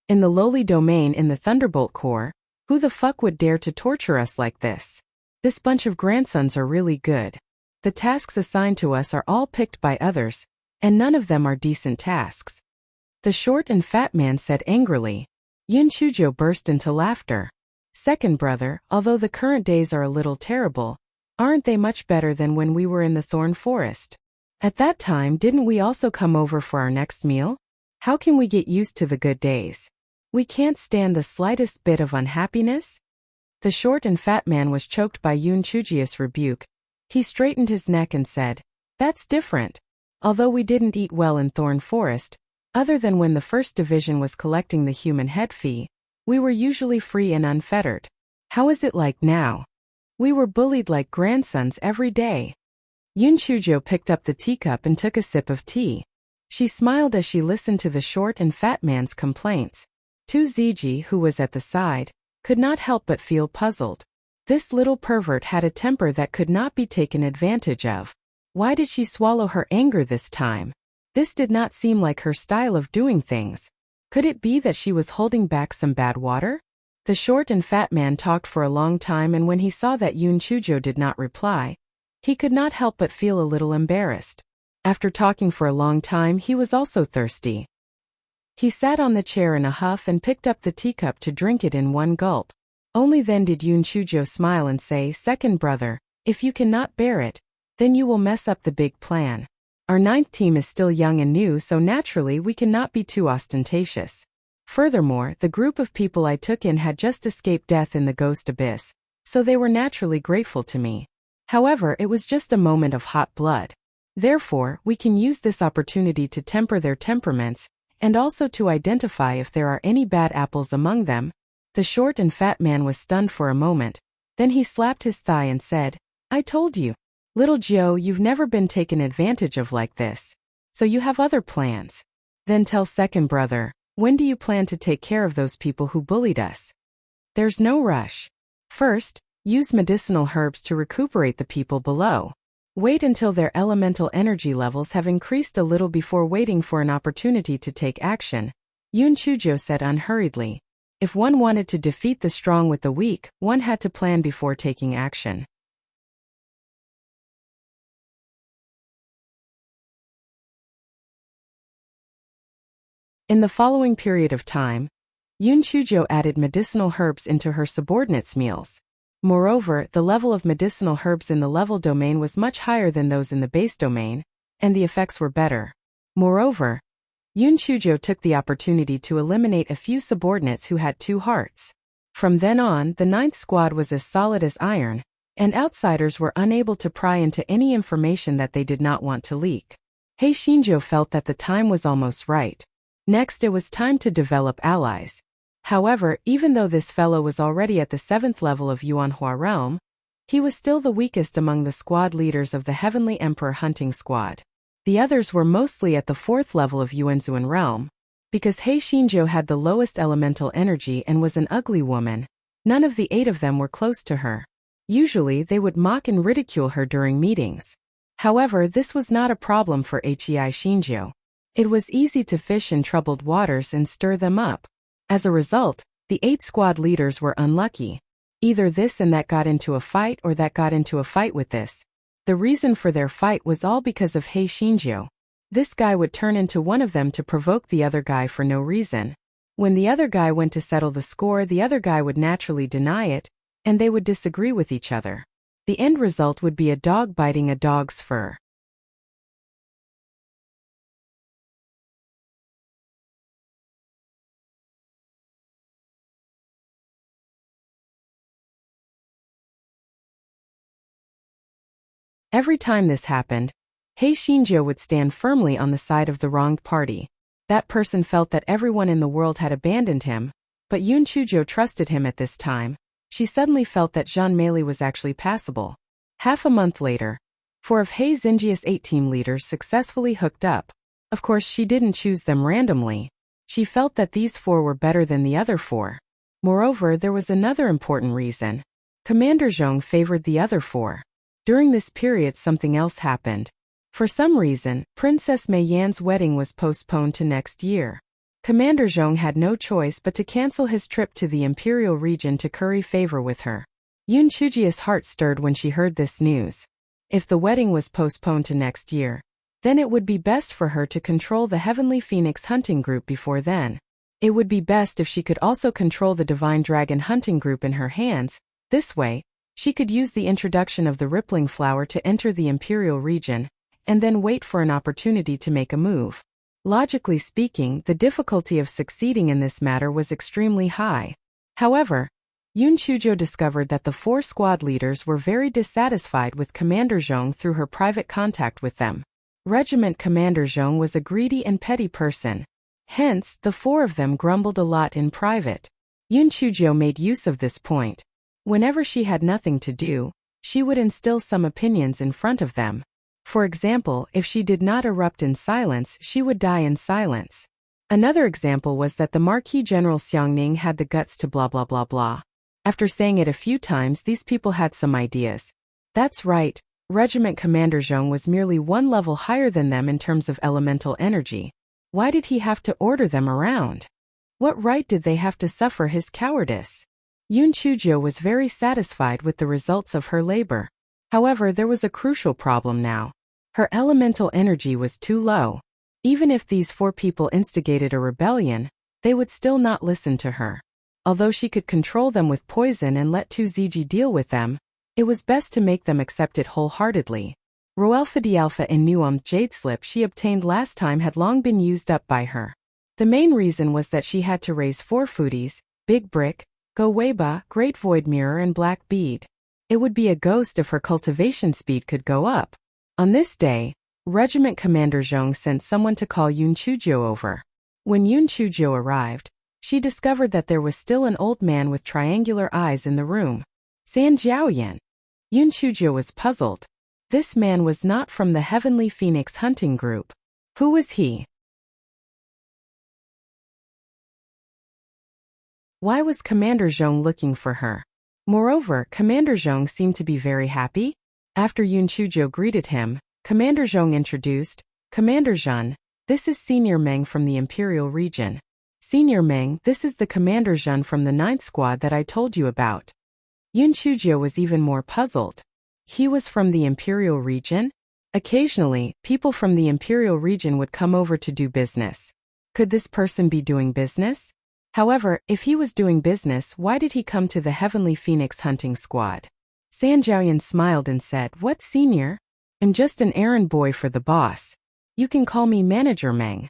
[SPEAKER 1] In the lowly domain in the Thunderbolt Corps, who the fuck would dare to torture us like this? This bunch of grandsons are really good. The tasks assigned to us are all picked by others, and none of them are decent tasks." The short and fat man said angrily. Yun Chuzhou burst into laughter. "Second brother, although the current days are a little terrible, aren't they much better than when we were in the thorn forest? At that time, didn't we also come over for our next meal? How can we get used to the good days? We can't stand the slightest bit of unhappiness?" The short and fat man was choked by Yun Chuzhou's rebuke. He straightened his neck and said, "That's different. Although we didn't eat well in Thorn Forest, other than when the first division was collecting the human head fee, we were usually free and unfettered. How is it like now? We were bullied like grandsons every day." Yun Chuzhou picked up the teacup and took a sip of tea. She smiled as she listened to the short and fat man's complaints. Tu Ziji, who was at the side, could not help but feel puzzled. This little pervert had a temper that could not be taken advantage of. Why did she swallow her anger this time? This did not seem like her style of doing things. Could it be that she was holding back some bad water? The short and fat man talked for a long time, and when he saw that Yun Chuzhou did not reply, he could not help but feel a little embarrassed. After talking for a long time, he was also thirsty. He sat on the chair in a huff and picked up the teacup to drink it in one gulp. Only then did Yun Chujo smile and say, "Second brother, if you cannot bear it, then you will mess up the big plan. Our ninth team is still young and new, so naturally we cannot be too ostentatious. Furthermore, the group of people I took in had just escaped death in the ghost abyss, so they were naturally grateful to me. However, it was just a moment of hot blood. Therefore, we can use this opportunity to temper their temperaments, and also to identify if there are any bad apples among them." The short and fat man was stunned for a moment. Then he slapped his thigh and said, "I told you. Little Joe, you've never been taken advantage of like this. So you have other plans. Then tell second brother, when do you plan to take care of those people who bullied us? There's no rush. First, use medicinal herbs to recuperate the people below. Wait until their elemental energy levels have increased a little before waiting for an opportunity to take action," Yun Chujo said unhurriedly. If one wanted to defeat the strong with the weak, one had to plan before taking action. In the following period of time, Yun Chujo added medicinal herbs into her subordinates' meals. Moreover, the level of medicinal herbs in the level domain was much higher than those in the base domain, and the effects were better. Moreover, Yun Chujo took the opportunity to eliminate a few subordinates who had 2 hearts. From then on, the 9th squad was as solid as iron, and outsiders were unable to pry into any information that they did not want to leak. Hei Shinjo felt that the time was almost right. Next, it was time to develop allies. However, even though this fellow was already at the 7th level of Yuanhua realm, he was still the weakest among the squad leaders of the Heavenly Emperor hunting squad. The others were mostly at the 4th level of Yuanzuan realm. Because Hei Shinjo had the lowest elemental energy and was an ugly woman, none of the 8 of them were close to her. Usually they would mock and ridicule her during meetings. However, this was not a problem for Hei Shinjo. It was easy to fish in troubled waters and stir them up. As a result, the 8 squad leaders were unlucky. Either this and that got into a fight or that got into a fight with this. The reason for their fight was all because of Hei Shinjo. This guy would turn into one of them to provoke the other guy for no reason. When the other guy went to settle the score, the other guy would naturally deny it, and they would disagree with each other. The end result would be a dog biting a dog's fur. Every time this happened, Hei Shinjo would stand firmly on the side of the wronged party. That person felt that everyone in the world had abandoned him, but Yun Chujo trusted him at this time. She suddenly felt that Jean Meili was actually passable. Half a month later, 4 of Hei Xinjia's 8 team leaders successfully hooked up. Of course, she didn't choose them randomly. She felt that these 4 were better than the other 4. Moreover, there was another important reason. Commander Zhong favored the other 4. During this period, something else happened. For some reason, Princess Mei Yan's wedding was postponed to next year. Commander Zhong had no choice but to cancel his trip to the Imperial region to curry favor with her. Yun Chujia's heart stirred when she heard this news. If the wedding was postponed to next year, then it would be best for her to control the Heavenly Phoenix hunting group before then. It would be best if she could also control the Divine Dragon hunting group in her hands. This way, she could use the introduction of the rippling flower to enter the Imperial region, and then wait for an opportunity to make a move. Logically speaking, the difficulty of succeeding in this matter was extremely high. However, Yun Chujo discovered that the 4 squad leaders were very dissatisfied with Commander Zhong through her private contact with them. Regiment Commander Zhong was a greedy and petty person. Hence, the 4 of them grumbled a lot in private. Yun Chujo made use of this point. Whenever she had nothing to do, she would instill some opinions in front of them. For example, if she did not erupt in silence, she would die in silence. Another example was that the Marquis General Xiangning had the guts to blah blah blah blah. After saying it a few times, these people had some ideas. That's right, Regiment Commander Zhong was merely 1 level higher than them in terms of elemental energy. Why did he have to order them around? What right did they have to suffer his cowardice? Yun Chujo was very satisfied with the results of her labor. However, there was a crucial problem now. Her elemental energy was too low. Even if these 4 people instigated a rebellion, they would still not listen to her. Although she could control them with poison and let 2ZG deal with them, it was best to make them accept it wholeheartedly. Roelfadialpha and Nuum jade slip she obtained last time had long been used up by her. The main reason was that she had to raise 4 foodies, Big Brick, Goweba, Great Void Mirror and Black Bead. It would be a ghost if her cultivation speed could go up. On this day, Regiment Commander Zhong sent someone to call Yun Chuzhou over. When Yun Chuzhou arrived, she discovered that there was still an old man with triangular eyes in the room. San Jiaoyan. Yun Chuzhou was puzzled. This man was not from the Heavenly Phoenix hunting group. Who was he? Why was Commander Zhong looking for her? Moreover, Commander Zhong seemed to be very happy. After Yun Chuzhou greeted him, Commander Zhong introduced, Commander Zhen, this is Senior Meng from the Imperial Region. Senior Meng, this is the Commander Zhen from the 9th Squad that I told you about. Yun Chuzhou was even more puzzled. He was from the Imperial Region? Occasionally, people from the Imperial Region would come over to do business. Could this person be doing business? However, if he was doing business, why did he come to the Heavenly Phoenix hunting squad? San Jiaoyan smiled and said, What, Senior? I'm just an errand boy for the boss. You can call me Manager Meng.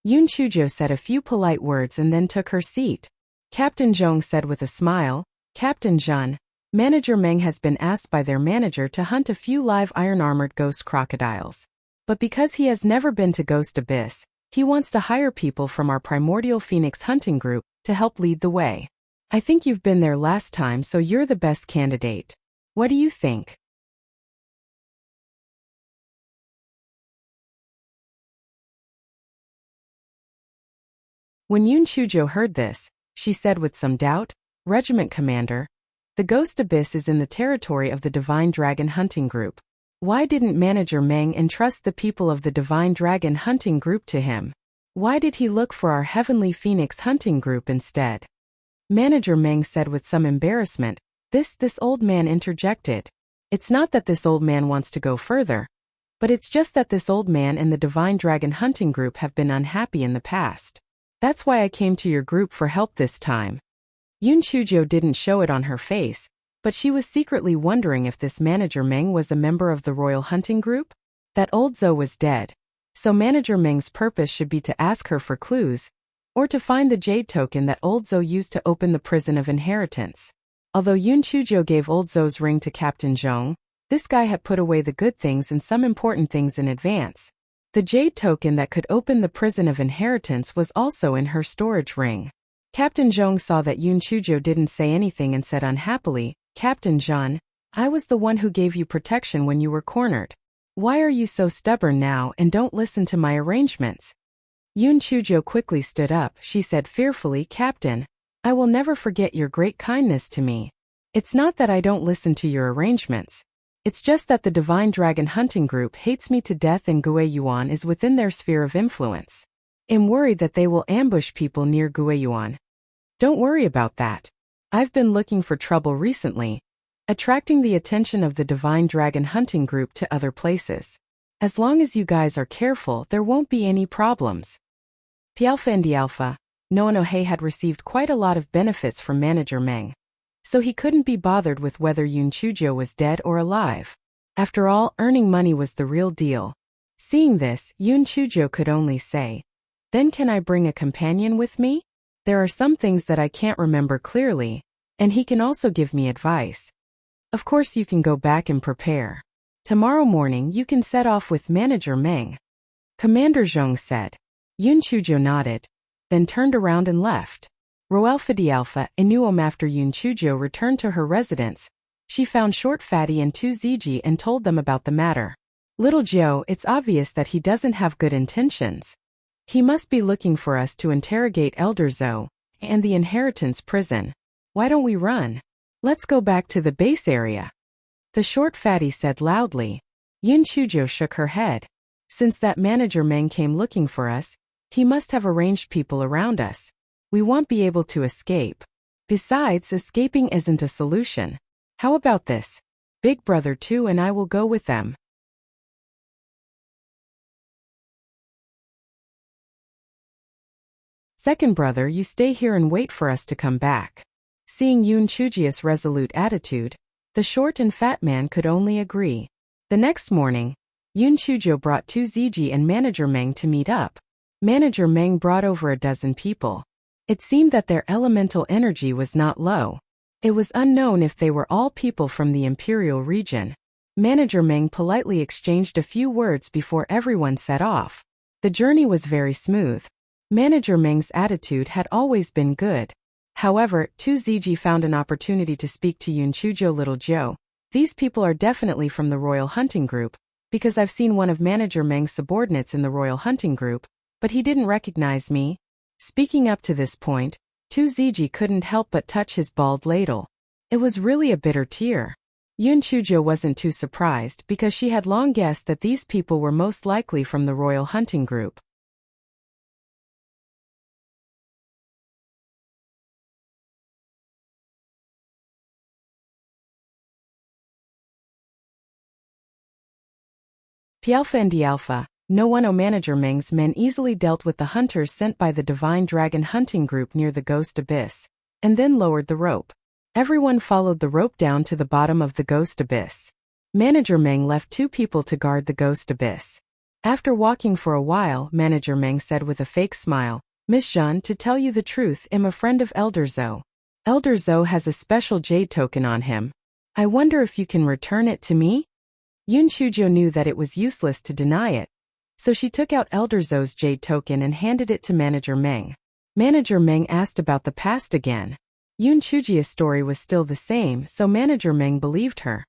[SPEAKER 1] Yun Chuzhou said a few polite words and then took her seat. Captain Zhong said with a smile, Captain Zhen, Manager Meng has been asked by their manager to hunt a few live iron-armored ghost crocodiles. But because he has never been to Ghost Abyss, he wants to hire people from our Primordial Phoenix hunting group to help lead the way. I think you've been there last time, so you're the best candidate. What do you think? When Yun Chuzhou heard this, she said with some doubt, Regiment Commander, the Ghost Abyss is in the territory of the Divine Dragon hunting group. Why didn't Manager Meng entrust the people of the Divine Dragon hunting group to him? Why did he look for our Heavenly Phoenix hunting group instead? Manager Meng said with some embarrassment. This old man interjected. It's not that this old man wants to go further, but it's just that this old man and the Divine Dragon hunting group have been unhappy in the past. That's why I came to your group for help this time. Yun Chuzhou didn't show it on her face, but she was secretly wondering if this Manager Meng was a member of the Royal Hunting Group. That old Zhou was dead, so Manager Meng's purpose should be to ask her for clues, or to find the jade token that old Zhou used to open the prison of inheritance. Although Yun Chuzhou gave old Zhou's ring to Captain Zhong, this guy had put away the good things and some important things in advance. The jade token that could open the prison of inheritance was also in her storage ring. Captain Zhong saw that Yun Chuzhou didn't say anything and said unhappily, Captain Zhen, I was the one who gave you protection when you were cornered. Why are you so stubborn now and don't listen to my arrangements? Yun Chuzhou quickly stood up. She said fearfully, Captain, I will never forget your great kindness to me. It's not that I don't listen to your arrangements. It's just that the Divine Dragon hunting group hates me to death and Guiyuan is within their sphere of influence. I'm worried that they will ambush people near Guiyuan. Don't worry about that. I've been looking for trouble recently, attracting the attention of the Divine Dragon hunting group to other places. As long as you guys are careful, there won't be any problems. Pialpha and Dialpha, Noanohe had received quite a lot of benefits from Manager Meng, so he couldn't be bothered with whether Yun Chuzhou was dead or alive. After all, earning money was the real deal. Seeing this, Yun Chuzhou could only say, Then can I bring a companion with me? There are some things that I can't remember clearly, and he can also give me advice. Of course you can go back and prepare. Tomorrow morning you can set off with Manager Meng. Commander Zhong said. Yun Chuzhou nodded, then turned around and left. Roelfadialpha Inuom after Yun Chuzhou returned to her residence. She found Short Fatty and 2ZG and told them about the matter. Little Joe, it's obvious that he doesn't have good intentions. He must be looking for us to interrogate Elder Zhou and the inheritance prison. Why don't we run? Let's go back to the base area. The Short Fatty said loudly. Yun Chuzhou shook her head. Since that Manager Meng came looking for us, he must have arranged people around us. We won't be able to escape. Besides, escaping isn't a solution. How about this? Big Brother 2 and I will go with them. Second brother, you stay here and wait for us to come back. Seeing Yoon Chujio's resolute attitude, the short and fat man could only agree. The next morning, Yoon Chujio brought 2ZG and Manager Meng to meet up. Manager Meng brought over a dozen people. It seemed that their elemental energy was not low. It was unknown if they were all people from the Imperial region. Manager Meng politely exchanged a few words before everyone set off. The journey was very smooth. Manager Meng's attitude had always been good. However, 2ZG found an opportunity to speak to Yoon Chujio. Little Joe, these people are definitely from the Royal Hunting Group, because I've seen one of Manager Meng's subordinates in the Royal Hunting Group, but he didn't recognize me. Speaking up to this point, 2ZG couldn't help but touch his bald ladle. It was really a bitter tear. Yoon Chujio wasn't too surprised because she had long guessed that these people were most likely from the Royal Hunting Group. P-Alpha and D-Alpha, no one. Manager Meng's men easily dealt with the hunters sent by the Divine Dragon Hunting Group near the Ghost Abyss, and then lowered the rope. Everyone followed the rope down to the bottom of the Ghost Abyss. Manager Meng left 2 people to guard the Ghost Abyss. After walking for a while, Manager Meng said with a fake smile, Miss Jean, to tell you the truth, I'm a friend of Elder Zhou. Elder Zhou has a special jade token on him. I wonder if you can return it to me? Yoon Chujio knew that it was useless to deny it, so she took out Elder Zhou's jade token and handed it to Manager Meng. Manager Meng asked about the past again. Yoon Chujio's story was still the same, so Manager Meng believed her.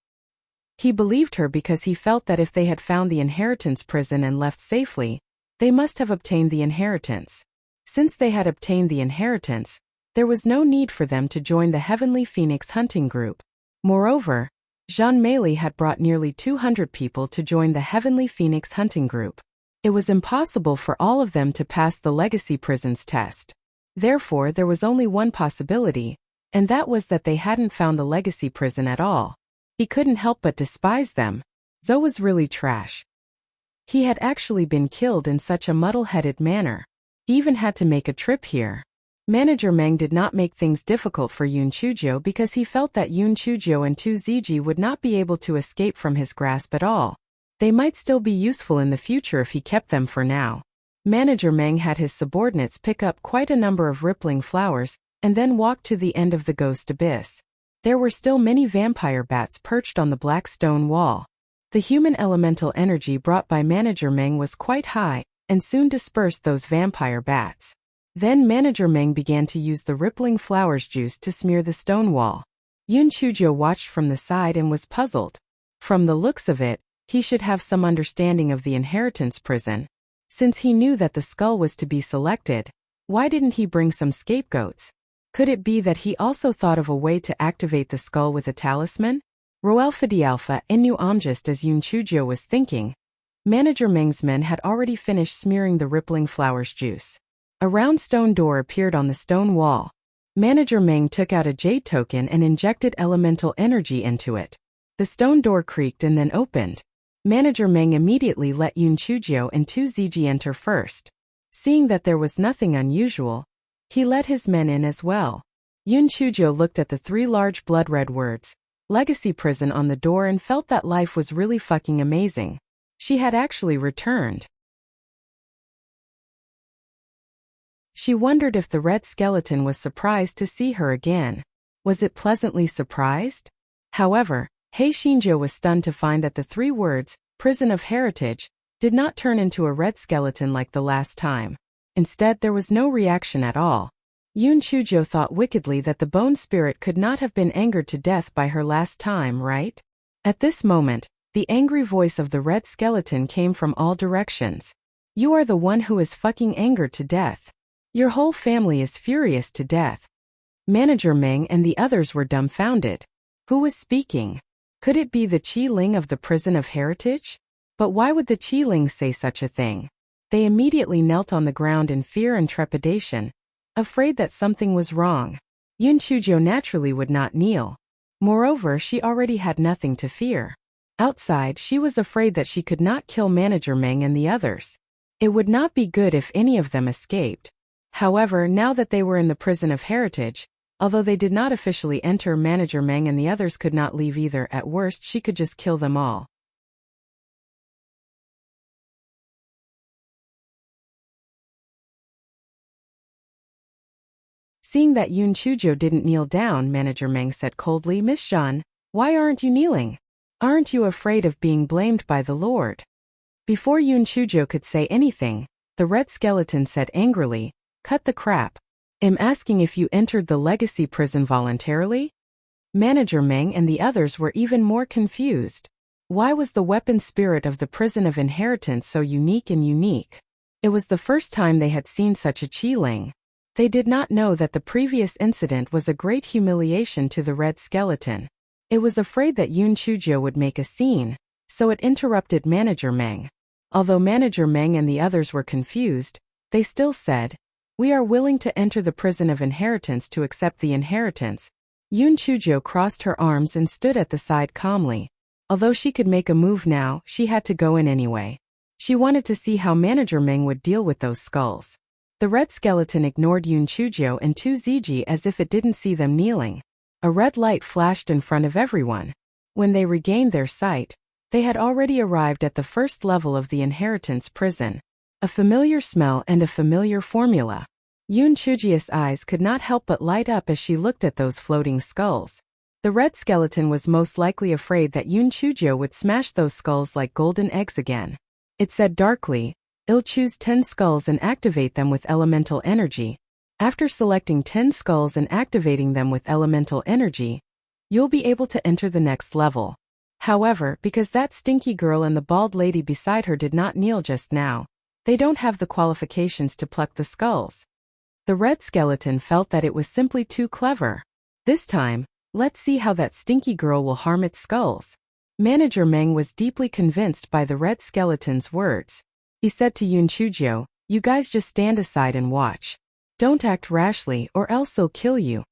[SPEAKER 1] He believed her because he felt that if they had found the inheritance prison and left safely, they must have obtained the inheritance. Since they had obtained the inheritance, there was no need for them to join the Heavenly Phoenix Hunting Group. Moreover, Jean Meili had brought nearly 200 people to join the Heavenly Phoenix Hunting Group. It was impossible for all of them to pass the Legacy Prisons test. Therefore, there was only one possibility, and that was that they hadn't found the Legacy Prison at all. He couldn't help but despise them. Zhou was really trash. He had actually been killed in such a muddle-headed manner. He even had to make a trip here. Manager Meng did not make things difficult for Yoon Chujio because he felt that Yoon Chujio and 2ZG would not be able to escape from his grasp at all. They might still be useful in the future if he kept them for now. Manager Meng had his subordinates pick up quite a number of rippling flowers and then walk to the end of the Ghost Abyss. There were still many vampire bats perched on the black stone wall. The human elemental energy brought by Manager Meng was quite high and soon dispersed those vampire bats. Then Manager Meng began to use the rippling flowers juice to smear the stone wall. Yoon Chujio watched from the side and was puzzled. From the looks of it, he should have some understanding of the inheritance prison. Since he knew that the skull was to be selected, why didn't he bring some scapegoats? Could it be that he also thought of a way to activate the skull with a talisman? Roalpha D'Alpha and knew just as Yoon Chujio was thinking. Manager Meng's men had already finished smearing the rippling flowers juice. A round stone door appeared on the stone wall. Manager Meng took out a jade token and injected elemental energy into it. The stone door creaked and then opened. Manager Meng immediately let Yoon Chujio and 2ZG enter first. Seeing that there was nothing unusual, he let his men in as well. Yoon Chujio looked at the 3 large blood-red words, Legacy Prison, on the door and felt that life was really fucking amazing. She had actually returned. She wondered if the red skeleton was surprised to see her again. Was it pleasantly surprised? However, Hei Shinjo was stunned to find that the 3 words, Prison of Heritage, did not turn into a red skeleton like the last time. Instead, there was no reaction at all. Yoon Chujio thought wickedly that the bone spirit could not have been angered to death by her last time, right? At this moment, the angry voice of the red skeleton came from all directions. You are the one who is fucking angered to death. Your whole family is furious to death. Manager Meng and the others were dumbfounded. Who was speaking? Could it be the Qi Ling of the Prison of Heritage? But why would the Qi Ling say such a thing? They immediately knelt on the ground in fear and trepidation, afraid that something was wrong. Yoon Chujio naturally would not kneel. Moreover, she already had nothing to fear. Outside, she was afraid that she could not kill Manager Meng and the others. It would not be good if any of them escaped. However, now that they were in the prison of heritage, although they did not officially enter, Manager Meng and the others could not leave either. At worst, she could just kill them all. Seeing that Yun Chuzhou didn't kneel down, Manager Meng said coldly, "Miss Zhan, why aren't you kneeling? Aren't you afraid of being blamed by the Lord?" Before Yun Chuzhou could say anything, the red skeleton said angrily, "Cut the crap. I'm asking if you entered the legacy prison voluntarily?" Manager Meng and the others were even more confused. Why was the weapon spirit of the prison of inheritance so unique and unique? It was the first time they had seen such a Qiling. They did not know that the previous incident was a great humiliation to the red skeleton. It was afraid that Yun Chuzhou would make a scene, so it interrupted Manager Meng. Although Manager Meng and the others were confused, they still said, "We are willing to enter the prison of inheritance to accept the inheritance." Yun Chuzhou crossed her arms and stood at the side calmly. Although she could make a move now, she had to go in anyway. She wanted to see how Manager Meng would deal with those skulls. The red skeleton ignored Yun Chuzhou and Tu Ziji as if it didn't see them kneeling. A red light flashed in front of everyone. When they regained their sight, they had already arrived at the first level of the inheritance prison. A familiar smell and a familiar formula. Yun Chuzhiou's eyes could not help but light up as she looked at those floating skulls. The red skeleton was most likely afraid that Yun Chuzhou would smash those skulls like golden eggs again. It said darkly, "I'll choose 10 skulls and activate them with elemental energy. After selecting 10 skulls and activating them with elemental energy, you'll be able to enter the next level." However, because that stinky girl and the bald lady beside her did not kneel just now, they don't have the qualifications to pluck the skulls. The red skeleton felt that it was simply too clever. This time, let's see how that stinky girl will harm its skulls. Manager Meng was deeply convinced by the red skeleton's words. He said to Yun Chuzhou, "You guys just stand aside and watch. Don't act rashly or else I'll kill you."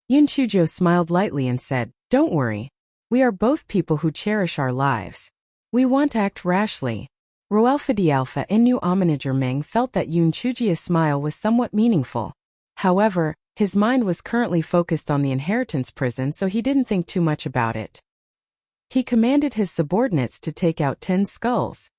[SPEAKER 1] Yun Chuzhou smiled lightly and said, "Don't worry. We are both people who cherish our lives. We won't act rashly." Roalpha Dialpha Inu Manager Meng felt that Yun Chuzhou's smile was somewhat meaningful. However, his mind was currently focused on the inheritance prison, so he didn't think too much about it. He commanded his subordinates to take out 10 skulls.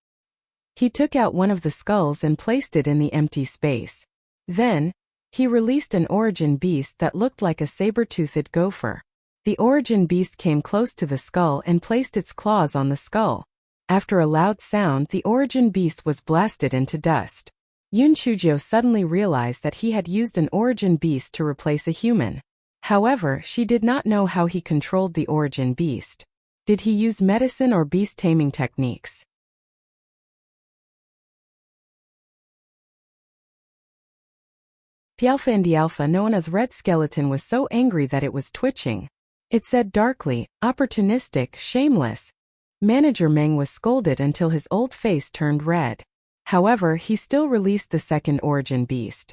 [SPEAKER 1] He took out one of the skulls and placed it in the empty space. Then, he released an origin beast that looked like a saber-toothed gopher. The origin beast came close to the skull and placed its claws on the skull. After a loud sound, the origin beast was blasted into dust. Yun Chuzhou suddenly realized that he had used an origin beast to replace a human. However, she did not know how he controlled the origin beast. Did he use medicine or beast taming techniques? Pialpha and Dialpha known as red skeleton was so angry that it was twitching. It said darkly, "Opportunistic, shameless." Manager Meng was scolded until his old face turned red. However, he still released the second origin beast.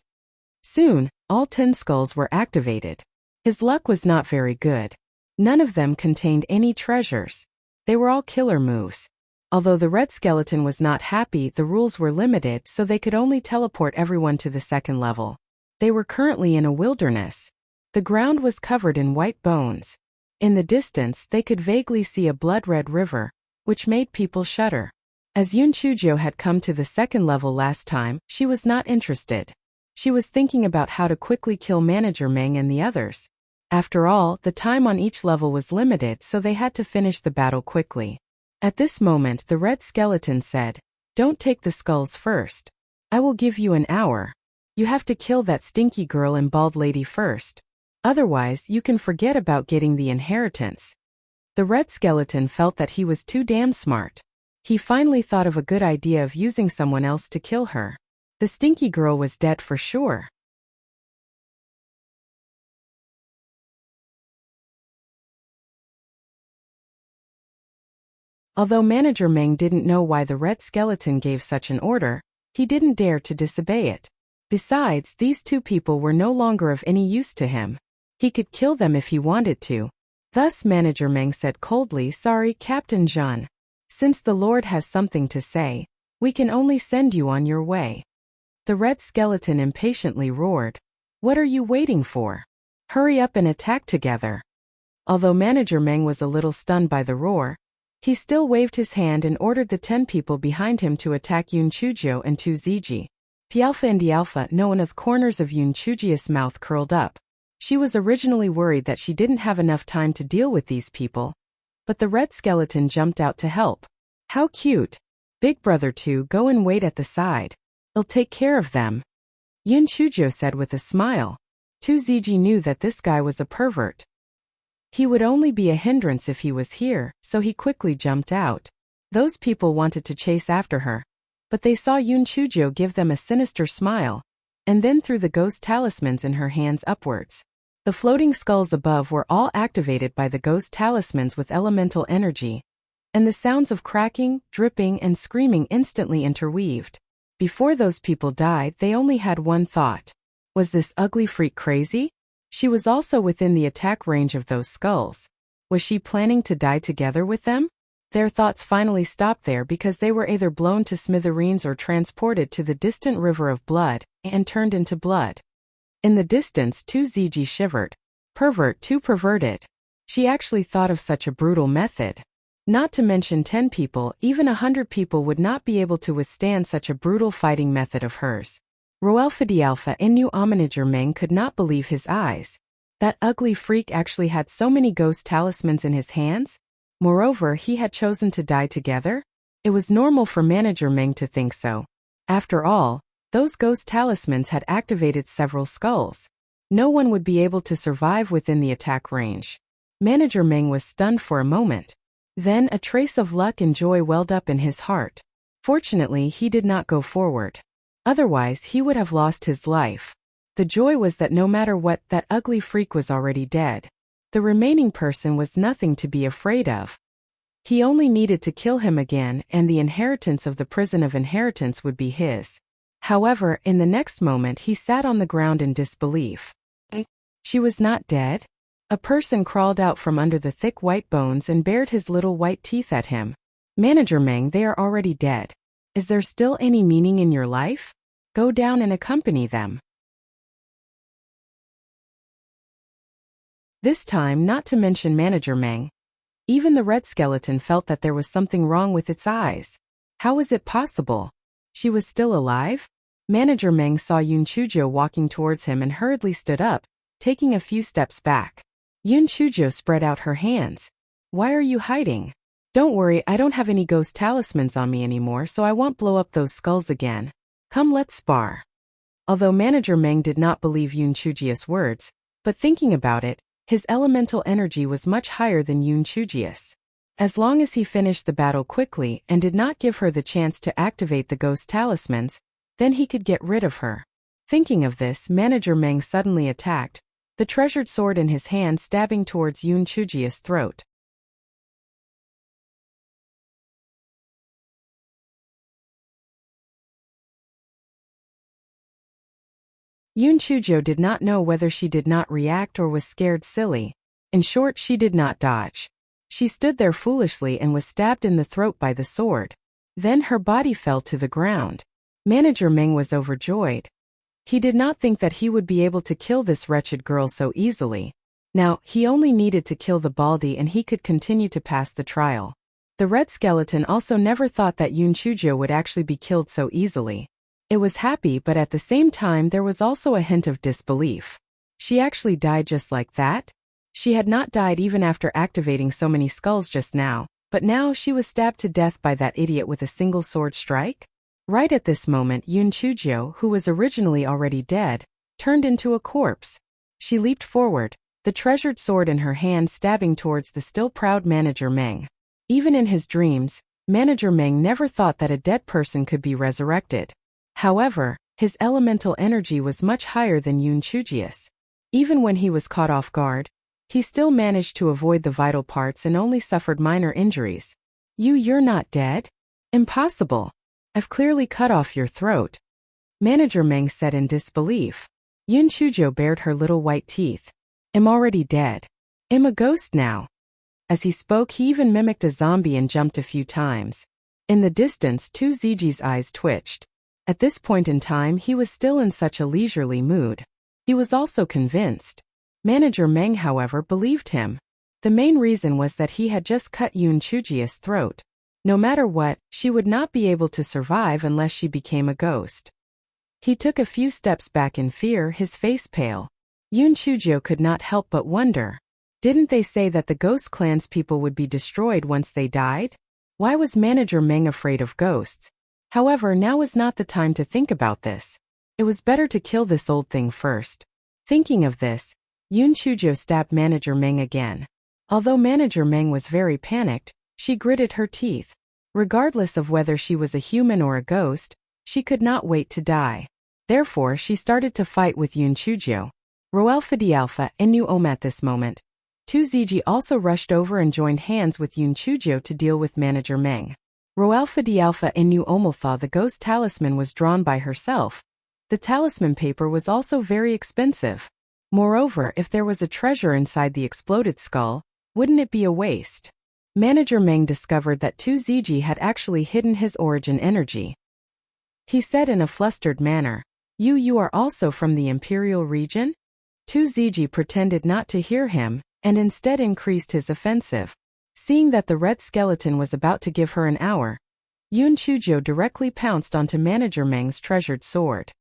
[SPEAKER 1] Soon, all 10 skulls were activated. His luck was not very good. None of them contained any treasures. They were all killer moves. Although the red skeleton was not happy, the rules were limited, so they could only teleport everyone to the second level. They were currently in a wilderness. The ground was covered in white bones. In the distance, they could vaguely see a blood-red river, which made people shudder. As Yun Chuzhou had come to the second level last time, she was not interested. She was thinking about how to quickly kill Manager Meng and the others. After all, the time on each level was limited, so they had to finish the battle quickly. At this moment, the red skeleton said, "Don't take the skulls first. I will give you an hour. You have to kill that stinky girl and bald lady first. Otherwise, you can forget about getting the inheritance." The red skeleton felt that he was too damn smart. He finally thought of a good idea of using someone else to kill her. The stinky girl was dead for sure. Although Manager Meng didn't know why the red skeleton gave such an order, he didn't dare to disobey it. Besides, these two people were no longer of any use to him. He could kill them if he wanted to. Thus Manager Meng said coldly, "Sorry, Captain Zhan. Since the Lord has something to say, we can only send you on your way." The red skeleton impatiently roared. What are you waiting for? Hurry up and attack together. Although Manager Meng was a little stunned by the roar, he still waved his hand and ordered the 10 people behind him to attack Yun Chuzhou and Tu Ziji. The Alpha and the Alpha, knowing of corners of Yun Chujia's mouth curled up. She was originally worried that she didn't have enough time to deal with these people. But the red skeleton jumped out to help. How cute. Big brother 2, go and wait at the side. I'll take care of them. Yun Chuzhou said with a smile. Tu Ziji knew that this guy was a pervert. He would only be a hindrance if he was here, so he quickly jumped out. Those people wanted to chase after her, but they saw Yun Chuzhou give them a sinister smile, and then threw the ghost talismans in her hands upwards. The floating skulls above were all activated by the ghost talismans with elemental energy, and the sounds of cracking, dripping, and screaming instantly interweaved. Before those people died, they only had one thought. Was this ugly freak crazy? She was also within the attack range of those skulls. Was she planning to die together with them? Their thoughts finally stopped there because they were either blown to smithereens or transported to the distant river of blood and turned into blood. In the distance, Tu Ziji shivered. Pervert, too perverted. She actually thought of such a brutal method. Not to mention 10 people, even 100 people would not be able to withstand such a brutal fighting method of hers. Roelfa the Alpha and New Manager Meng could not believe his eyes. That ugly freak actually had so many ghost talismans in his hands? Moreover, he had chosen to die together? It was normal for Manager Meng to think so. After all, those ghost talismans had activated several skulls. No one would be able to survive within the attack range. Manager Meng was stunned for a moment. Then a trace of luck and joy welled up in his heart. Fortunately, he did not go forward. Otherwise, he would have lost his life. The joy was that no matter what, that ugly freak was already dead. The remaining person was nothing to be afraid of. He only needed to kill him again, and the inheritance of the prison of inheritance would be his. However, in the next moment he sat on the ground in disbelief. She was not dead? A person crawled out from under the thick white bones and bared his little white teeth at him. Manager Meng, they are already dead. Is there still any meaning in your life? Go down and accompany them. This time, not to mention Manager Meng. Even the red skeleton felt that there was something wrong with its eyes. How was it possible? She was still alive? Manager Meng saw Yun Chuzhou walking towards him and hurriedly stood up, taking a few steps back. Yun Chuzhou spread out her hands. Why are you hiding? Don't worry, I don't have any ghost talismans on me anymore, so I won't blow up those skulls again. Come, let's spar. Although Manager Meng did not believe Yun Chujia's words, but thinking about it, his elemental energy was much higher than Yun Chujia's. As long as he finished the battle quickly and did not give her the chance to activate the ghost talismans, then he could get rid of her. Thinking of this, Manager Meng suddenly attacked, the treasured sword in his hand stabbing towards Yun Chujia's throat. Yun Chuzhou did not know whether she did not react or was scared silly. In short, she did not dodge. She stood there foolishly and was stabbed in the throat by the sword. Then her body fell to the ground. Manager Meng was overjoyed. He did not think that he would be able to kill this wretched girl so easily. Now, he only needed to kill the Baldy and he could continue to pass the trial. The red skeleton also never thought that Yun Chuzhou would actually be killed so easily. It was happy, but at the same time there was also a hint of disbelief. She actually died just like that? She had not died even after activating so many skulls just now, but now she was stabbed to death by that idiot with a single sword strike? Right at this moment, Yun Chuzhou, who was originally already dead, turned into a corpse. She leaped forward, the treasured sword in her hand stabbing towards the still proud Manager Meng. Even in his dreams, Manager Meng never thought that a dead person could be resurrected. However, his elemental energy was much higher than Yun Chujia's. Even when he was caught off guard, he still managed to avoid the vital parts and only suffered minor injuries. You're not dead? Impossible. I've clearly cut off your throat. Manager Meng said in disbelief. Yun Chuzhou bared her little white teeth. I'm already dead. I'm a ghost now. As he spoke, he even mimicked a zombie and jumped a few times. In the distance, Tu Ziji's eyes twitched. At this point in time he was still in such a leisurely mood. He was also convinced. Manager Meng, however, believed him. The main reason was that he had just cut Yun Chujia's throat. No matter what, she would not be able to survive unless she became a ghost. He took a few steps back in fear, his face pale. Yun Chujio could not help but wonder. Didn't they say that the ghost clan's people would be destroyed once they died? Why was Manager Meng afraid of ghosts? However, now was not the time to think about this. It was better to kill this old thing first. Thinking of this, Yun Chujio stabbed Manager Meng again. Although Manager Meng was very panicked, she gritted her teeth. Regardless of whether she was a human or a ghost, she could not wait to die. Therefore, she started to fight with Yun Chujio. Roalpha D Alpha and Nu Om at this moment. 2ZG also rushed over and joined hands with Yun Chujio to deal with Manager Meng. Roalpha D Alpha and Nu Omaltha, the ghost talisman, was drawn by herself. The talisman paper was also very expensive. Moreover, if there was a treasure inside the exploded skull, wouldn't it be a waste? Manager Meng discovered that 2ZG had actually hidden his origin energy. He said in a flustered manner, You are also from the Imperial region? 2ZG pretended not to hear him, and instead increased his offensive. Seeing that the red skeleton was about to give her an hour, Yun Chujio directly pounced onto Manager Meng's treasured sword.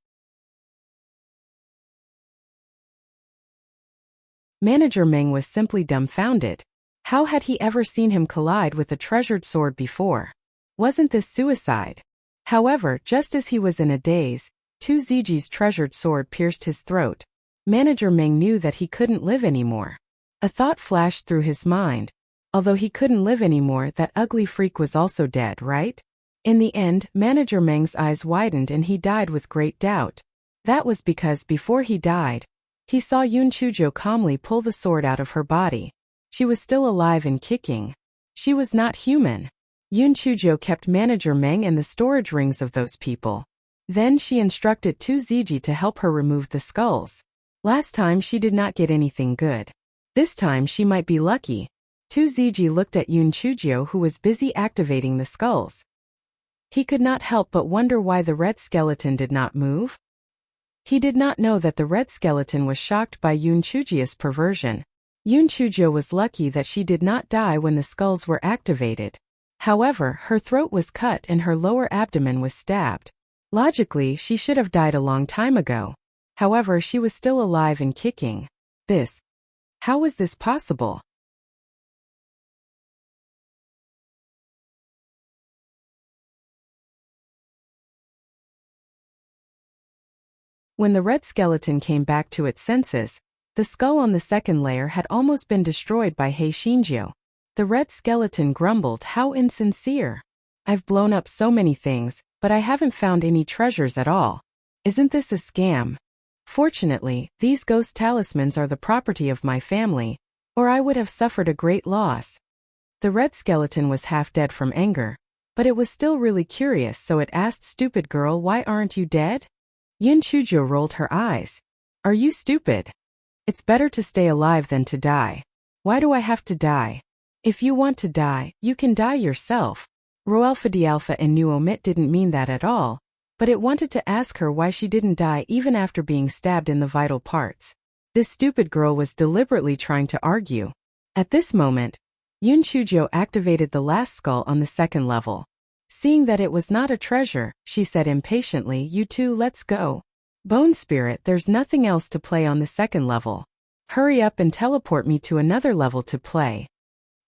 [SPEAKER 1] Manager Meng was simply dumbfounded. How had he ever seen him collide with a treasured sword before? Wasn't this suicide? However, just as he was in a daze, 2ZG's treasured sword pierced his throat. Manager Meng knew that he couldn't live anymore. A thought flashed through his mind. Although he couldn't live anymore, that ugly freak was also dead, right? In the end, Manager Meng's eyes widened and he died with great doubt. That was because before he died, he saw Yun Chujio calmly pull the sword out of her body. She was still alive and kicking. She was not human. Yun Chujio kept Manager Meng and the storage rings of those people. Then she instructed 2ZG to help her remove the skulls. Last time she did not get anything good. This time she might be lucky. 2ZG looked at Yun Chujio, who was busy activating the skulls. He could not help but wonder why the red skeleton did not move. He did not know that the red skeleton was shocked by Yun Chujio's perversion. Yun Chujio was lucky that she did not die when the skulls were activated. However, her throat was cut and her lower abdomen was stabbed. Logically, she should have died a long time ago. However, she was still alive and kicking. How was this possible? When the red skeleton came back to its senses, the skull on the second layer had almost been destroyed by Hei Shinjio. The red skeleton grumbled, How insincere! I've blown up so many things, but I haven't found any treasures at all. Isn't this a scam? Fortunately, these ghost talismans are the property of my family, or I would have suffered a great loss. The red skeleton was half dead from anger, but it was still really curious, so it asked, Stupid girl, why aren't you dead? Yun Chujio rolled her eyes. Are you stupid? It's better to stay alive than to die. Why do I have to die? If you want to die, you can die yourself. Roalpha D Alpha and Nu Omit didn't mean that at all, but it wanted to ask her why she didn't die even after being stabbed in the vital parts. This stupid girl was deliberately trying to argue. At this moment, Yun Chujio activated the last skull on the second level. Seeing that it was not a treasure, she said impatiently, You two, let's go. Bone Spirit, there's nothing else to play on the second level. Hurry up and teleport me to another level to play.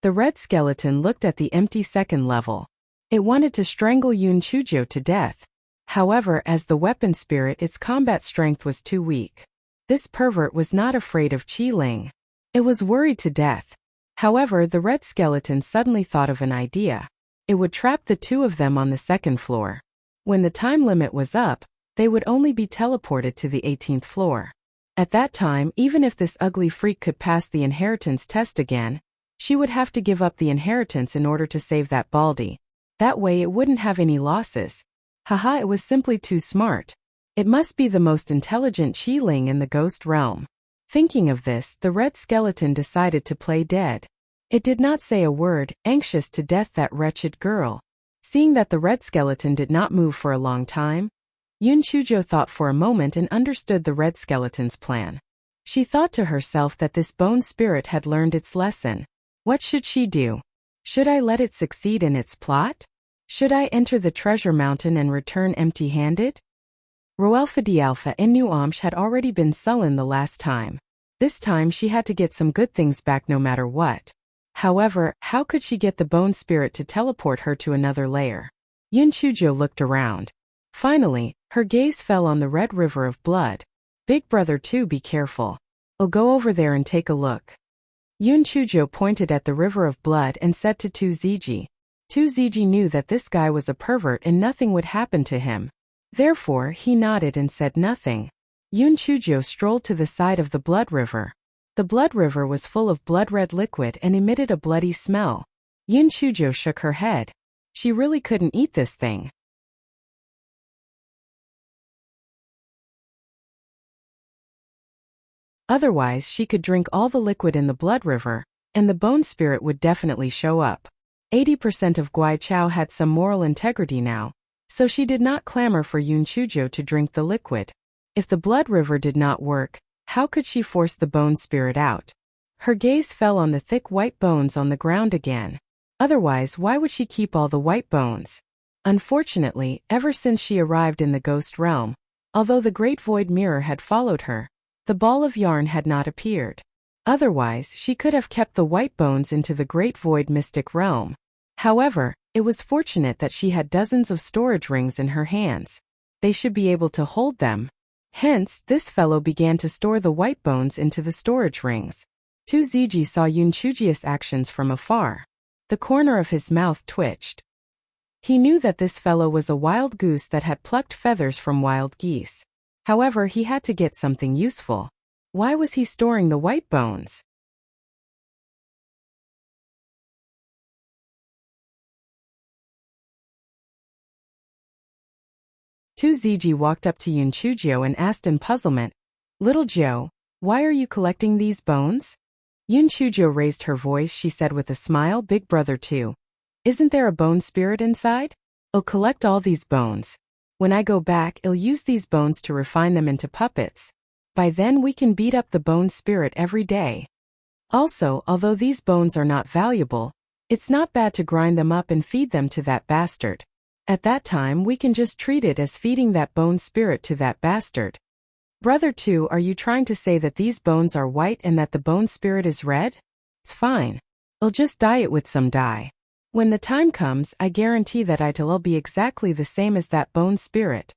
[SPEAKER 1] The red skeleton looked at the empty second level. It wanted to strangle Yun Chujio to death. However, as the weapon spirit, its combat strength was too weak. This pervert was not afraid of Qi Ling. It was worried to death. However, the red skeleton suddenly thought of an idea. It would trap the two of them on the second floor. When the time limit was up, they would only be teleported to the 18th floor. At that time, even if this ugly freak could pass the inheritance test again, she would have to give up the inheritance in order to save that baldy. That way it wouldn't have any losses. Haha, it was simply too smart. It must be the most intelligent Qi Ling in the ghost realm. Thinking of this, the red skeleton decided to play dead. It did not say a word, anxious to death that wretched girl. Seeing that the red skeleton did not move for a long time, Yun Chujo thought for a moment and understood the red skeleton's plan. She thought to herself that this bone spirit had learned its lesson. What should she do? Should I let it succeed in its plot? Should I enter the treasure mountain and return empty-handed? Roelfa Dialpha Inuamsh had already been sullen the last time. This time she had to get some good things back no matter what. However, how could she get the bone spirit to teleport her to another layer? Yun Chujo looked around. Finally, her gaze fell on the red river of blood. Big brother 2, be careful. I'll go over there and take a look. Yun Chujo pointed at the river of blood and said to Tu Ziji. Tu Ziji knew that this guy was a pervert and nothing would happen to him. Therefore, he nodded and said nothing. Yun Chujo strolled to the side of the blood river. The blood river was full of blood-red liquid and emitted a bloody smell. Yun Chujo shook her head. She really couldn't eat this thing. Otherwise, she could drink all the liquid in the blood river, and the bone spirit would definitely show up. 80% of Guai Chao had some moral integrity now, so she did not clamor for Yun Chujo to drink the liquid. If the blood river did not work, how could she force the bone spirit out? Her gaze fell on the thick white bones on the ground again. Otherwise, why would she keep all the white bones? Unfortunately, ever since she arrived in the ghost realm, although the great void mirror had followed her, the ball of yarn had not appeared. Otherwise, she could have kept the white bones into the great void mystic realm. However, it was fortunate that she had dozens of storage rings in her hands. They should be able to hold them. Hence, this fellow began to store the white bones into the storage rings. Tu Ziji saw Yun Chuji's actions from afar. The corner of his mouth twitched. He knew that this fellow was a wild goose that had plucked feathers from wild geese. However, he had to get something useful. Why was he storing the white bones? Tu Ziji walked up to Yun Chujo and asked in puzzlement, "Little Joe, why are you collecting these bones?" Yun Chujo raised her voice. She said with a smile, "Big brother 2. Isn't there a bone spirit inside? I'll collect all these bones. When I go back, I'll use these bones to refine them into puppets. By then we can beat up the bone spirit every day. Also, although these bones are not valuable, it's not bad to grind them up and feed them to that bastard. At that time we can just treat it as feeding that bone spirit to that bastard." Brother 2, are you trying to say that these bones are white and that the bone spirit is red? It's fine. I'll just dye it with some dye. When the time comes, I guarantee that it'll be exactly the same as that bone spirit.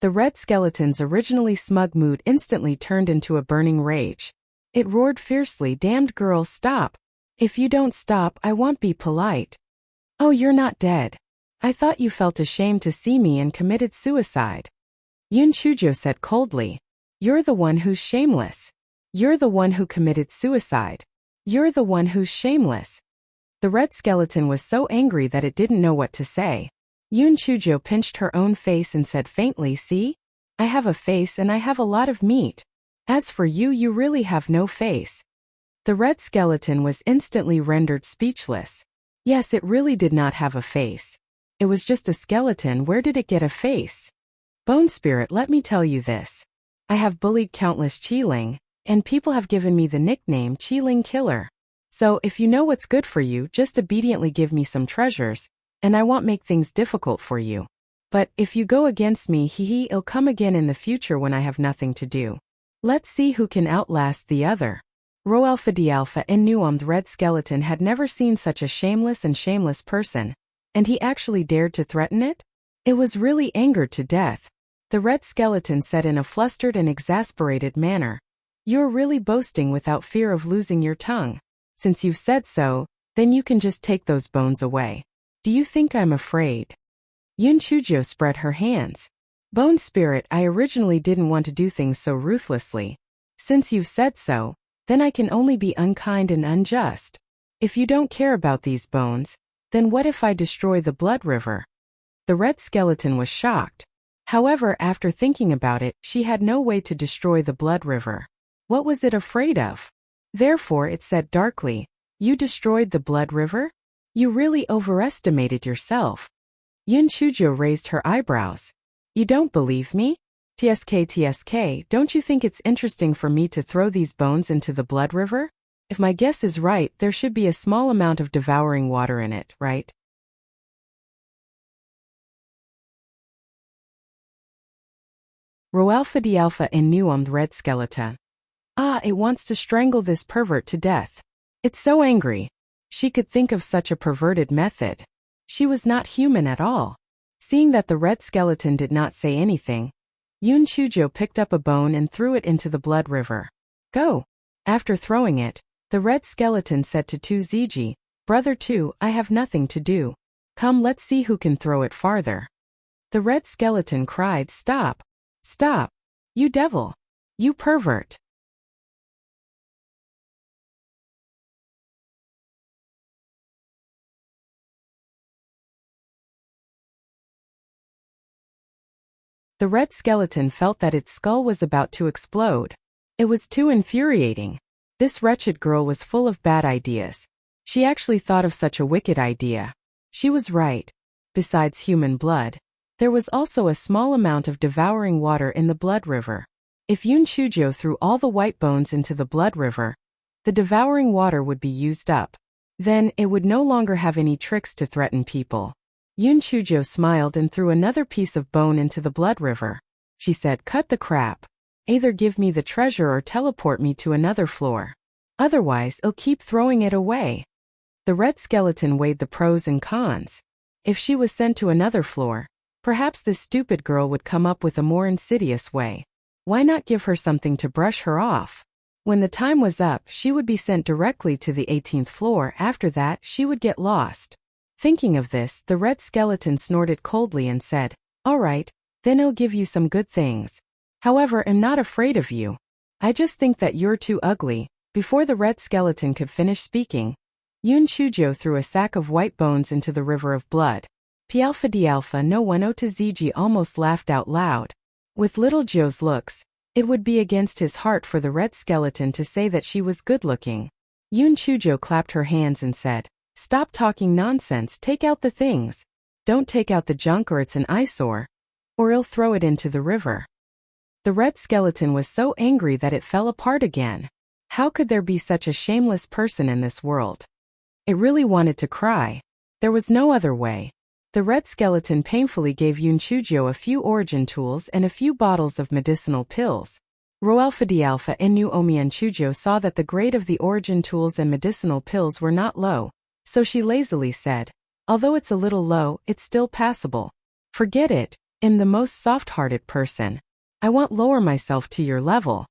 [SPEAKER 1] The red skeleton's originally smug mood instantly turned into a burning rage. It roared fiercely, "Damned girl, stop. If you don't stop, I won't be polite." "Oh, you're not dead. I thought you felt ashamed to see me and committed suicide." Yun Chujo said coldly. "You're the one who's shameless. You're the one who committed suicide. You're the one who's shameless." The red skeleton was so angry that it didn't know what to say. Yun Chujo pinched her own face and said faintly, "See? I have a face and I have a lot of meat. As for you, you really have no face." The red skeleton was instantly rendered speechless. Yes, it really did not have a face. It was just a skeleton. Where did it get a face? Bone spirit, let me tell you this. I have bullied countless Qiling, and people have given me the nickname Qiling Killer. So if you know what's good for you, just obediently give me some treasures, and I won't make things difficult for you. But if you go against me, it'll come again in the future when I have nothing to do. Let's see who can outlast the other. Roelfa Dialpha Inuam, the red skeleton, had never seen such a shameless person, and he actually dared to threaten it? It was really angered to death. The red skeleton said in a flustered and exasperated manner, "You're really boasting without fear of losing your tongue. Since you've said so, then you can just take those bones away. Do you think I'm afraid?" Yun Chujo spread her hands. "Bone spirit, I originally didn't want to do things so ruthlessly. Since you've said so, then I can only be unkind and unjust. If you don't care about these bones, then what if I destroy the blood river?" The red skeleton was shocked. However, after thinking about it, she had no way to destroy the blood river. What was it afraid of? Therefore it said darkly, "You destroyed the blood river? You really overestimated yourself." Yun Chujo raised her eyebrows. You don't believe me? TSK, don't you think it's interesting for me to throw these bones into the blood river? If my guess is right, there should be a small amount of devouring water in it, right? Roalpha dialpha enuum the red skeleton. Ah, it wants to strangle this pervert to death. It's so angry. She could think of such a perverted method. She was not human at all. Seeing that the red skeleton did not say anything, Yun Chujo picked up a bone and threw it into the blood river. Go. After throwing it, the red skeleton said to 2ZG, Brother 2, I have nothing to do. Come, let's see who can throw it farther. The red skeleton cried, Stop. Stop. You devil. You pervert. The red skeleton felt that its skull was about to explode. It was too infuriating. This wretched girl was full of bad ideas. She actually thought of such a wicked idea. She was right. Besides human blood, there was also a small amount of devouring water in the blood river. If Yun Chujo threw all the white bones into the blood river, the devouring water would be used up. Then, it would no longer have any tricks to threaten people. Yun Chujo smiled and threw another piece of bone into the blood river. She said, Cut the crap. Either give me the treasure or teleport me to another floor. Otherwise, I'll keep throwing it away. The red skeleton weighed the pros and cons. If she was sent to another floor, perhaps this stupid girl would come up with a more insidious way. Why not give her something to brush her off? When the time was up, she would be sent directly to the 18th floor. After that, she would get lost. Thinking of this, the red skeleton snorted coldly and said, All right, then I'll give you some good things. However, I'm not afraid of you. I just think that you're too ugly. Before the red skeleton could finish speaking, Yun Chujo threw a sack of white bones into the river of blood. Pialpha dialpha no one to ZG almost laughed out loud. With little Joe's looks, it would be against his heart for the red skeleton to say that she was good-looking. Yun Chujo clapped her hands and said, Stop talking nonsense, take out the things. Don't take out the junk or it's an eyesore. Or I'll throw it into the river. The red skeleton was so angry that it fell apart again. How could there be such a shameless person in this world? It really wanted to cry. There was no other way. The red skeleton painfully gave Yun Chujo a few origin tools and a few bottles of medicinal pills. Roalpha dialpha Enu Omian Chujo saw that the grade of the origin tools and medicinal pills were not low. So she lazily said, Although it's a little low, it's still passable. Forget it, I'm the most soft-hearted person. I won't lower myself to your level.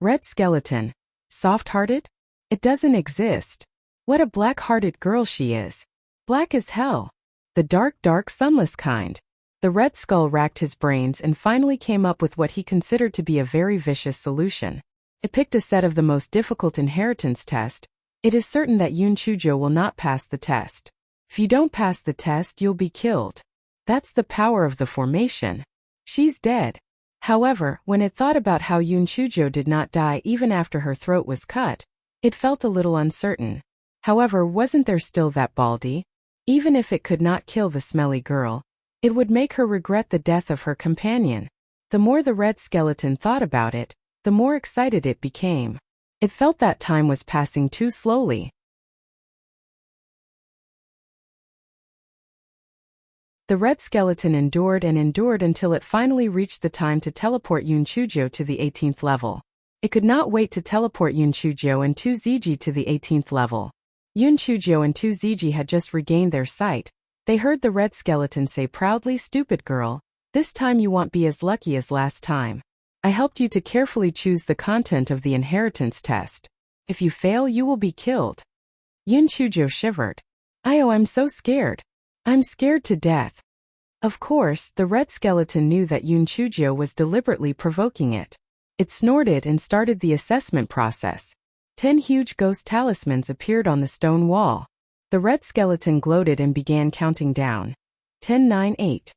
[SPEAKER 1] Red skeleton. Soft-hearted? It doesn't exist. What a black-hearted girl she is. Black as hell. The dark, sunless kind. The red skull racked his brains and finally came up with what he considered to be a very vicious solution. It picked a set of the most difficult inheritance test. It is certain that Yun Chujo will not pass the test. If you don't pass the test, you'll be killed. That's the power of the formation. She's dead. However, when it thought about how Yun Chujo did not die even after her throat was cut, it felt a little uncertain. However, wasn't there still that Baldy? Even if it could not kill the smelly girl, it would make her regret the death of her companion. The more the red skeleton thought about it, the more excited it became. It felt that time was passing too slowly. The red skeleton endured and endured until it finally reached the time to teleport Yun Chujo to the 18th level. It could not wait to teleport Yun Chujo and 2ZG to the 18th level. Yun Chujo and 2ZG had just regained their sight. They heard the red skeleton say proudly, Stupid girl, this time you won't be as lucky as last time. I helped you to carefully choose the content of the inheritance test. If you fail, you will be killed. Yun Chujo shivered. I'm so scared. I'm scared to death. Of course, the red skeleton knew that Yun Chujo was deliberately provoking it. It snorted and started the assessment process. 10 huge ghost talismans appeared on the stone wall. The red skeleton gloated and began counting down. 10, 9, 8.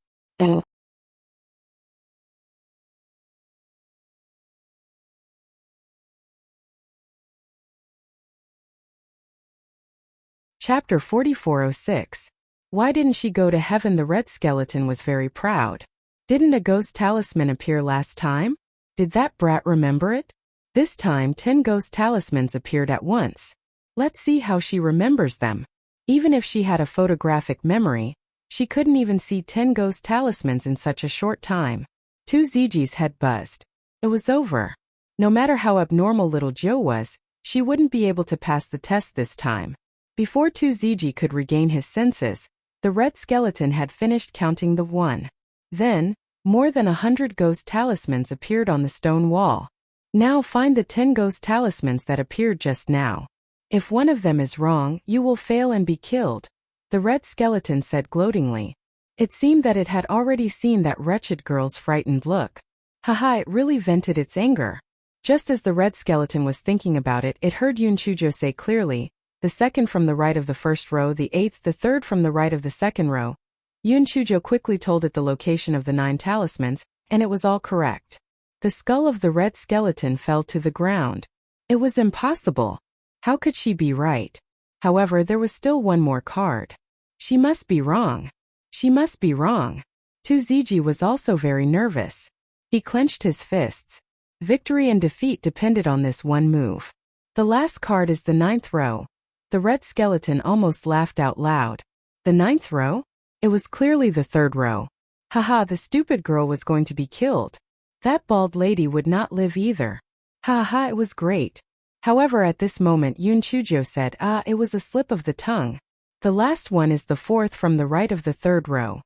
[SPEAKER 1] Chapter 4406. Why didn't she go to heaven? The red skeleton was very proud. Didn't a ghost talisman appear last time? Did that brat remember it? This time 10 ghost talismans appeared at once. Let's see how she remembers them. Even if she had a photographic memory, she couldn't even see 10 ghost talismans in such a short time. 2ZG's head buzzed. It was over. No matter how abnormal little Joe was, she wouldn't be able to pass the test this time. Before 2ZG could regain his senses, the red skeleton had finished counting the 1. Then, more than 100 ghost talismans appeared on the stone wall. Now find the 10 ghost talismans that appeared just now. If one of them is wrong, you will fail and be killed, the red skeleton said gloatingly. It seemed that it had already seen that wretched girl's frightened look. Haha, it really vented its anger. Just as the red skeleton was thinking about it, it heard Yunchujo say clearly, the second from the right of the first row, the eighth, the third from the right of the second row. Yunchujo quickly told it the location of the 9 talismans, and it was all correct. The skull of the red skeleton fell to the ground. It was impossible. How could she be right? However, there was still one more card. She must be wrong. She must be wrong. 2ZG was also very nervous. He clenched his fists. Victory and defeat depended on this one move. The last card is the 9th row. The red skeleton almost laughed out loud. The 9th row? It was clearly the 3rd row. Haha, the stupid girl was going to be killed. That bald lady would not live either. Haha, it was great. However, at this moment Yunchujo said, it was a slip of the tongue. The last one is the 4th from the right of the 3rd row.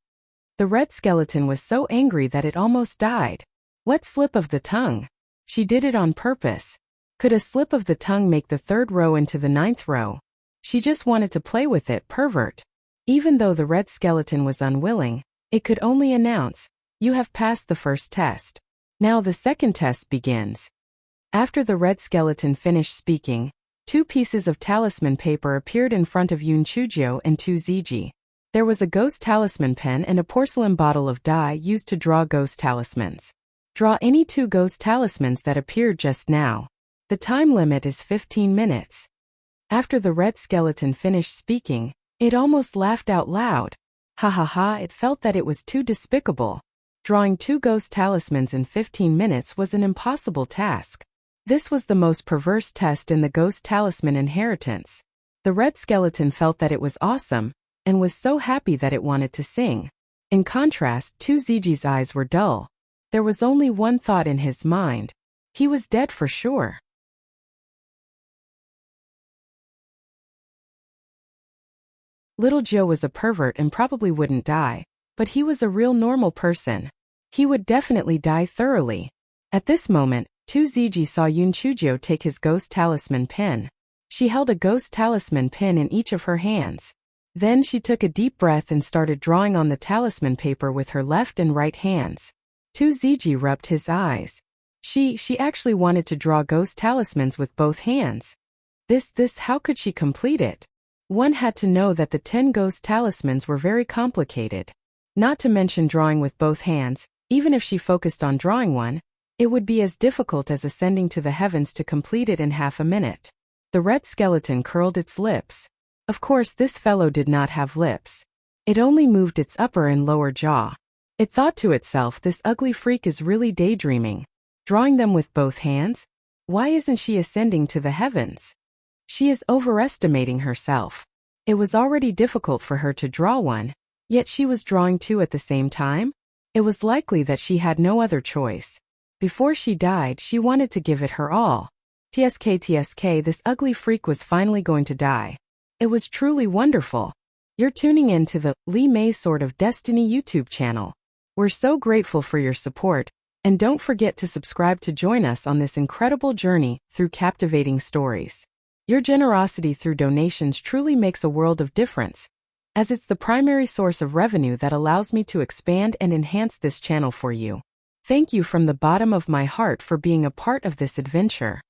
[SPEAKER 1] The red skeleton was so angry that it almost died. What slip of the tongue? She did it on purpose. Could a slip of the tongue make the 3rd row into the 9th row? She just wanted to play with it, pervert. Even though the red skeleton was unwilling, it could only announce, you have passed the first test. Now the second test begins. After the red skeleton finished speaking, 2 pieces of talisman paper appeared in front of Yunchujo and 2ZG. There was a ghost talisman pen and a porcelain bottle of dye used to draw ghost talismans. Draw any 2 ghost talismans that appeared just now. The time limit is 15 minutes. After the red skeleton finished speaking, it almost laughed out loud. Ha ha ha, it felt that it was too despicable. Drawing 2 ghost talismans in 15 minutes was an impossible task. This was the most perverse test in the ghost talisman inheritance. The red skeleton felt that it was awesome, and was so happy that it wanted to sing. In contrast, 2ZG's eyes were dull. There was only one thought in his mind. He was dead for sure. Little Joe was a pervert and probably wouldn't die, but he was a real normal person. He would definitely die thoroughly. At this moment, 2ZG saw Yunchujo take his ghost talisman pen. She held a ghost talisman pen in each of her hands. Then she took a deep breath and started drawing on the talisman paper with her left and right hands. 2ZG rubbed his eyes. She actually wanted to draw ghost talismans with both hands. How could she complete it? One had to know that the 10 ghost talismans were very complicated. Not to mention drawing with both hands, even if she focused on drawing one, it would be as difficult as ascending to the heavens to complete it in half a minute. The red skeleton curled its lips. Of course, this fellow did not have lips. It only moved its upper and lower jaw. It thought to itself, this ugly freak is really daydreaming. Drawing them with both hands? Why isn't she ascending to the heavens? She is overestimating herself. It was already difficult for her to draw one, yet she was drawing 2 at the same time? It was likely that she had no other choice. Before she died, she wanted to give it her all. TSK, this ugly freak was finally going to die. It was truly wonderful. You're tuning in to the Lee May's Sword of Destiny YouTube channel. We're so grateful for your support, and don't forget to subscribe to join us on this incredible journey through captivating stories. Your generosity through donations truly makes a world of difference, as it's the primary source of revenue that allows me to expand and enhance this channel for you. Thank you from the bottom of my heart for being a part of this adventure.